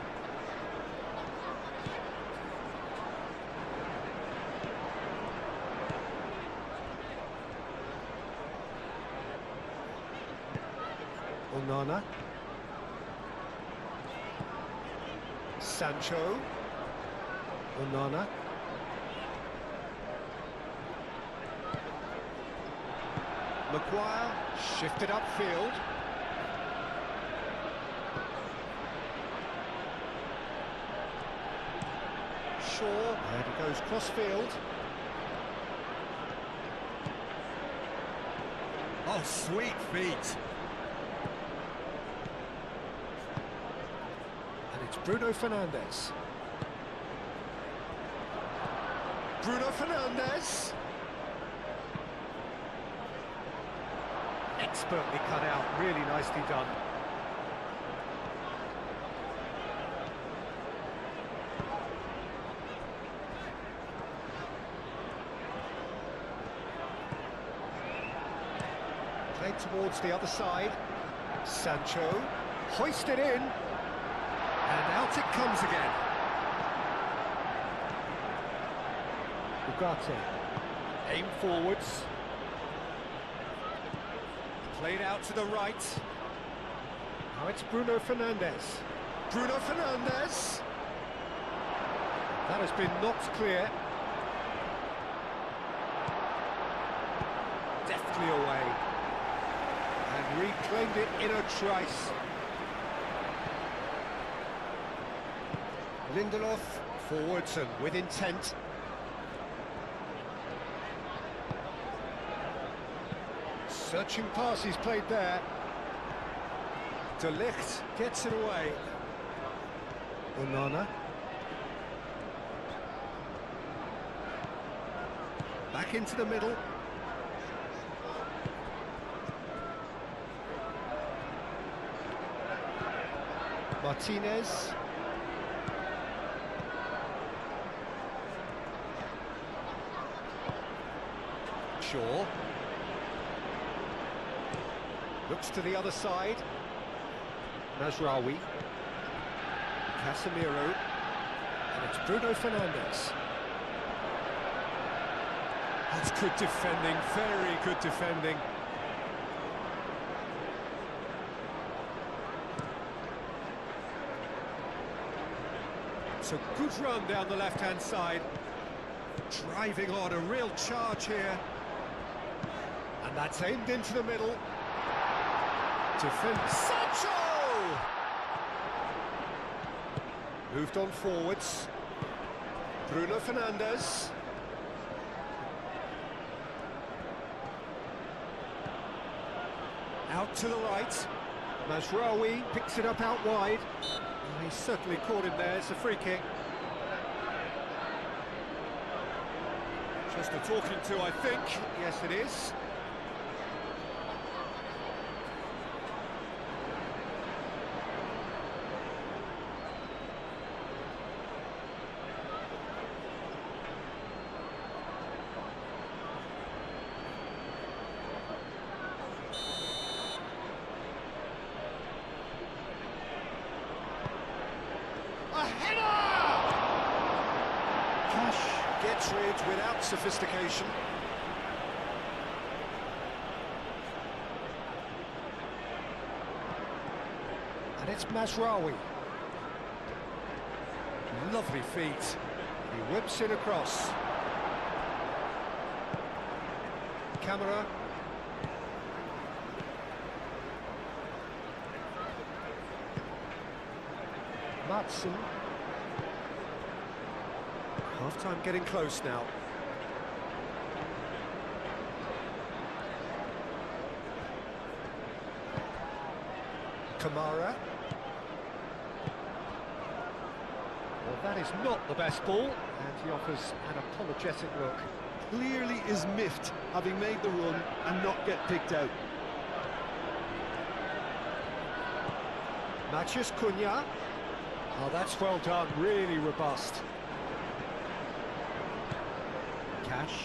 Onana. Sancho. Onana. Maguire shifted upfield. Shaw, and he goes crossfield. Oh, sweet feet. And it's Bruno Fernandes. Bruno Fernandes. Expertly cut out, really nicely done. Played towards the other side. Sancho, hoisted in, and out it comes again. Ugarte, aim forwards. Played out to the right. Now it's Bruno Fernandes. Bruno Fernandes. That has been knocked clear. Deftly away. And reclaimed it in a trice. Lindelof, forwards and with intent. Searching pass he's played there. De Ligt gets it away. Onana. Back into the middle. Martinez. Shaw. Looks to the other side. Mazraoui. Casemiro. And it's Bruno Fernandes. That's good defending, very good defending. It's a good run down the left-hand side. Driving on, a real charge here. And that's aimed into the middle. Defend Sancho! Moved on forwards. Bruno Fernandes. Out to the right. Mazraoui picks it up out wide. And he certainly caught him there. It's a free kick. Just a talking to, I think. Yes, it is. A header! Cash gets rid without sophistication. And it's Mazraoui. Lovely feet. He whips it across. Camera. Matson. Half-time getting close now. Kamara. Well, that is not the best ball, and he offers an apologetic look. Clearly is miffed, having made the run and not get picked out. Matheus Cunha. Oh, that's well done, really robust. Cash.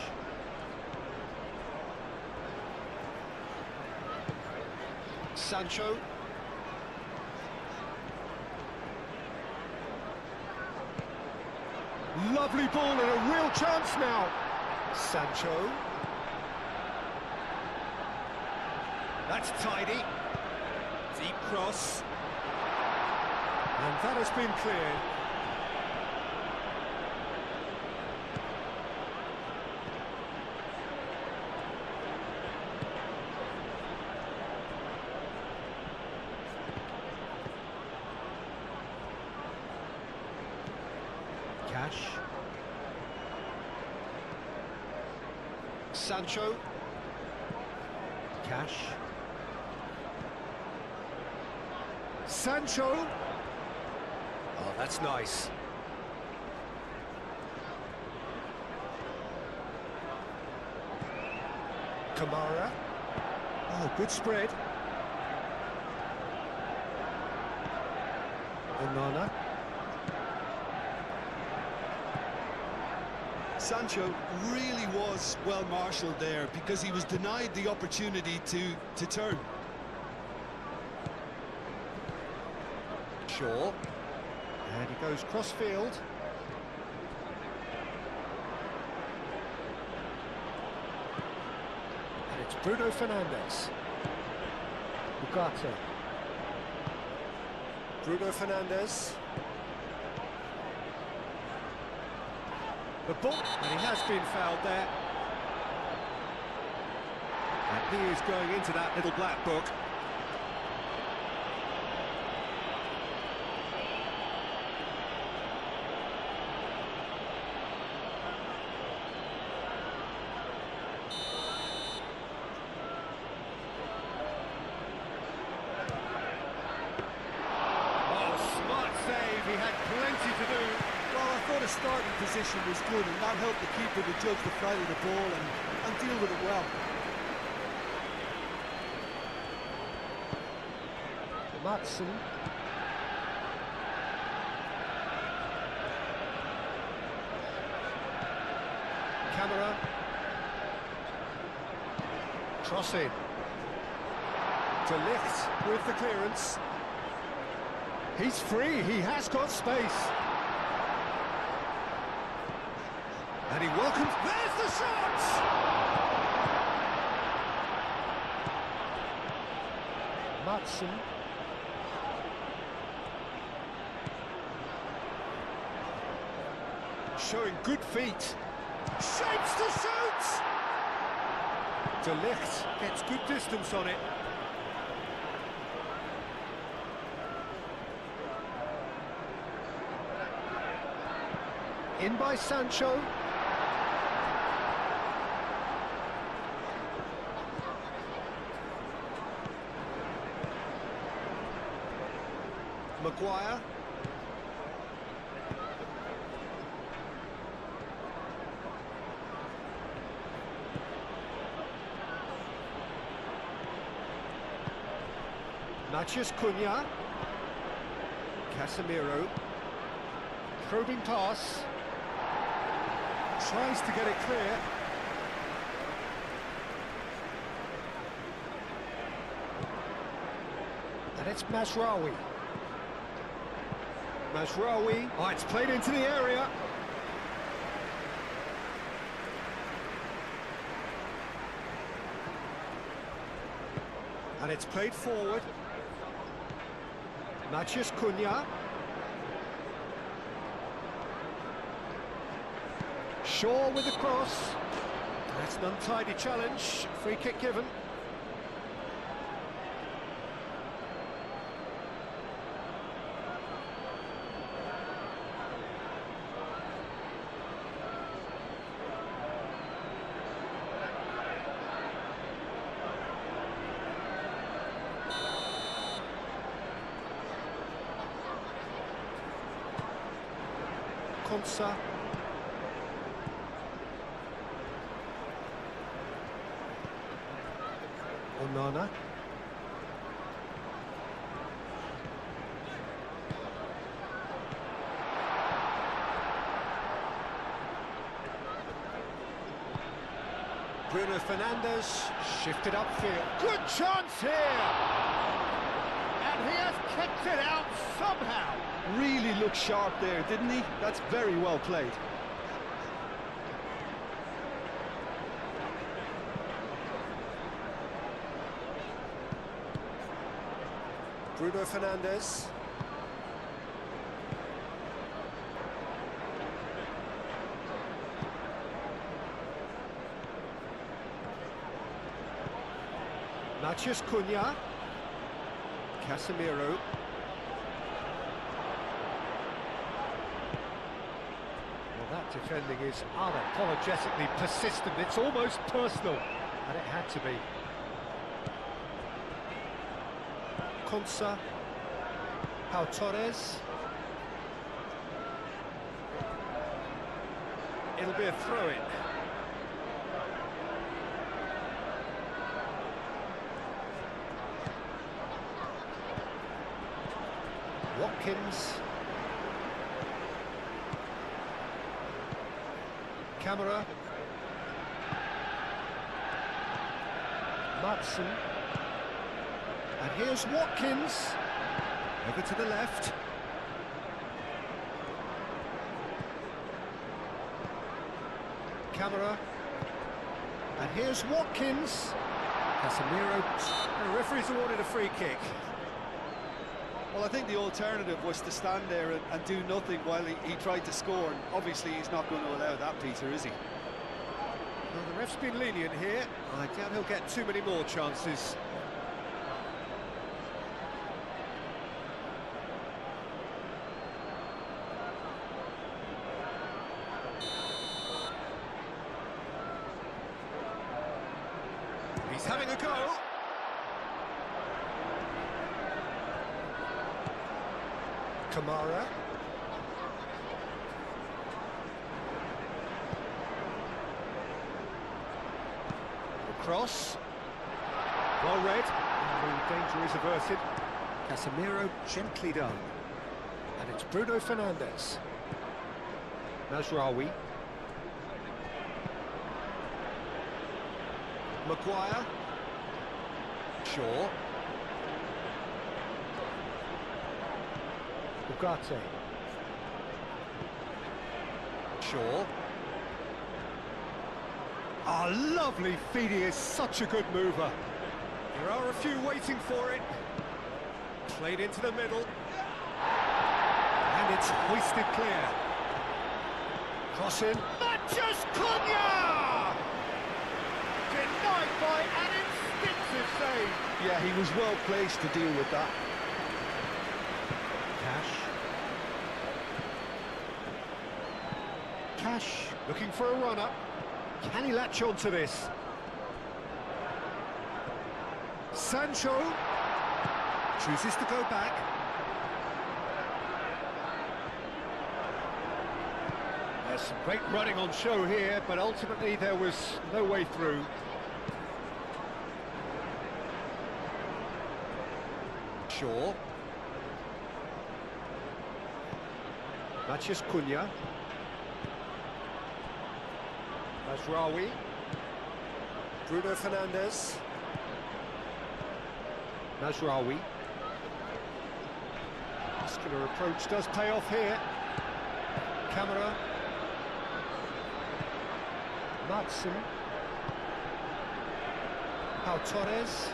Sancho. Lovely ball and a real chance now. Sancho. That's tidy. Deep cross. And that has been cleared. Cash. Sancho. Cash. Oh, that's nice. Kamara. Oh, good spread. Onana. Sancho really was well marshalled there because he was denied the opportunity to turn. Shaw. And he goes cross-field. And it's Bruno Fernandes. Ugarte. Bruno Fernandes. The ball, and he has been fouled there. And he is going into that little black book. The starting position was good, and that helped the keeper to judge the flight of the ball and deal with it well. Matson. Camera. Cross in. De Ligt with the clearance. He's free, he has got space. And he welcomes, there's the shot! Matson. Showing good feet. Shapes to shoot! De Ligt gets good distance on it. In by Sancho. Maguire. Matheus Cunha. Casemiro. Probing pass. Tries to get it clear. And it's Mazraoui. Mazraoui. Oh, it's played into the area. And it's played forward. Matheus Cunha. Shaw with the cross. That's an untidy challenge. Free kick given. Konsa. Onana. Bruno Fernandes shifted upfield. Good chance here! And he has kicked it out somehow. Really looked sharp there, didn't he? That's very well played. Bruno Fernandes. Matheus Cunha. Casemiro. Well, that defending is unapologetically persistent. It's almost personal, and it had to be. Konsa. Pau Torres. It'll be a throw-in. Watkins. Camera. Madsen. And here's Watkins. Over to the left. Camera. And here's Watkins. Casemiro. The referee's awarded a free kick. Well, I think the alternative was to stand there and do nothing while he tried to score, and obviously he's not going to allow that, Peter, is he? Well, the ref's been lenient here. I doubt he'll get too many more chances. He's having a go. Kamara. Cross. Well read. The danger is averted. Casemiro gently done. And it's Bruno Fernandes. Mazraoui. Maguire. Shaw. Ugarte. Shaw. Ah, lovely feed, he is such a good mover. There are a few waiting for it. Played into the middle. And it's hoisted clear. Crossing. Matches Cunha! Denied by an instinctive save. Yeah, he was well placed to deal with that. Cash looking for a runner. Can he latch on to this? Sancho chooses to go back. There's some great running on show here, but ultimately there was no way through. Shaw. Matches Cunha. Mazraoui. Bruno Fernandes. Mazraoui. Muscular approach does pay off here. Camera. Madsen. Pau Torres.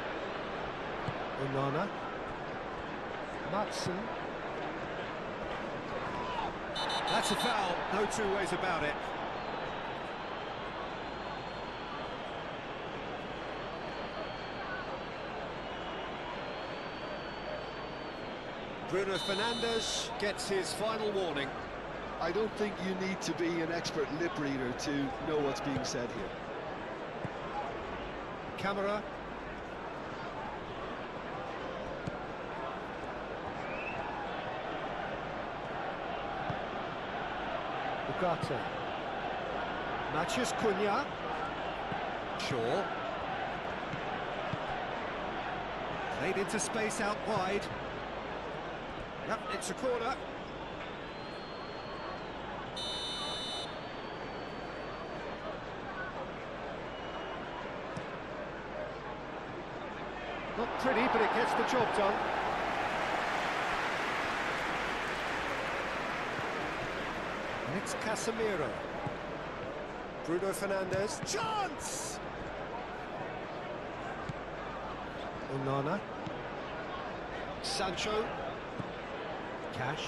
Onana. Madsen. That's a foul, no two ways about it. Bruno Fernandes gets his final warning. I don't think you need to be an expert lip reader to know what's being said here. Camera. Ugarte. Matches Cunha. Shaw. Played into space out wide. Yep, it's a corner. Not pretty, but it gets the job done. And it's Casemiro. Bruno Fernandes. Chance! Onana. Sancho. Cash.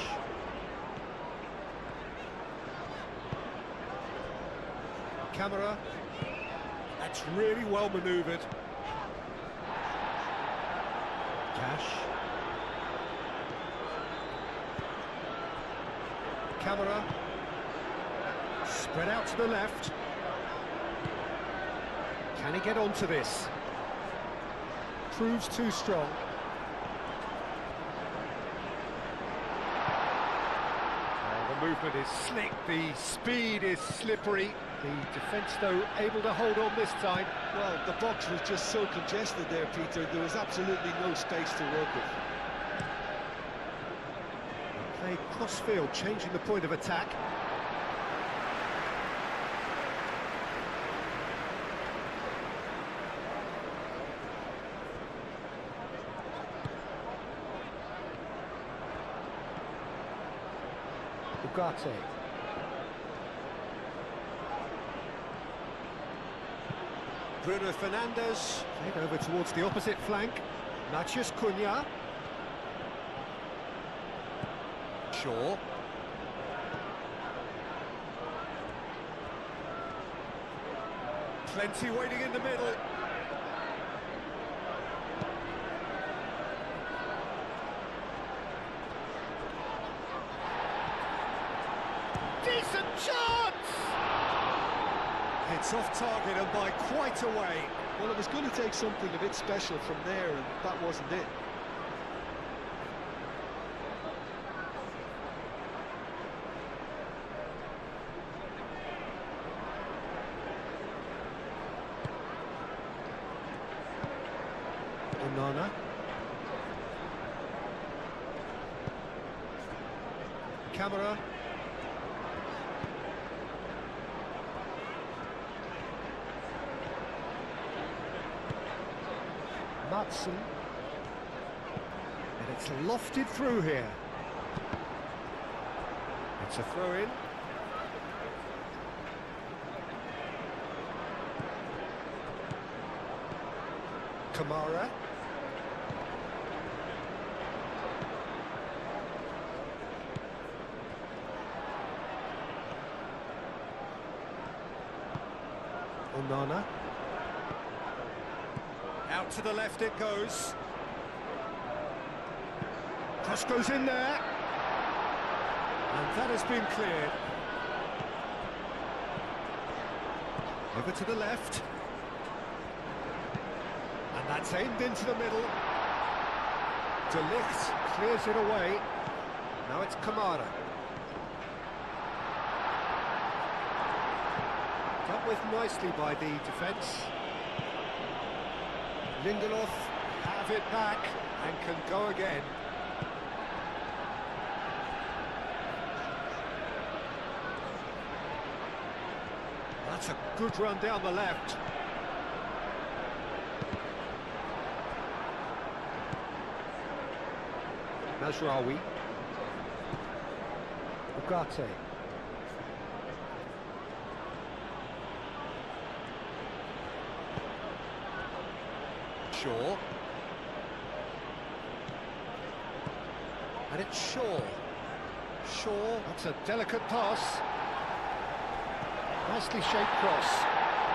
Camera. That's really well manoeuvred. Cash. Camera. Spread out to the left. Can he get onto this? Proves too strong. movement is slick, the speed is slippery. The defence, though, able to hold on this time. Well, the box was just so congested there, Peter. There was absolutely no space to work with. Play cross-field, changing the point of attack. Ugarte. Bruno Fernandes, played over towards the opposite flank. Matheus Cunha. Shaw. Plenty waiting in the middle. Decent chance! It's off target and by quite a way. Well, it was going to take something a bit special from there, and that wasn't it. Onana. Camera. Matson. And it's lofted through here. It's a throw-in. Kamara. Onana. Out to the left it goes. Cross goes in there. And that has been cleared. Over to the left. And that's aimed into the middle. De Ligt clears it away. Now it's Kamara. Dealt with nicely by the defence. Lindelof have it back and can go again. That's a good run down the left. Mazraoui. Ugarte. Shaw. And it's Shaw. Shaw, that's a delicate pass. Nicely shaped cross.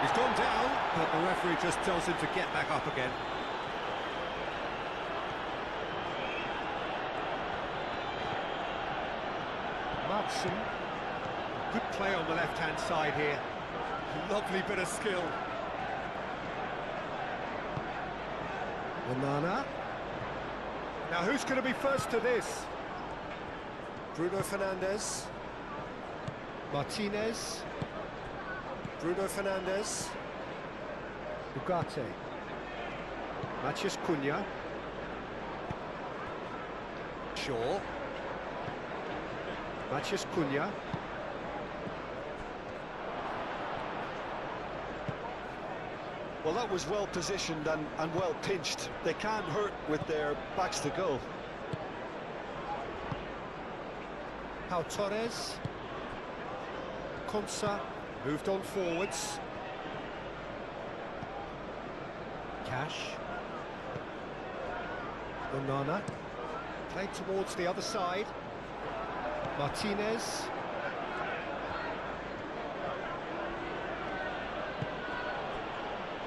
He's gone down, but the referee just tells him to get back up again. Matson. Good play on the left-hand side here. Lovely bit of skill. Onana. Now who's going to be first to this? Bruno Fernandes. Martinez. Bruno Fernandes. Ugarte. Matheus Cunha. Shaw. Matheus Cunha. Well, that was well positioned and well pinched. They can't hurt with their backs to goal. Pau Torres. Konsa moved on forwards. Cash. Onana. Played towards the other side. Martinez.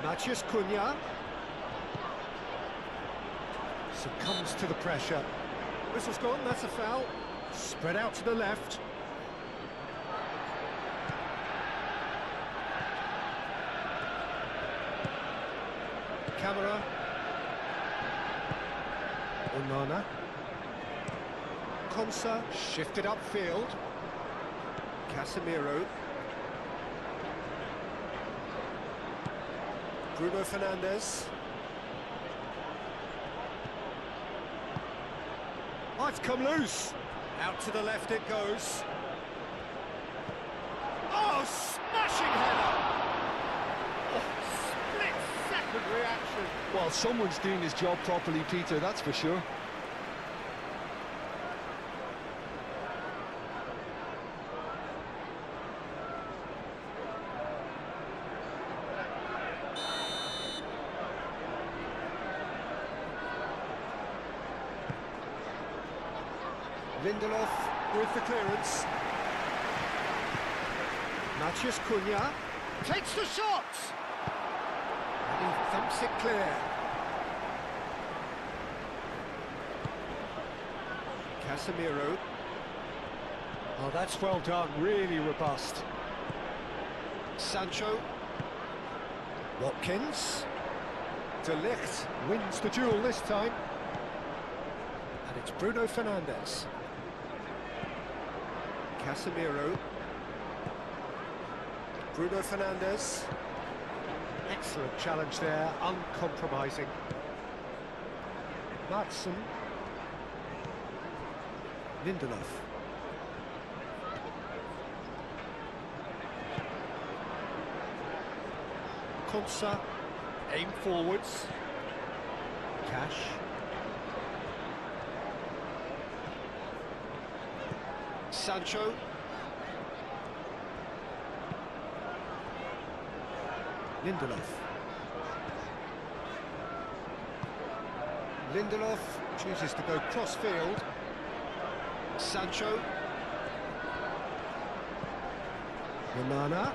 Matheus Cunha. Succumbs to the pressure. Whistle's gone, that's a foul. Spread out to the left. Camera. Onana. Konsa shifted upfield. Casemiro. Bruno Fernandes. Oh, it's come loose. Out to the left it goes. Oh, smashing header! Oh, split-second reaction. Well, someone's doing his job properly, Peter, that's for sure. Lindelof with the clearance. Matheus Cunha takes the shot! And he thumps it clear. Casemiro. Oh, that's well done, really robust. Sancho. Watkins. De Ligt wins the duel this time. And it's Bruno Fernandes. Casemiro. Bruno Fernandes. Excellent challenge there, uncompromising. Maatsen. Lindelof. Konsa. Aim forwards. Cash. Sancho. Lindelof. Lindelof chooses to go cross-field. Sancho. Onana.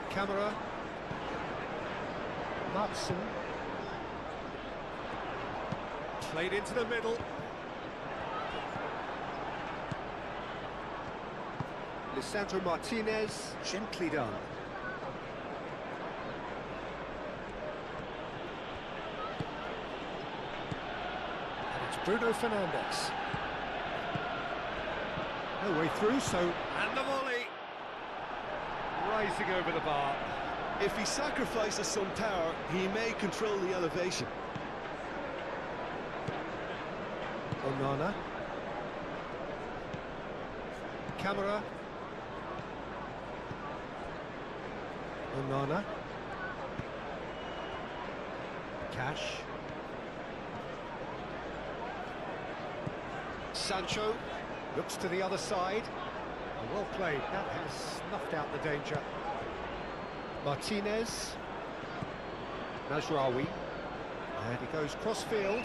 Camera. Maatsen. Played into the middle. Lisandro Martinez, gently done. And it's Bruno Fernandes. No way through, so... And the volley! Rising over the bar. If he sacrifices some power, he may control the elevation. Onana. Camera. Onana. Cash. Sancho looks to the other side. Well played, that has snuffed out the danger. Martinez. Mazraoui. And he goes cross-field.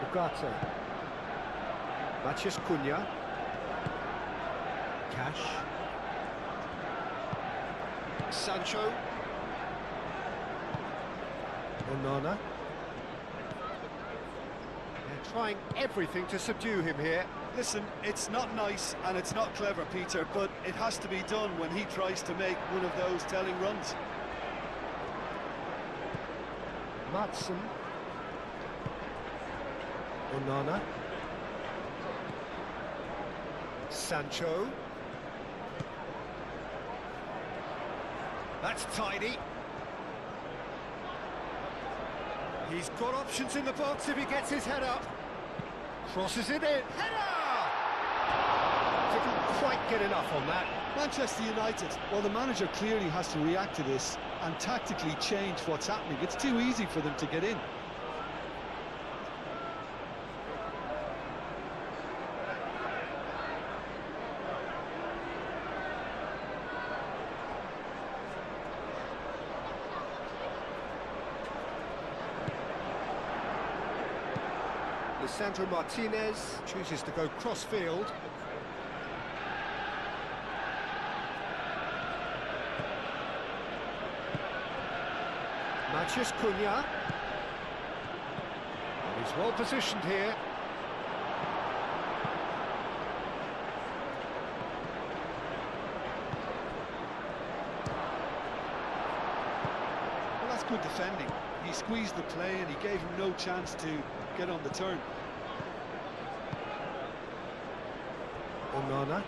Ugarte. Matheus Cunha. Cash. Sancho. Onana. They're trying everything to subdue him here. Listen, it's not nice and it's not clever, Peter, but it has to be done when he tries to make one of those telling runs. Maatsen. Onana. Sancho. That's tidy. He's got options in the box if he gets his head up. Crosses it in. Header! Didn't quite get enough on that. Manchester United, well, the manager clearly has to react to this and tactically change what's happening. It's too easy for them to get in. Lisandro Martinez chooses to go cross-field. Matheus Cunha. And he's well positioned here. Well, that's good defending. He squeezed the play and he gave him no chance to get on the turn. Onana.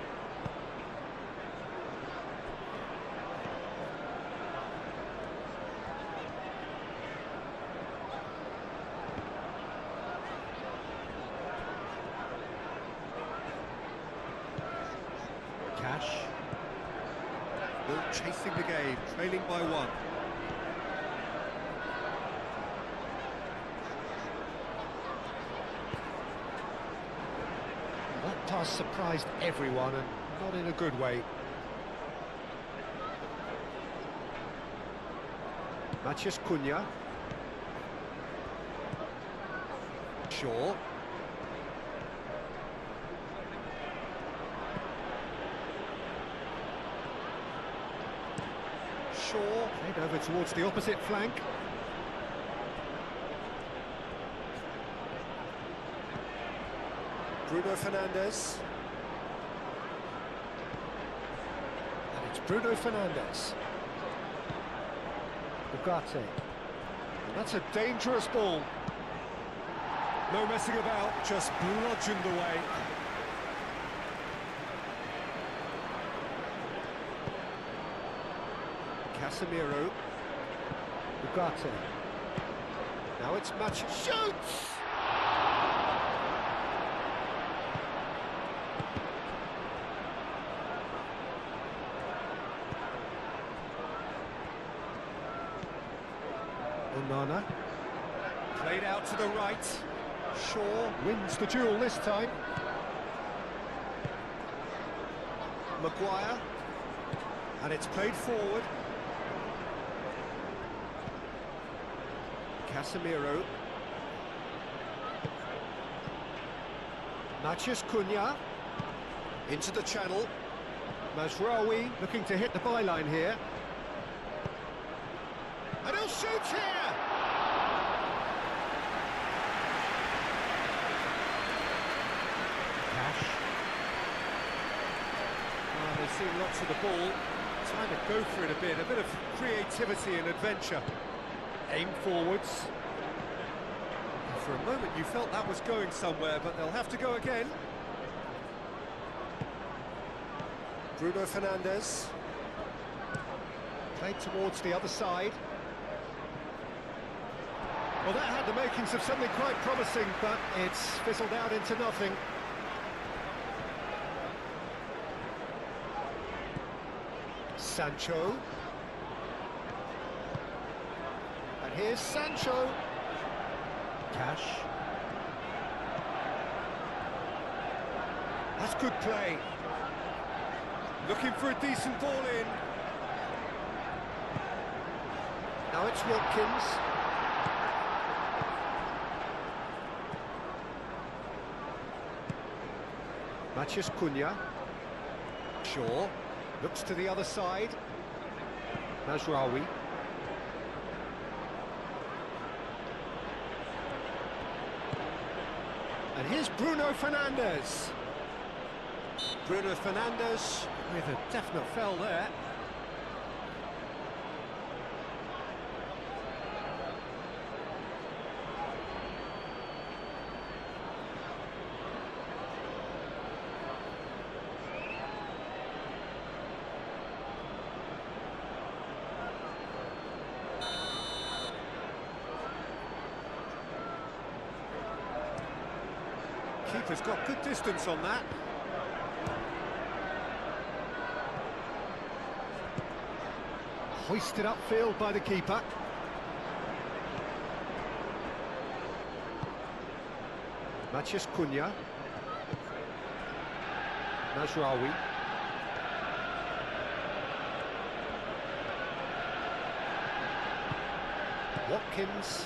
chasing the game, trailing by one. That pass surprised everyone, and not in a good way. Matheus Cunha. Shaw. Played over towards the opposite flank. Bruno Fernandes. And it's Bruno Fernandes. Ugarte. And that's a dangerous ball. No messing about, just bludgeoned away. Casemiro. Ugarte. Now it's Matheus. Shoots! Onana. Played out to the right. Shaw wins the duel this time. Maguire. And it's played forward. Casemiro. Matheus Cunha. Into the channel. Mazraoui looking to hit the byline here. And he'll shoot here! Cash. Oh, they've seen lots of the ball. Time to go for it a bit of creativity and adventure. Aim forwards. And for a moment you felt that was going somewhere, but they'll have to go again. Bruno Fernandes. Played towards the other side. Well, that had the makings of something quite promising, but it's fizzled out into nothing. Sancho. And here's Sancho. Cash. That's good play. Looking for a decent ball in. Now it's Watkins. Matheus Cunha. Shaw. Looks to the other side. Mazraoui. And here's Bruno Fernandes. Bruno Fernandes with a definite foul there. Keeper's got good distance on that. Hoisted upfield by the keeper. Matheus Cunha. Mazraoui. Watkins.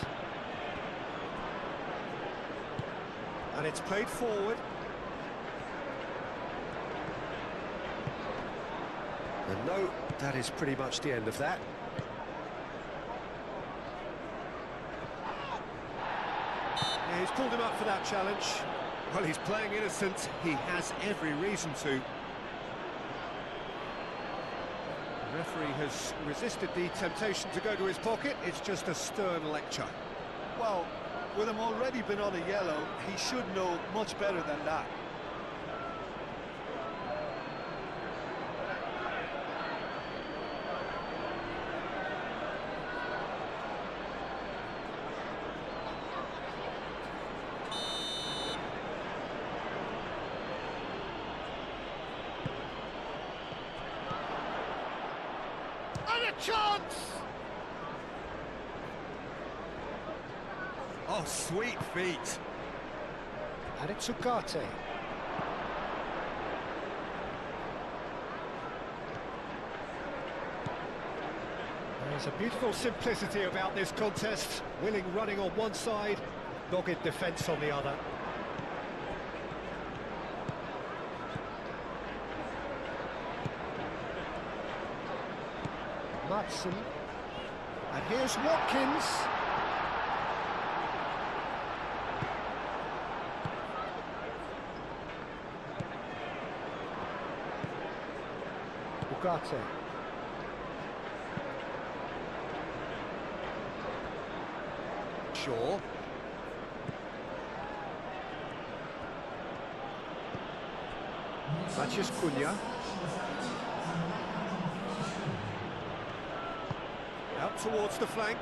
And it's played forward. And no, that is pretty much the end of that. Yeah, he's pulled him up for that challenge. Well, he's playing innocent. He has every reason to. The referee has resisted the temptation to go to his pocket. It's just a stern lecture. Well, with him already been on a yellow, he should know much better than that. chance! Oh, sweet feet. And it's Ugarte. There's a beautiful simplicity about this contest. Willing running on one side, dogged defence on the other. Madsen. And here's Watkins. Ugarte. Shaw. Mathias Cunha. Out towards the flank.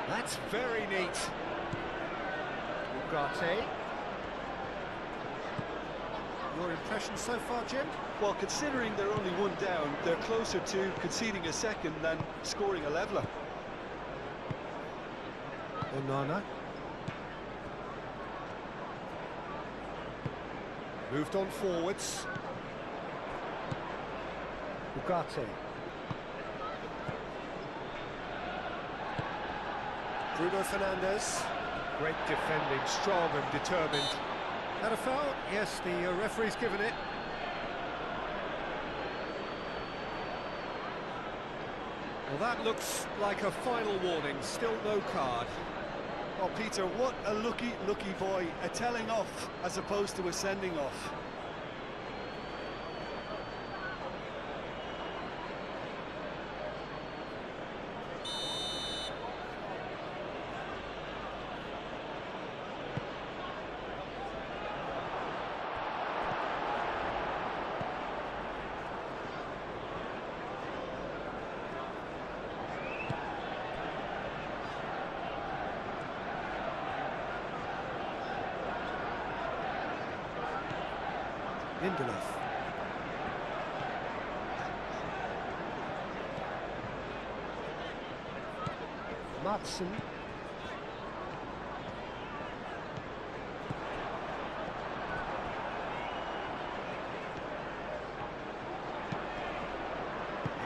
That's very neat. Ugarte. Your impression so far, Jim? Well, considering they're only one down, they're closer to conceding a second than scoring a leveller. Onana. Moved on forwards. Ugarte. Bruno Fernandes. Great defending, strong and determined. That a foul? Yes, the referee's given it. Well, that looks like a final warning, still no card. Oh, Peter, what a lucky boy. A telling off as opposed to a sending off. Lindelof. Madsen.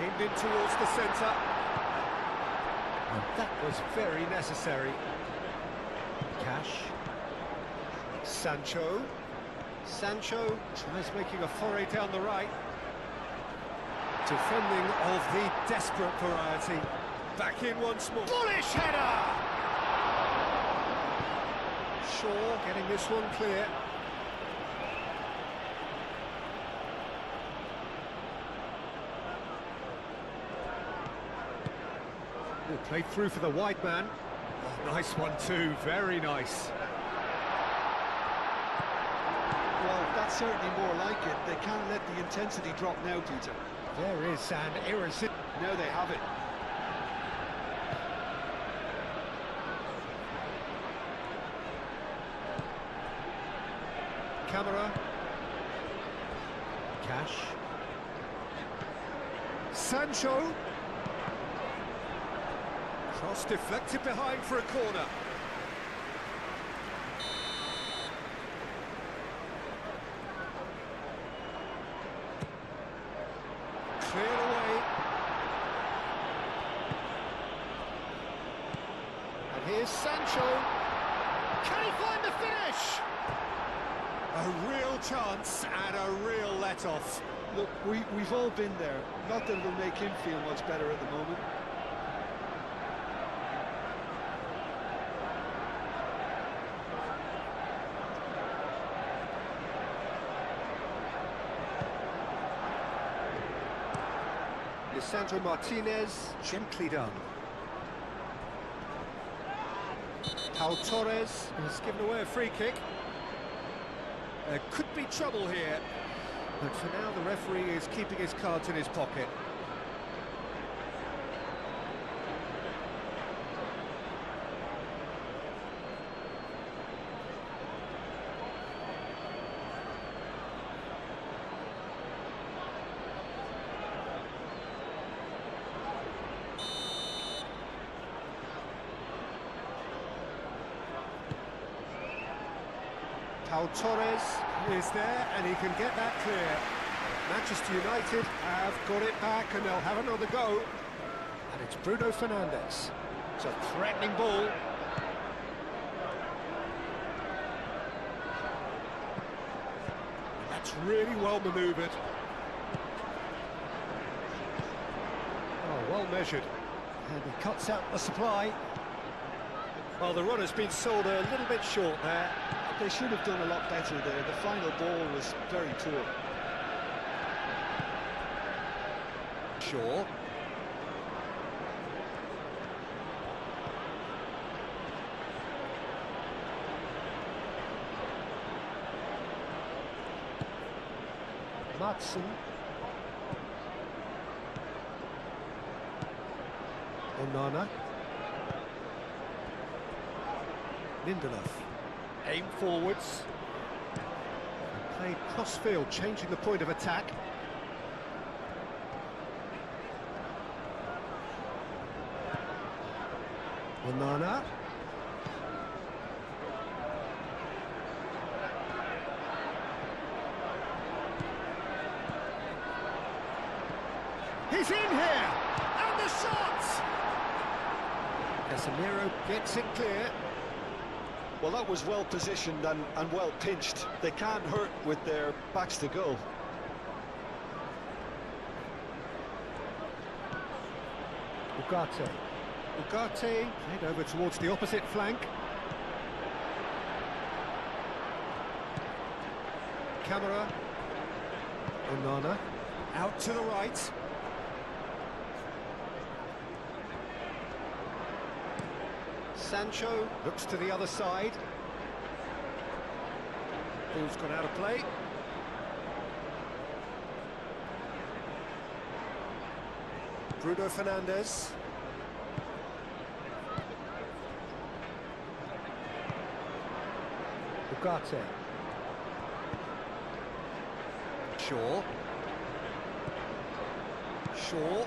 Aimed in towards the centre. And that was very necessary. Cash. Sancho. Sancho tries making a foray down the right. Defending of the desperate variety. Back in once more. Bullish header! Shaw getting this one clear. Played through for the wide man. Oh, nice one too, very nice. Well, that's certainly more like it. They can't let the intensity drop now, Peter. There is an irresistible. Now they have it. Camera. Cash. Sancho. Cross deflected behind for a corner. Cleared away. And here's Sancho. Can he find the finish? A real chance and a real let-off. Look, we've all been there. Not that it'll make him feel much better at the moment. Lisandro Martinez, gently done. Pau Torres has given away a free kick. There could be trouble here, but for now the referee is keeping his cards in his pocket. Pau Torres is there, and he can get that clear. Manchester United have got it back, and they'll have another go. And it's Bruno Fernandes. It's a threatening ball. That's really well manoeuvred. Oh, well measured. And he cuts out the supply. Well, the run has been sold a little bit short there. They should have done a lot better there. The final ball was very poor. Shaw. Matson. Onana. Lindelof. Aim forwards. And played cross-field, changing the point of attack. Onana. He's in here! And the shot! Casemiro gets it clear. Well, that was well positioned and well pinched. They can't hurt with their backs to goal. Ugarte. Ugarte played over towards the opposite flank. Camera. Onana. Out to the right. Sancho looks to the other side. Ball's gone out of play. Bruno Fernandes. Ugarte. Shaw. Shaw.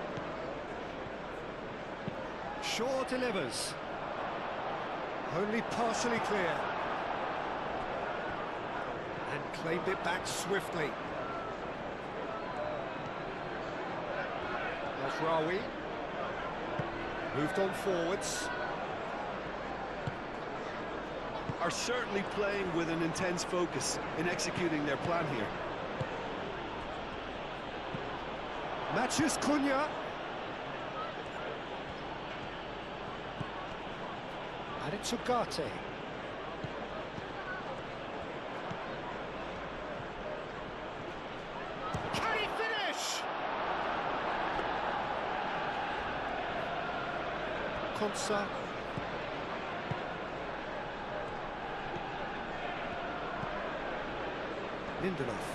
Shaw delivers. Only partially clear. And claimed it back swiftly. Rawi. Moved on forwards. Are certainly playing with an intense focus in executing their plan here. Matches Cunha. And it's Ugarte. Can he finish? Konsa. Lindelof.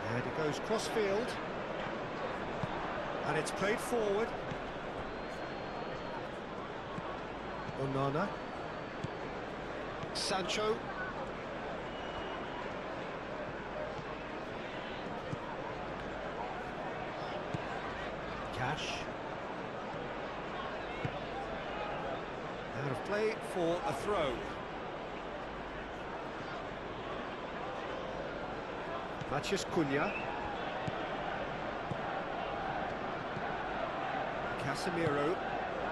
And it goes cross-field. And it's played forward. Onana. Sancho. Cash. Out of play for a throw. Matches Cunha. Casemiro.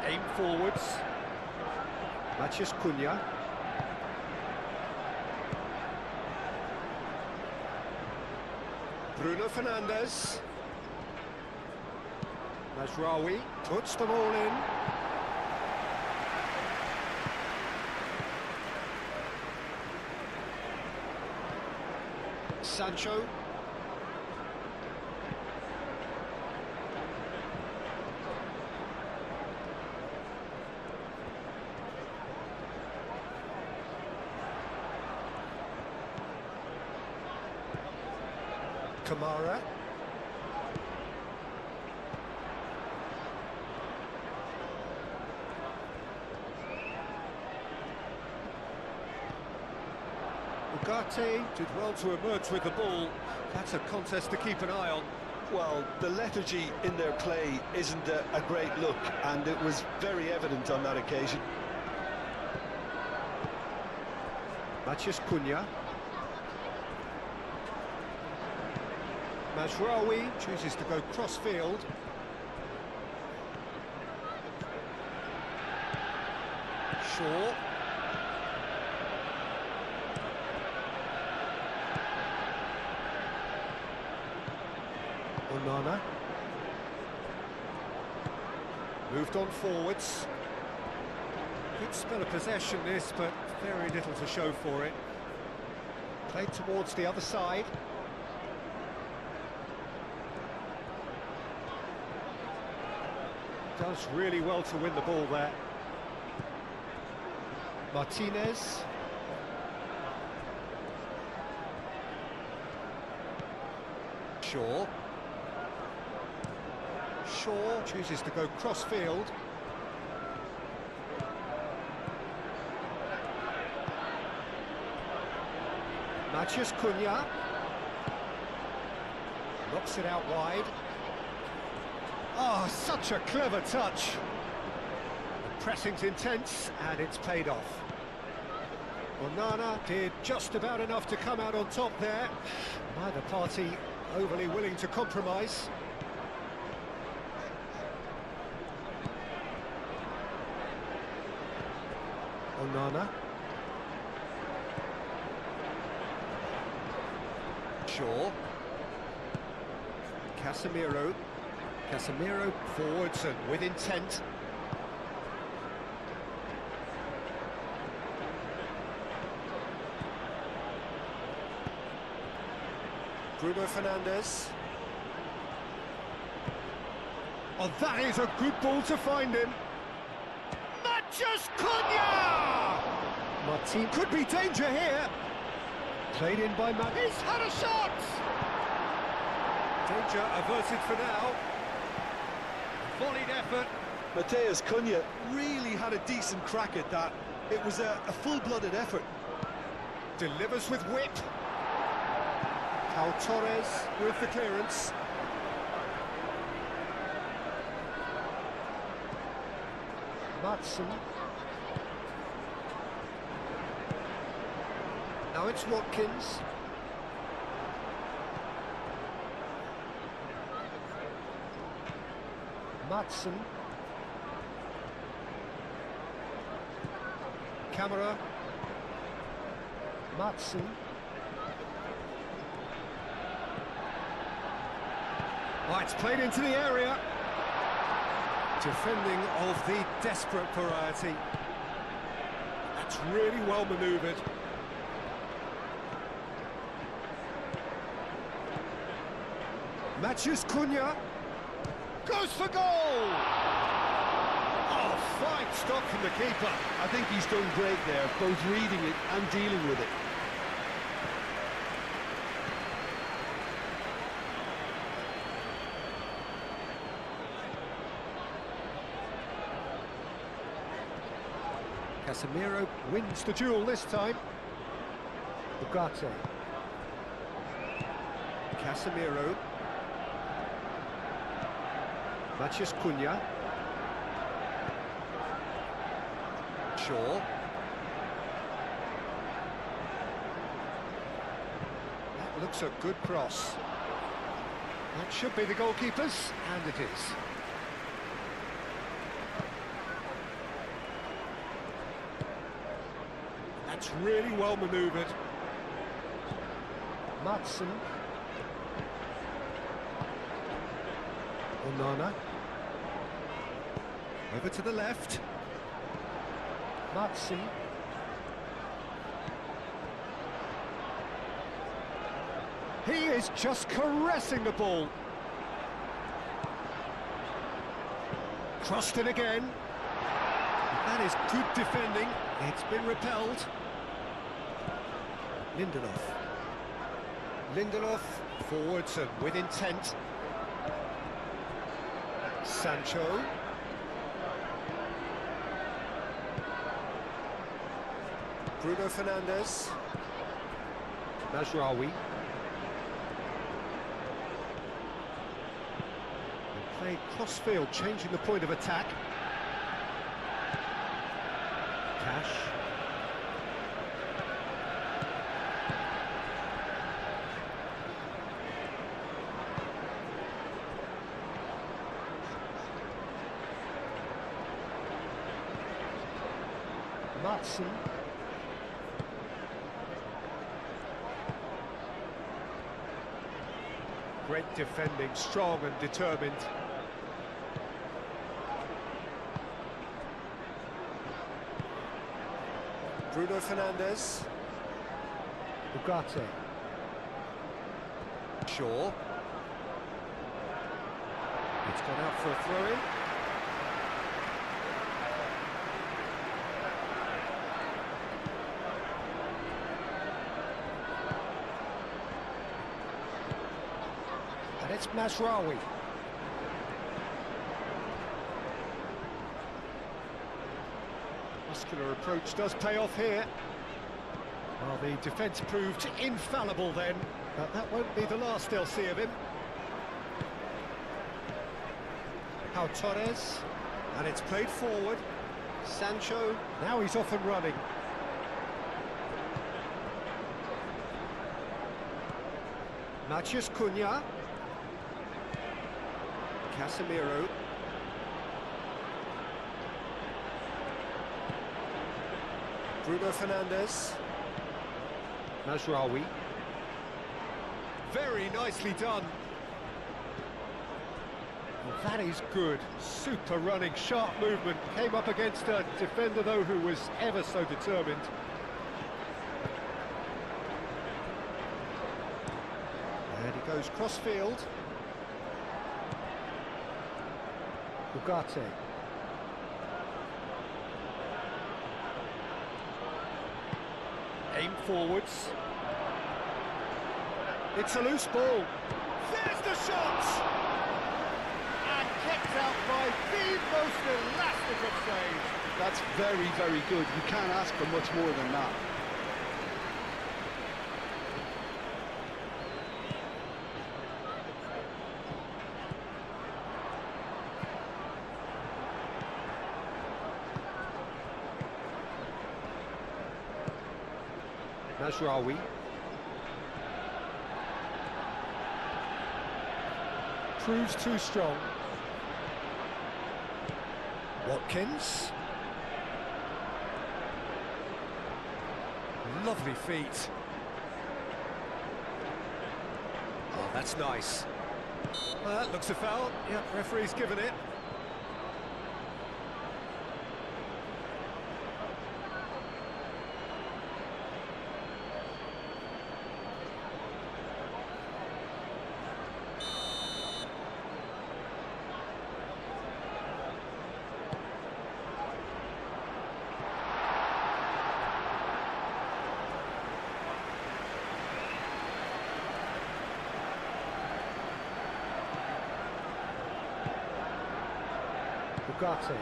Aim forwards. Matches Cunha. Bruno Fernandes. Mazraoui puts them all in. Sancho. Kamara. Ugarte did well to emerge with the ball. That's a contest to keep an eye on. Well, the lethargy in their play isn't a great look, and it was very evident on that occasion. Mathias Cunha. Mazraoui chooses to go cross-field. Shaw. Onana. Moved on forwards. Good spell of possession this, but very little to show for it. Played towards the other side. Does really well to win the ball there. Martinez. Shaw. Shaw chooses to go cross-field. Mathias Cunha. Knocks it out wide. Oh, such a clever touch. The pressing's intense, and it's paid off. Onana did just about enough to come out on top there. Neither party overly willing to compromise. Onana. Shaw. Casemiro. Casemiro forwards and with intent. Bruno Fernandes. Oh, that is a good ball to find him. Mathias Cunha! Martin could be danger here. Played in by Matt. He's had a shot! Danger averted for now. Volleyed effort. Matheus Cunha really had a decent crack at that. It was a full-blooded effort. Delivers with whip. Pau Torres with the clearance. Matson. Now it's Watkins. Matson. Camera. Matson. Oh, it's played into the area. Defending of the desperate variety. That's really well manoeuvred. Mathias Cunha goes for goal! Oh, fine stop from the keeper. I think he's done great there, both reading it and dealing with it. Casemiro wins the duel this time. Ugarte. Casemiro. Mathias Cunha. Shaw. That looks a good cross. That should be the goalkeeper's, and it is. That's really well manoeuvred. Matson. Onana. Over to the left. Matson. He is just caressing the ball. Crossed in again. That is good defending. It's been repelled. Lindelof. Lindelof forwards and with intent. Sancho. Bruno Fernandes. Mazraoui. They play cross-field, changing the point of attack. Cash. Matson. Great defending, strong and determined. Bruno Fernandes. Ugarte. Shaw. It's gone out for a throw-in. And it's Masraoui. Muscular approach does pay off here. Well, the defence proved infallible then, but that won't be the last they'll see of him. Pau Torres, and it's played forward. Sancho, now he's off and running. Matheus Cunha. Casemiro. Bruno Fernandes. Masraoui. Very nicely done. Well, that is good. Super running, sharp movement. Came up against a defender, though, who was ever so determined. And he goes cross-field. Ugarte. Aim forwards. It's a loose ball. There's the shot! And kept out by the most elastic of saves. That's very, very good. You can't ask for much more than that. Masraoui. Proves too strong. Watkins. Lovely feet. Oh, that's nice. Well, that looks a foul. Yep, referee's given it. Ugarte.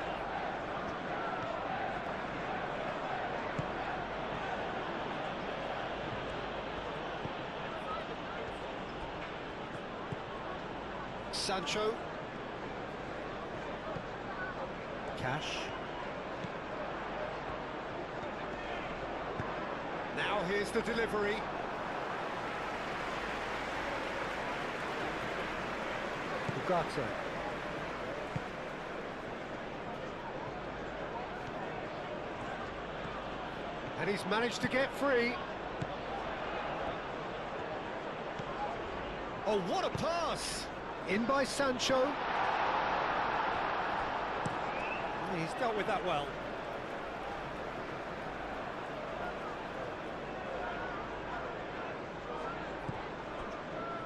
Sancho. Cash. Now here's the delivery. Ugarte. And he's managed to get free. Oh, what a pass! In by Sancho. He's dealt with that well.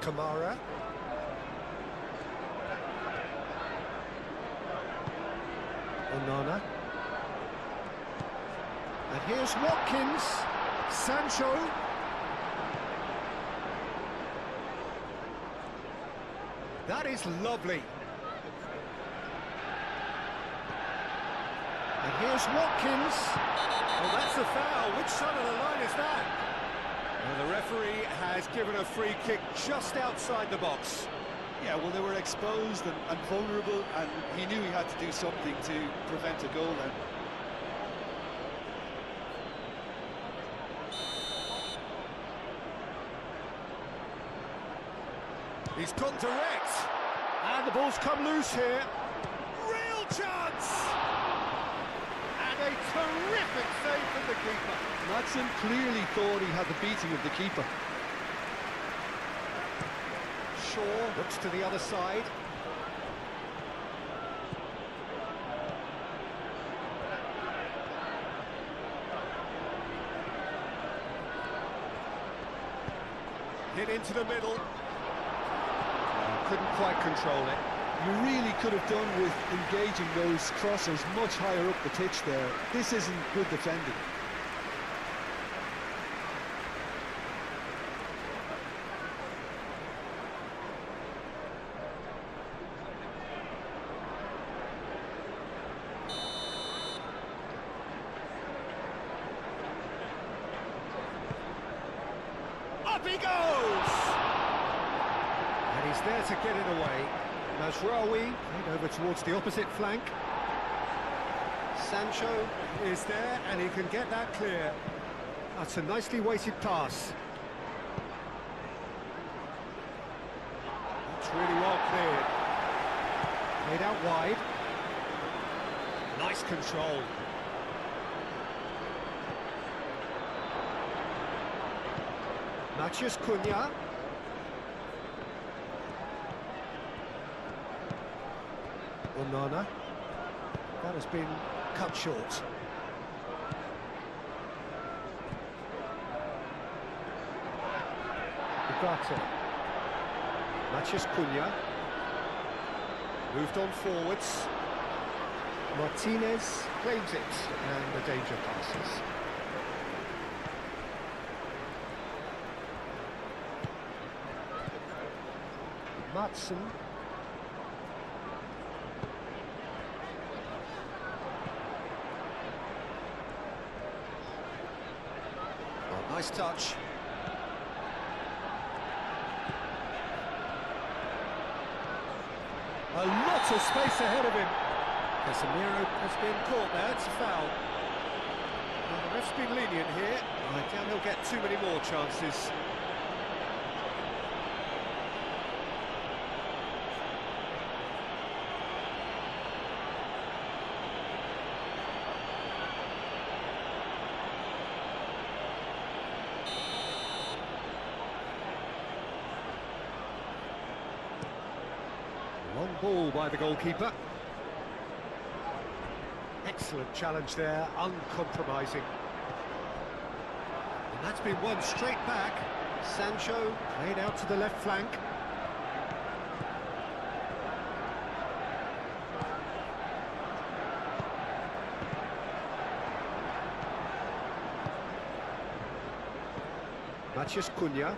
Kamara. Onana. And here's Watkins. Sancho. That is lovely. And here's Watkins. Well, that's a foul. Which side of the line is that? Well, the referee has given a free kick just outside the box. Yeah, well, they were exposed and vulnerable, and he knew he had to do something to prevent a goal then. He's gone direct. And the ball's come loose here. Real chance! And a terrific save keeper. Madsen clearly thought he had the beating of the keeper. Shaw looks to the other side. Hit into the middle. Couldn't quite control it. You really could have done with engaging those crossers much higher up the pitch there. This isn't good defending. Up he goes! And he's there to get it away. Mazraoui played over towards the opposite flank. Sancho is there and he can get that clear. That's a nicely weighted pass. That's really well cleared. Played out wide. Nice control. Matheus Cunha. Onana. That has been cut short. Ugarte. Matheus Cunha. Moved on forwards. Martinez claims it, and the danger passes. Madsen. Oh, nice touch. A lot of space ahead of him. Casemiro has been caught there, it's a foul. Well, the ref's been lenient here. I doubt he'll get too many more chances. Long ball by the goalkeeper. Excellent challenge there, uncompromising. And that's been won straight back. Sancho played out to the left flank. Matheus Cunha.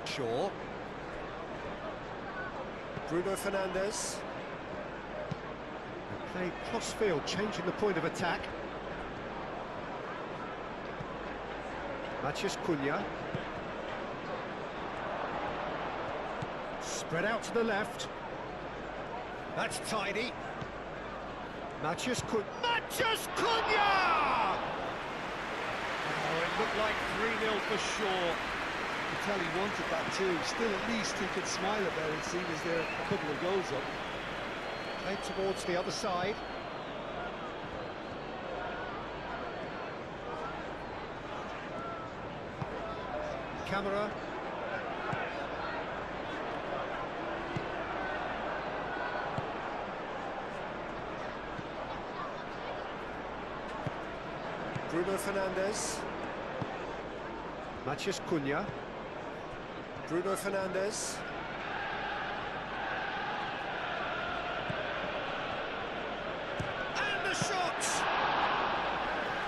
Shaw. Bruno Fernandes. They play cross-field, changing the point of attack. Matheus Cunha. Spread out to the left. That's tidy. Matheus Cunha. Matheus Cunha! Oh, it looked like 3-0 for sure. You can tell he wanted that too. Still, at least he could smile about it, seeing as there are a couple of goals up. Played towards the other side. Camera. Bruno Fernandes. Matheus Cunha. Bruno Fernandes. And the shot!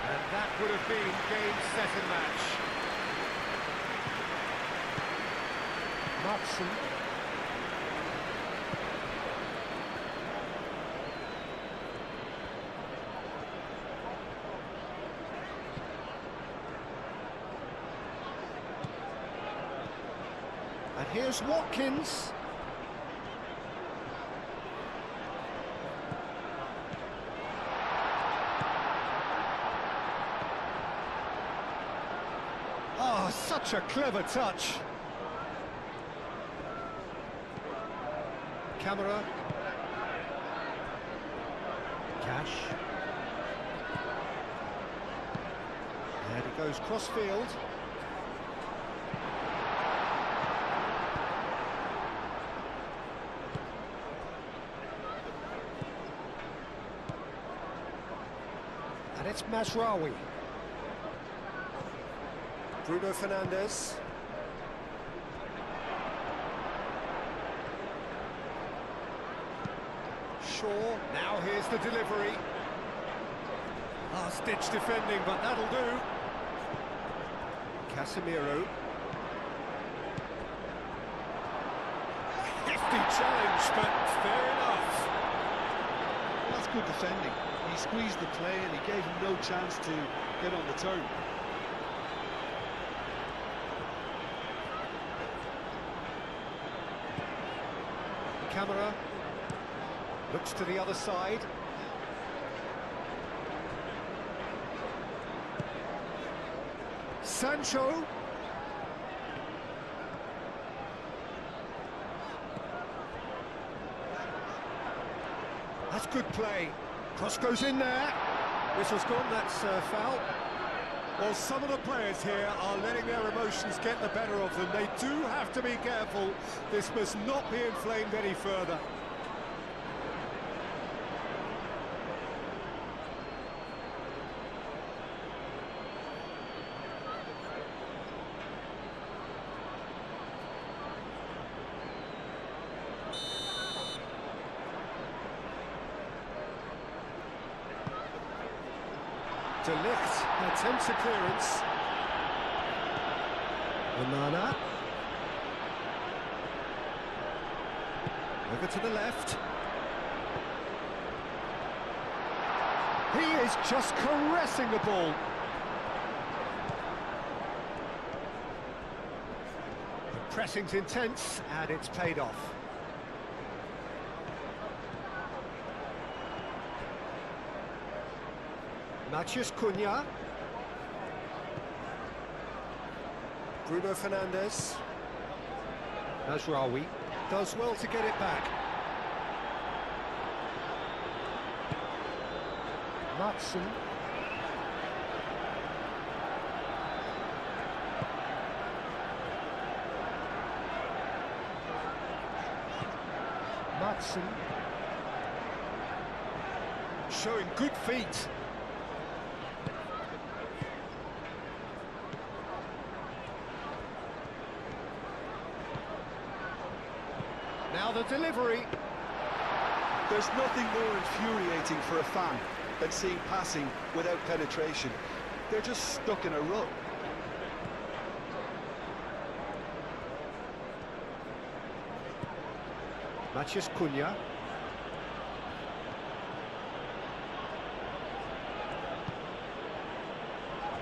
And that would have been game, set and match. Madsen. And here's Watkins. Oh, such a clever touch. Camera. Cash. And it goes cross-field. And it's Mazraoui. Bruno Fernandes. Shaw. Now here's the delivery. Last-ditch defending, but that'll do. Casemiro. Hefty challenge, but fair enough. Well, that's good defending. He squeezed the play and he gave him no chance to get on the turn. Camera looks to the other side. Sancho. That's good play. Cross goes in there. Whistle's gone, that's foul. Well, some of the players here are letting their emotions get the better of them. They do have to be careful. This must not be inflamed any further. De Ligt attempts a clearance. Onana. Over to the left. He is just caressing the ball. The pressing's intense, and it's paid off. Matheus Cunha. Bruno Fernandes. Mazraoui does well to get it back. Matson. Matson. Showing good feet. Now the delivery. There's nothing more infuriating for a fan than seeing passing without penetration. They're just stuck in a rut. Matheus Cunha.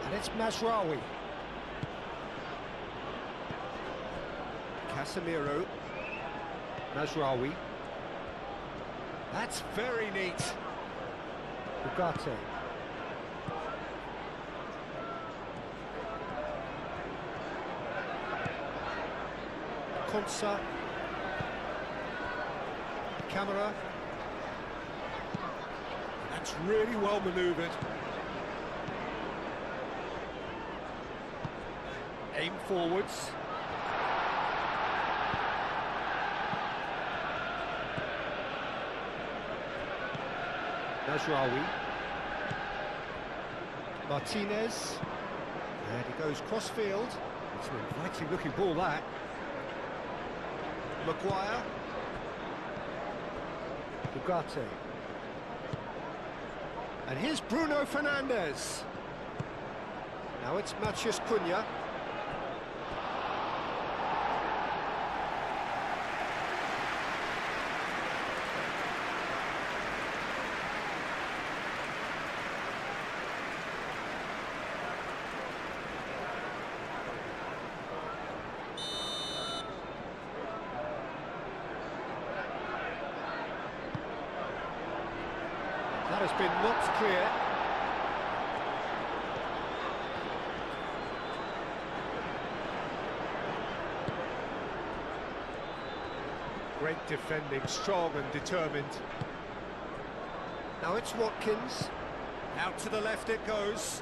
And it's Mazraoui. Casemiro. Mazraoui. That's very neat. Ugarte. Konsa. Camera. That's really well manoeuvred. Aim forwards. Mazraoui. Martinez. And he goes cross-field. It's an inviting-looking ball, that. Maguire. Ugarte. And here's Bruno Fernandes. Now it's Matheus Cunha. That has been knocked clear. Great defending, strong and determined. Now it's Watkins. Out to the left it goes.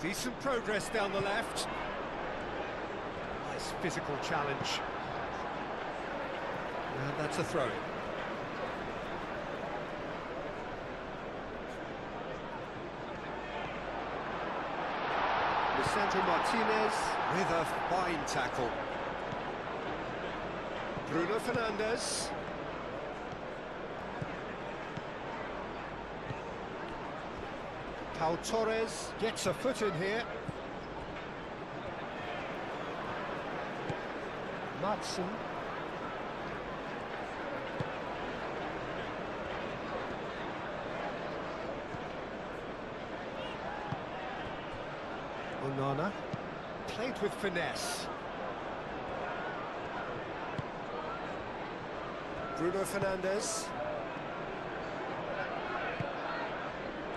Decent progress down the left. Nice physical challenge. And that's a throw. Lisandro Martinez. With a fine tackle. Bruno Fernandes. Pau Torres gets a foot in here. Madsen. Onana. Played with finesse. Bruno Fernandes.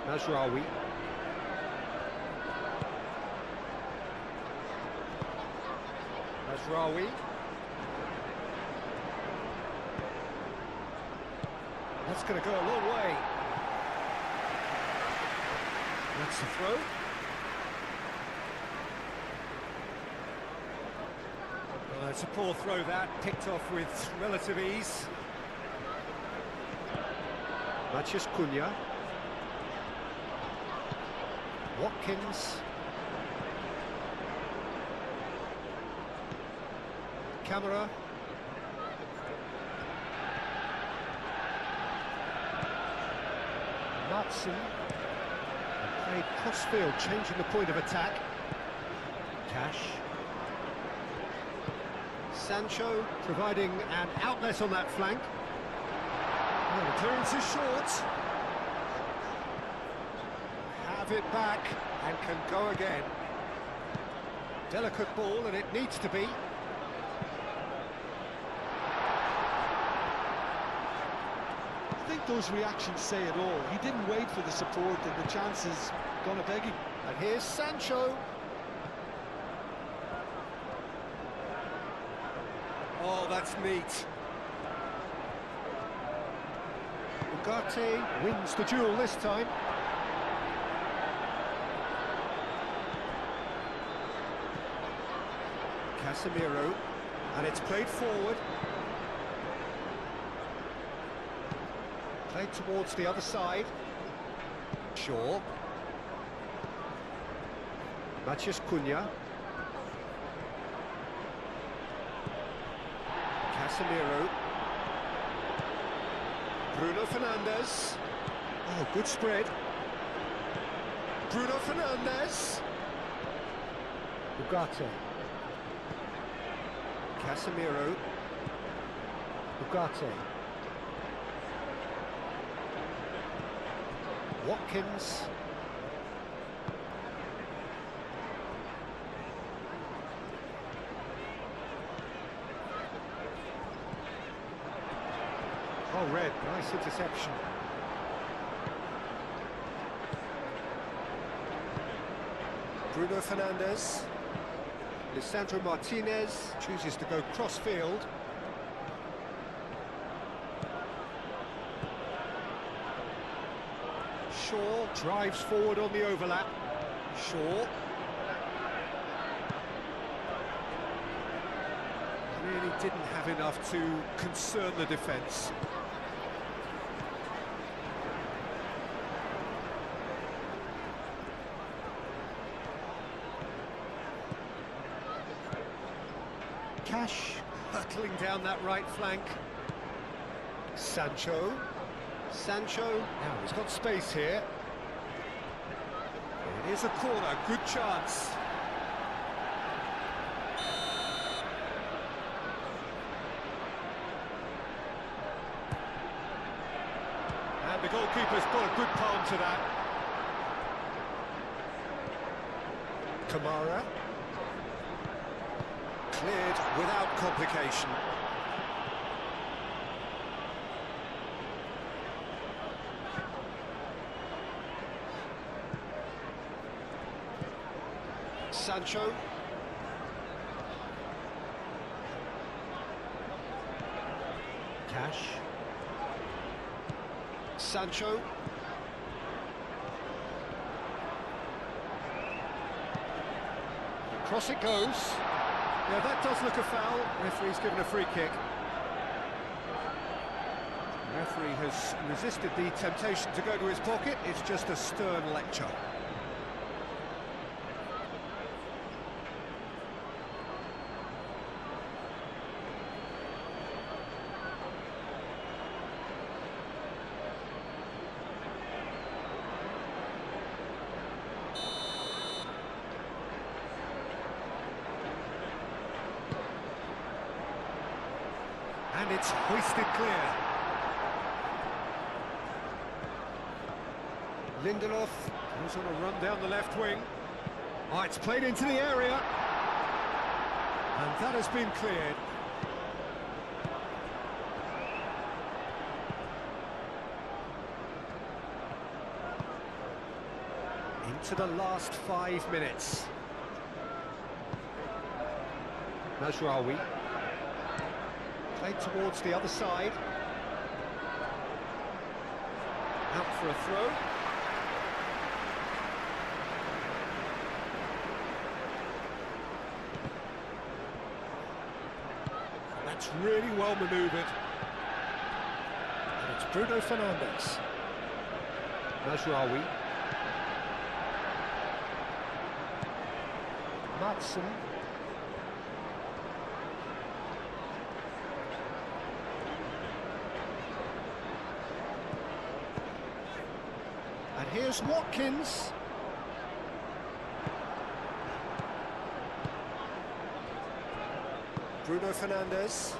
Mazraoui. Mazraoui. That's going to go a long way. That's the throw. Well, it's a poor throw that, picked off with relative ease. Matheus Cunha. Watkins. Camera. Madsen. Played crossfield, changing the point of attack. Cash. Sancho providing an outlet on that flank. Oh, the clearance is short. Have it back and can go again. Delicate ball, and it needs to be. I think those reactions say it all. He didn't wait for the support, and the chance is gonna beg him. And here's Sancho. Oh, that's neat. Ugarte wins the duel this time. Casemiro, and it's played forward. Played towards the other side. Shaw. Matheus Cunha. Casemiro. Bruno Fernandes. Oh, good spread. Bruno Fernandes. Ugarte. Casemiro. Ugarte. Watkins. Oh, red. Nice interception. Bruno Fernandes. Lisandro Martinez chooses to go cross-field. Shaw drives forward on the overlap. Shaw. Really didn't have enough to concern the defence. Cash. Hurtling down that right flank. Sancho. Sancho. Now he's got space here. It is a corner, good chance. And the goalkeeper's got a good palm to that. Kamara. Cleared without complication. Sancho. Cash. Sancho. Across it goes. Yeah, that does look a foul. Referee's given a free kick. The referee has resisted the temptation to go to his pocket. It's just a stern lecture. And it's hoisted clear. Lindelof goes on a run down the left wing. Oh, it's played into the area. And that has been cleared. Into the last 5 minutes. Mazraoui. Played towards the other side. Out for a throw. That's really well manoeuvred. And it's Bruno Fernandes. Mazraoui. Madsen. And here's Watkins. Bruno Fernandes.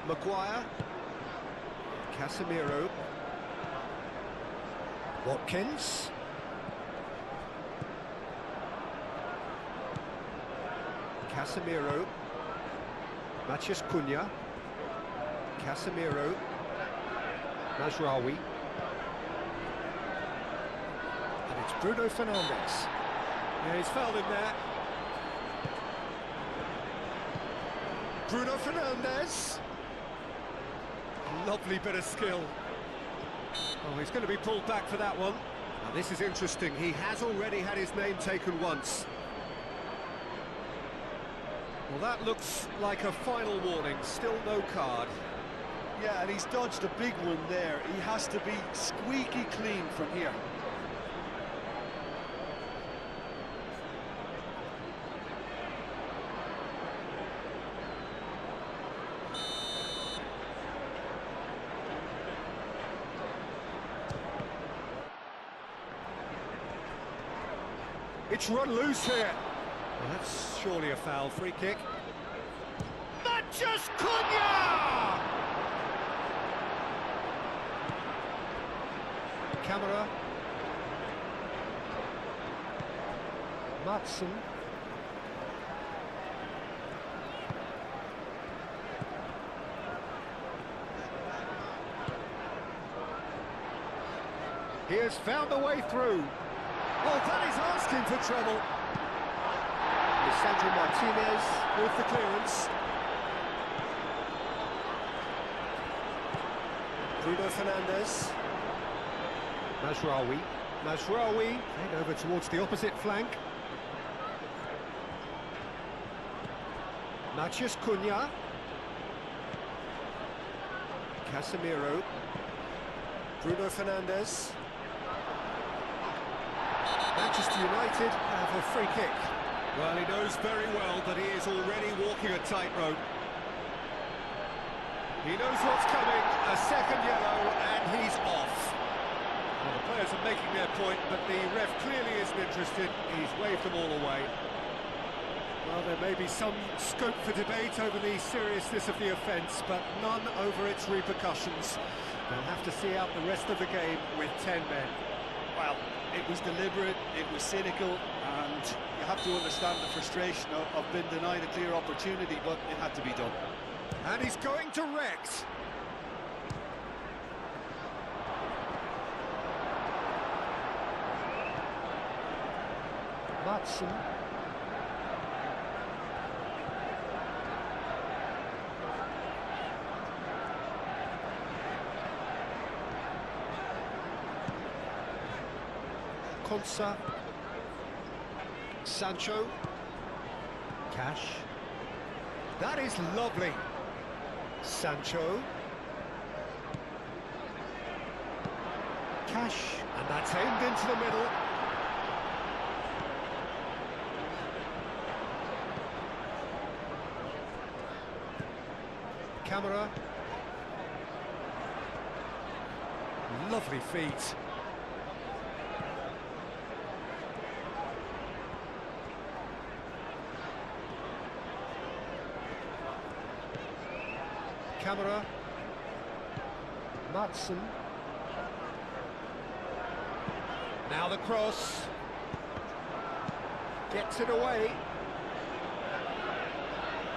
Maguire. Casemiro. Watkins. Casemiro. Matheus Cunha. Casemiro. Mazraoui. And it's Bruno Fernandes. Yeah, he's fouled him there. Bruno Fernandes. Lovely bit of skill. Oh, he's going to be pulled back for that one. Now, this is interesting. He has already had his name taken once. Well, that looks like a final warning. Still no card. Yeah, and he's dodged a big one there. He has to be squeaky clean from here. It's run loose here. Well, that's surely a foul. Free kick. Matheus Cunha! Camera. Madsen. He has found a way through. Oh, that is asking for trouble. Lisandro Martinez. With the clearance. Bruno Fernandes. Mazraoui. Mazraoui. Played over towards the opposite flank. Matheus Cunha. Casemiro. Bruno Fernandes. Manchester United have a free kick. Well, he knows very well that he is already walking a tightrope. He knows what's coming, a second yellow, and he's off. Well, the players are making their point, but the ref clearly isn't interested. He's waved them all away. Well, there may be some scope for debate over the seriousness of the offence, but none over its repercussions. They'll have to see out the rest of the game with 10 men. Well, it was deliberate, it was cynical, and you have to understand the frustration of being denied a clear opportunity, but it had to be done. And he's going direct. Madsen. Konsa. Sancho. Cash. That is lovely. Sancho. Cash. And that's aimed into the middle. Camera. Lovely feet. Camera. Matson. Now the cross. Gets it away.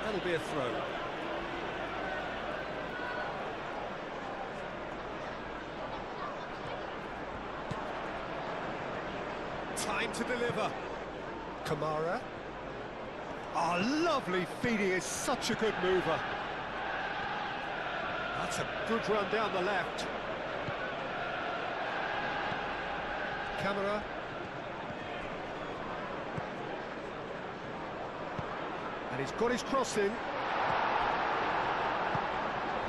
That'll be a throw. Time to deliver. Kamara. Oh, lovely feet. He is such a good mover. That's a good run down the left. Camera. And he's got his cross in.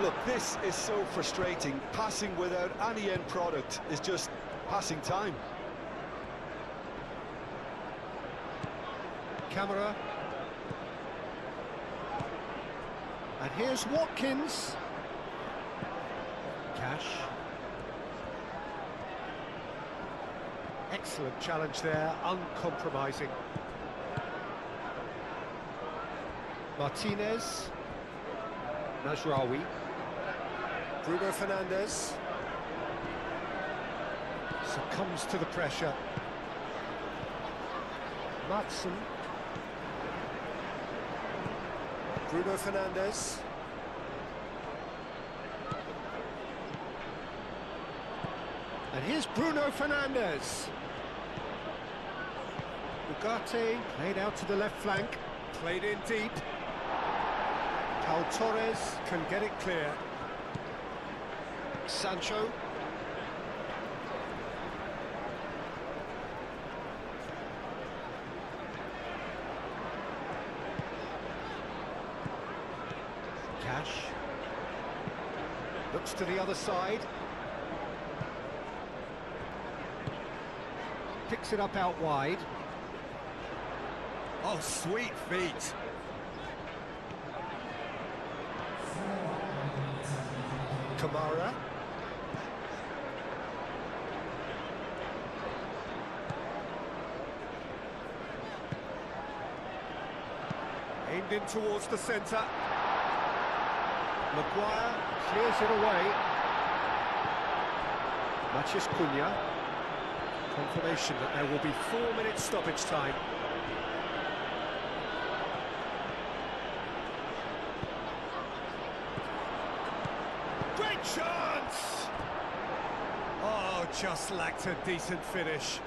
Look, this is so frustrating. Passing without any end product is just passing time. Camera. And here's Watkins. Cash. Excellent challenge there, uncompromising. Martinez. Najraoui. Bruno Fernandes. Succumbs to the pressure. Matson. Bruno Fernandes. And here's Bruno Fernandes. Ugarte played out to the left flank. Played in deep. Pau Torres can get it clear. Sancho. Cash. Looks to the other side. Picks it up out wide. Oh, sweet feet. Kamara. Aimed in towards the centre. Maguire clears it away. Matheus Cunha. Confirmation that there will be 4 minutes stoppage time. Great chance! Oh, just lacked a decent finish.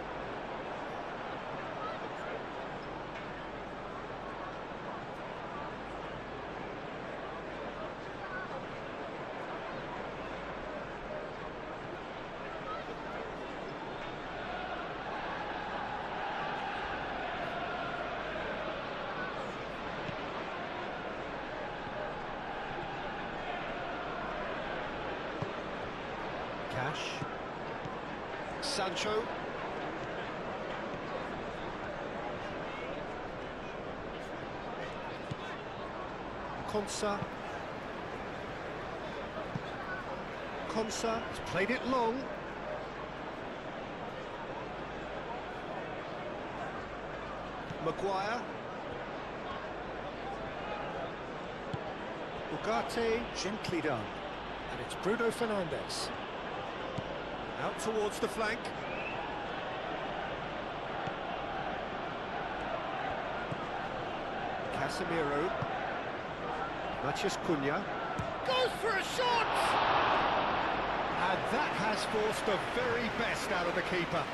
Cash. Sancho. Konsa. Konsa has played it long. Maguire. Ugarte, gently done. And it's Bruno Fernandes. Out towards the flank. Casemiro. Matheus Cunha. Goes for a shot! And that has forced the very best out of the keeper.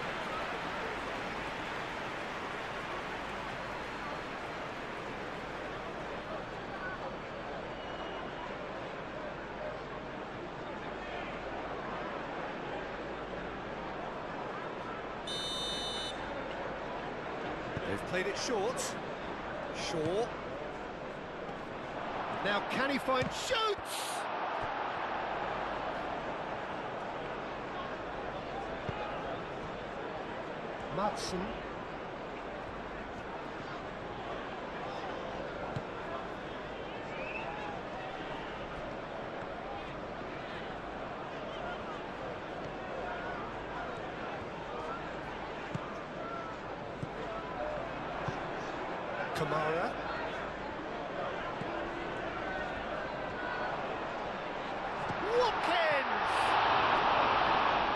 They've played it short. Shaw. Now can he find shoots? Matson. Kamara. Watkins!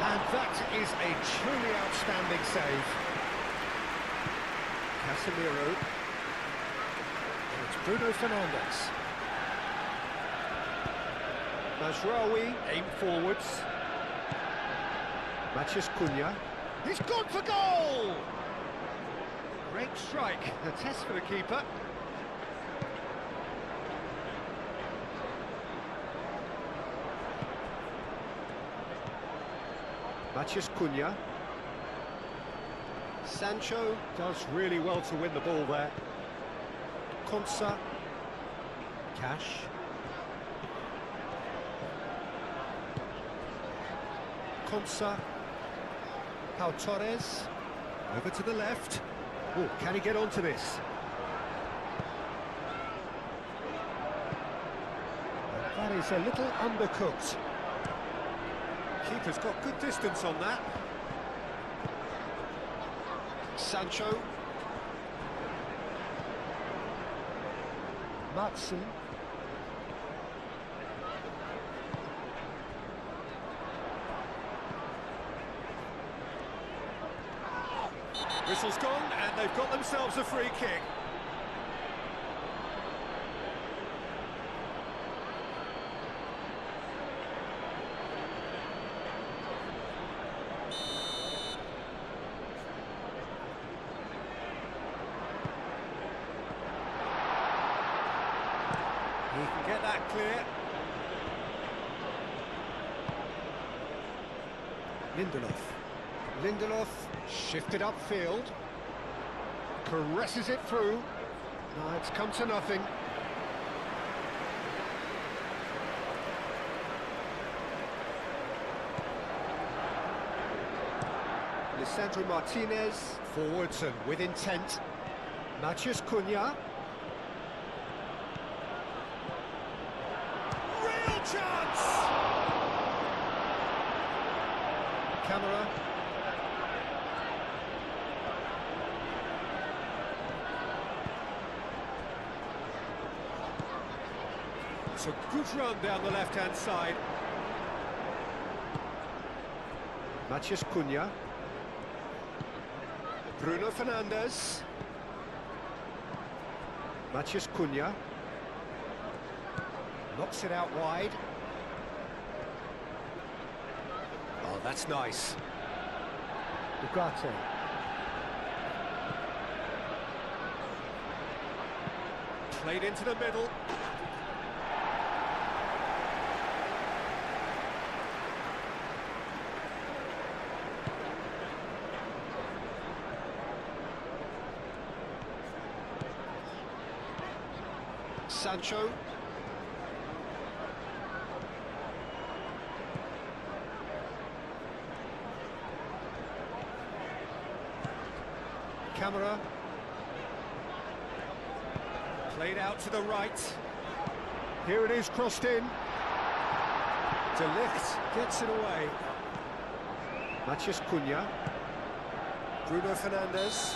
And that is a truly outstanding save. Casemiro. It's Bruno Fernandes. Mazraoui, aim forwards. Matheus Cunha. He's gone for goal! Great strike, a test for the keeper. Matheus Cunha. Sancho does really well to win the ball there. Konsa. Cash. Konsa. Pau Torres. Over to the left. Oh, can he get onto this? That is a little undercooked. Keeper's got good distance on that. Sancho. Matson. Whistle's gone, and they've got themselves a free kick. He can get that clear. Lindelof shifted upfield. Caresses it through. No, it's come to nothing. Lisandro Martinez, forwards and with intent. Matheus Cunha. Real chance! Camera. It's a good run down the left-hand side. Matheus Cunha. Bruno Fernandes. Matheus Cunha. Knocks it out wide. Oh, that's nice. Ugarte. Played into the middle. Sancho. Camera. Played out to the right. Here it is, crossed in. De Ligt gets it away. Matheus Cunha. Bruno Fernandes.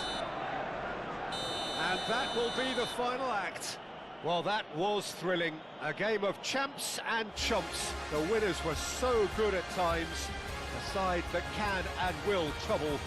And that will be the final act. Well, that was thrilling. A game of champs and chumps. The winners were so good at times. A side that can and will trouble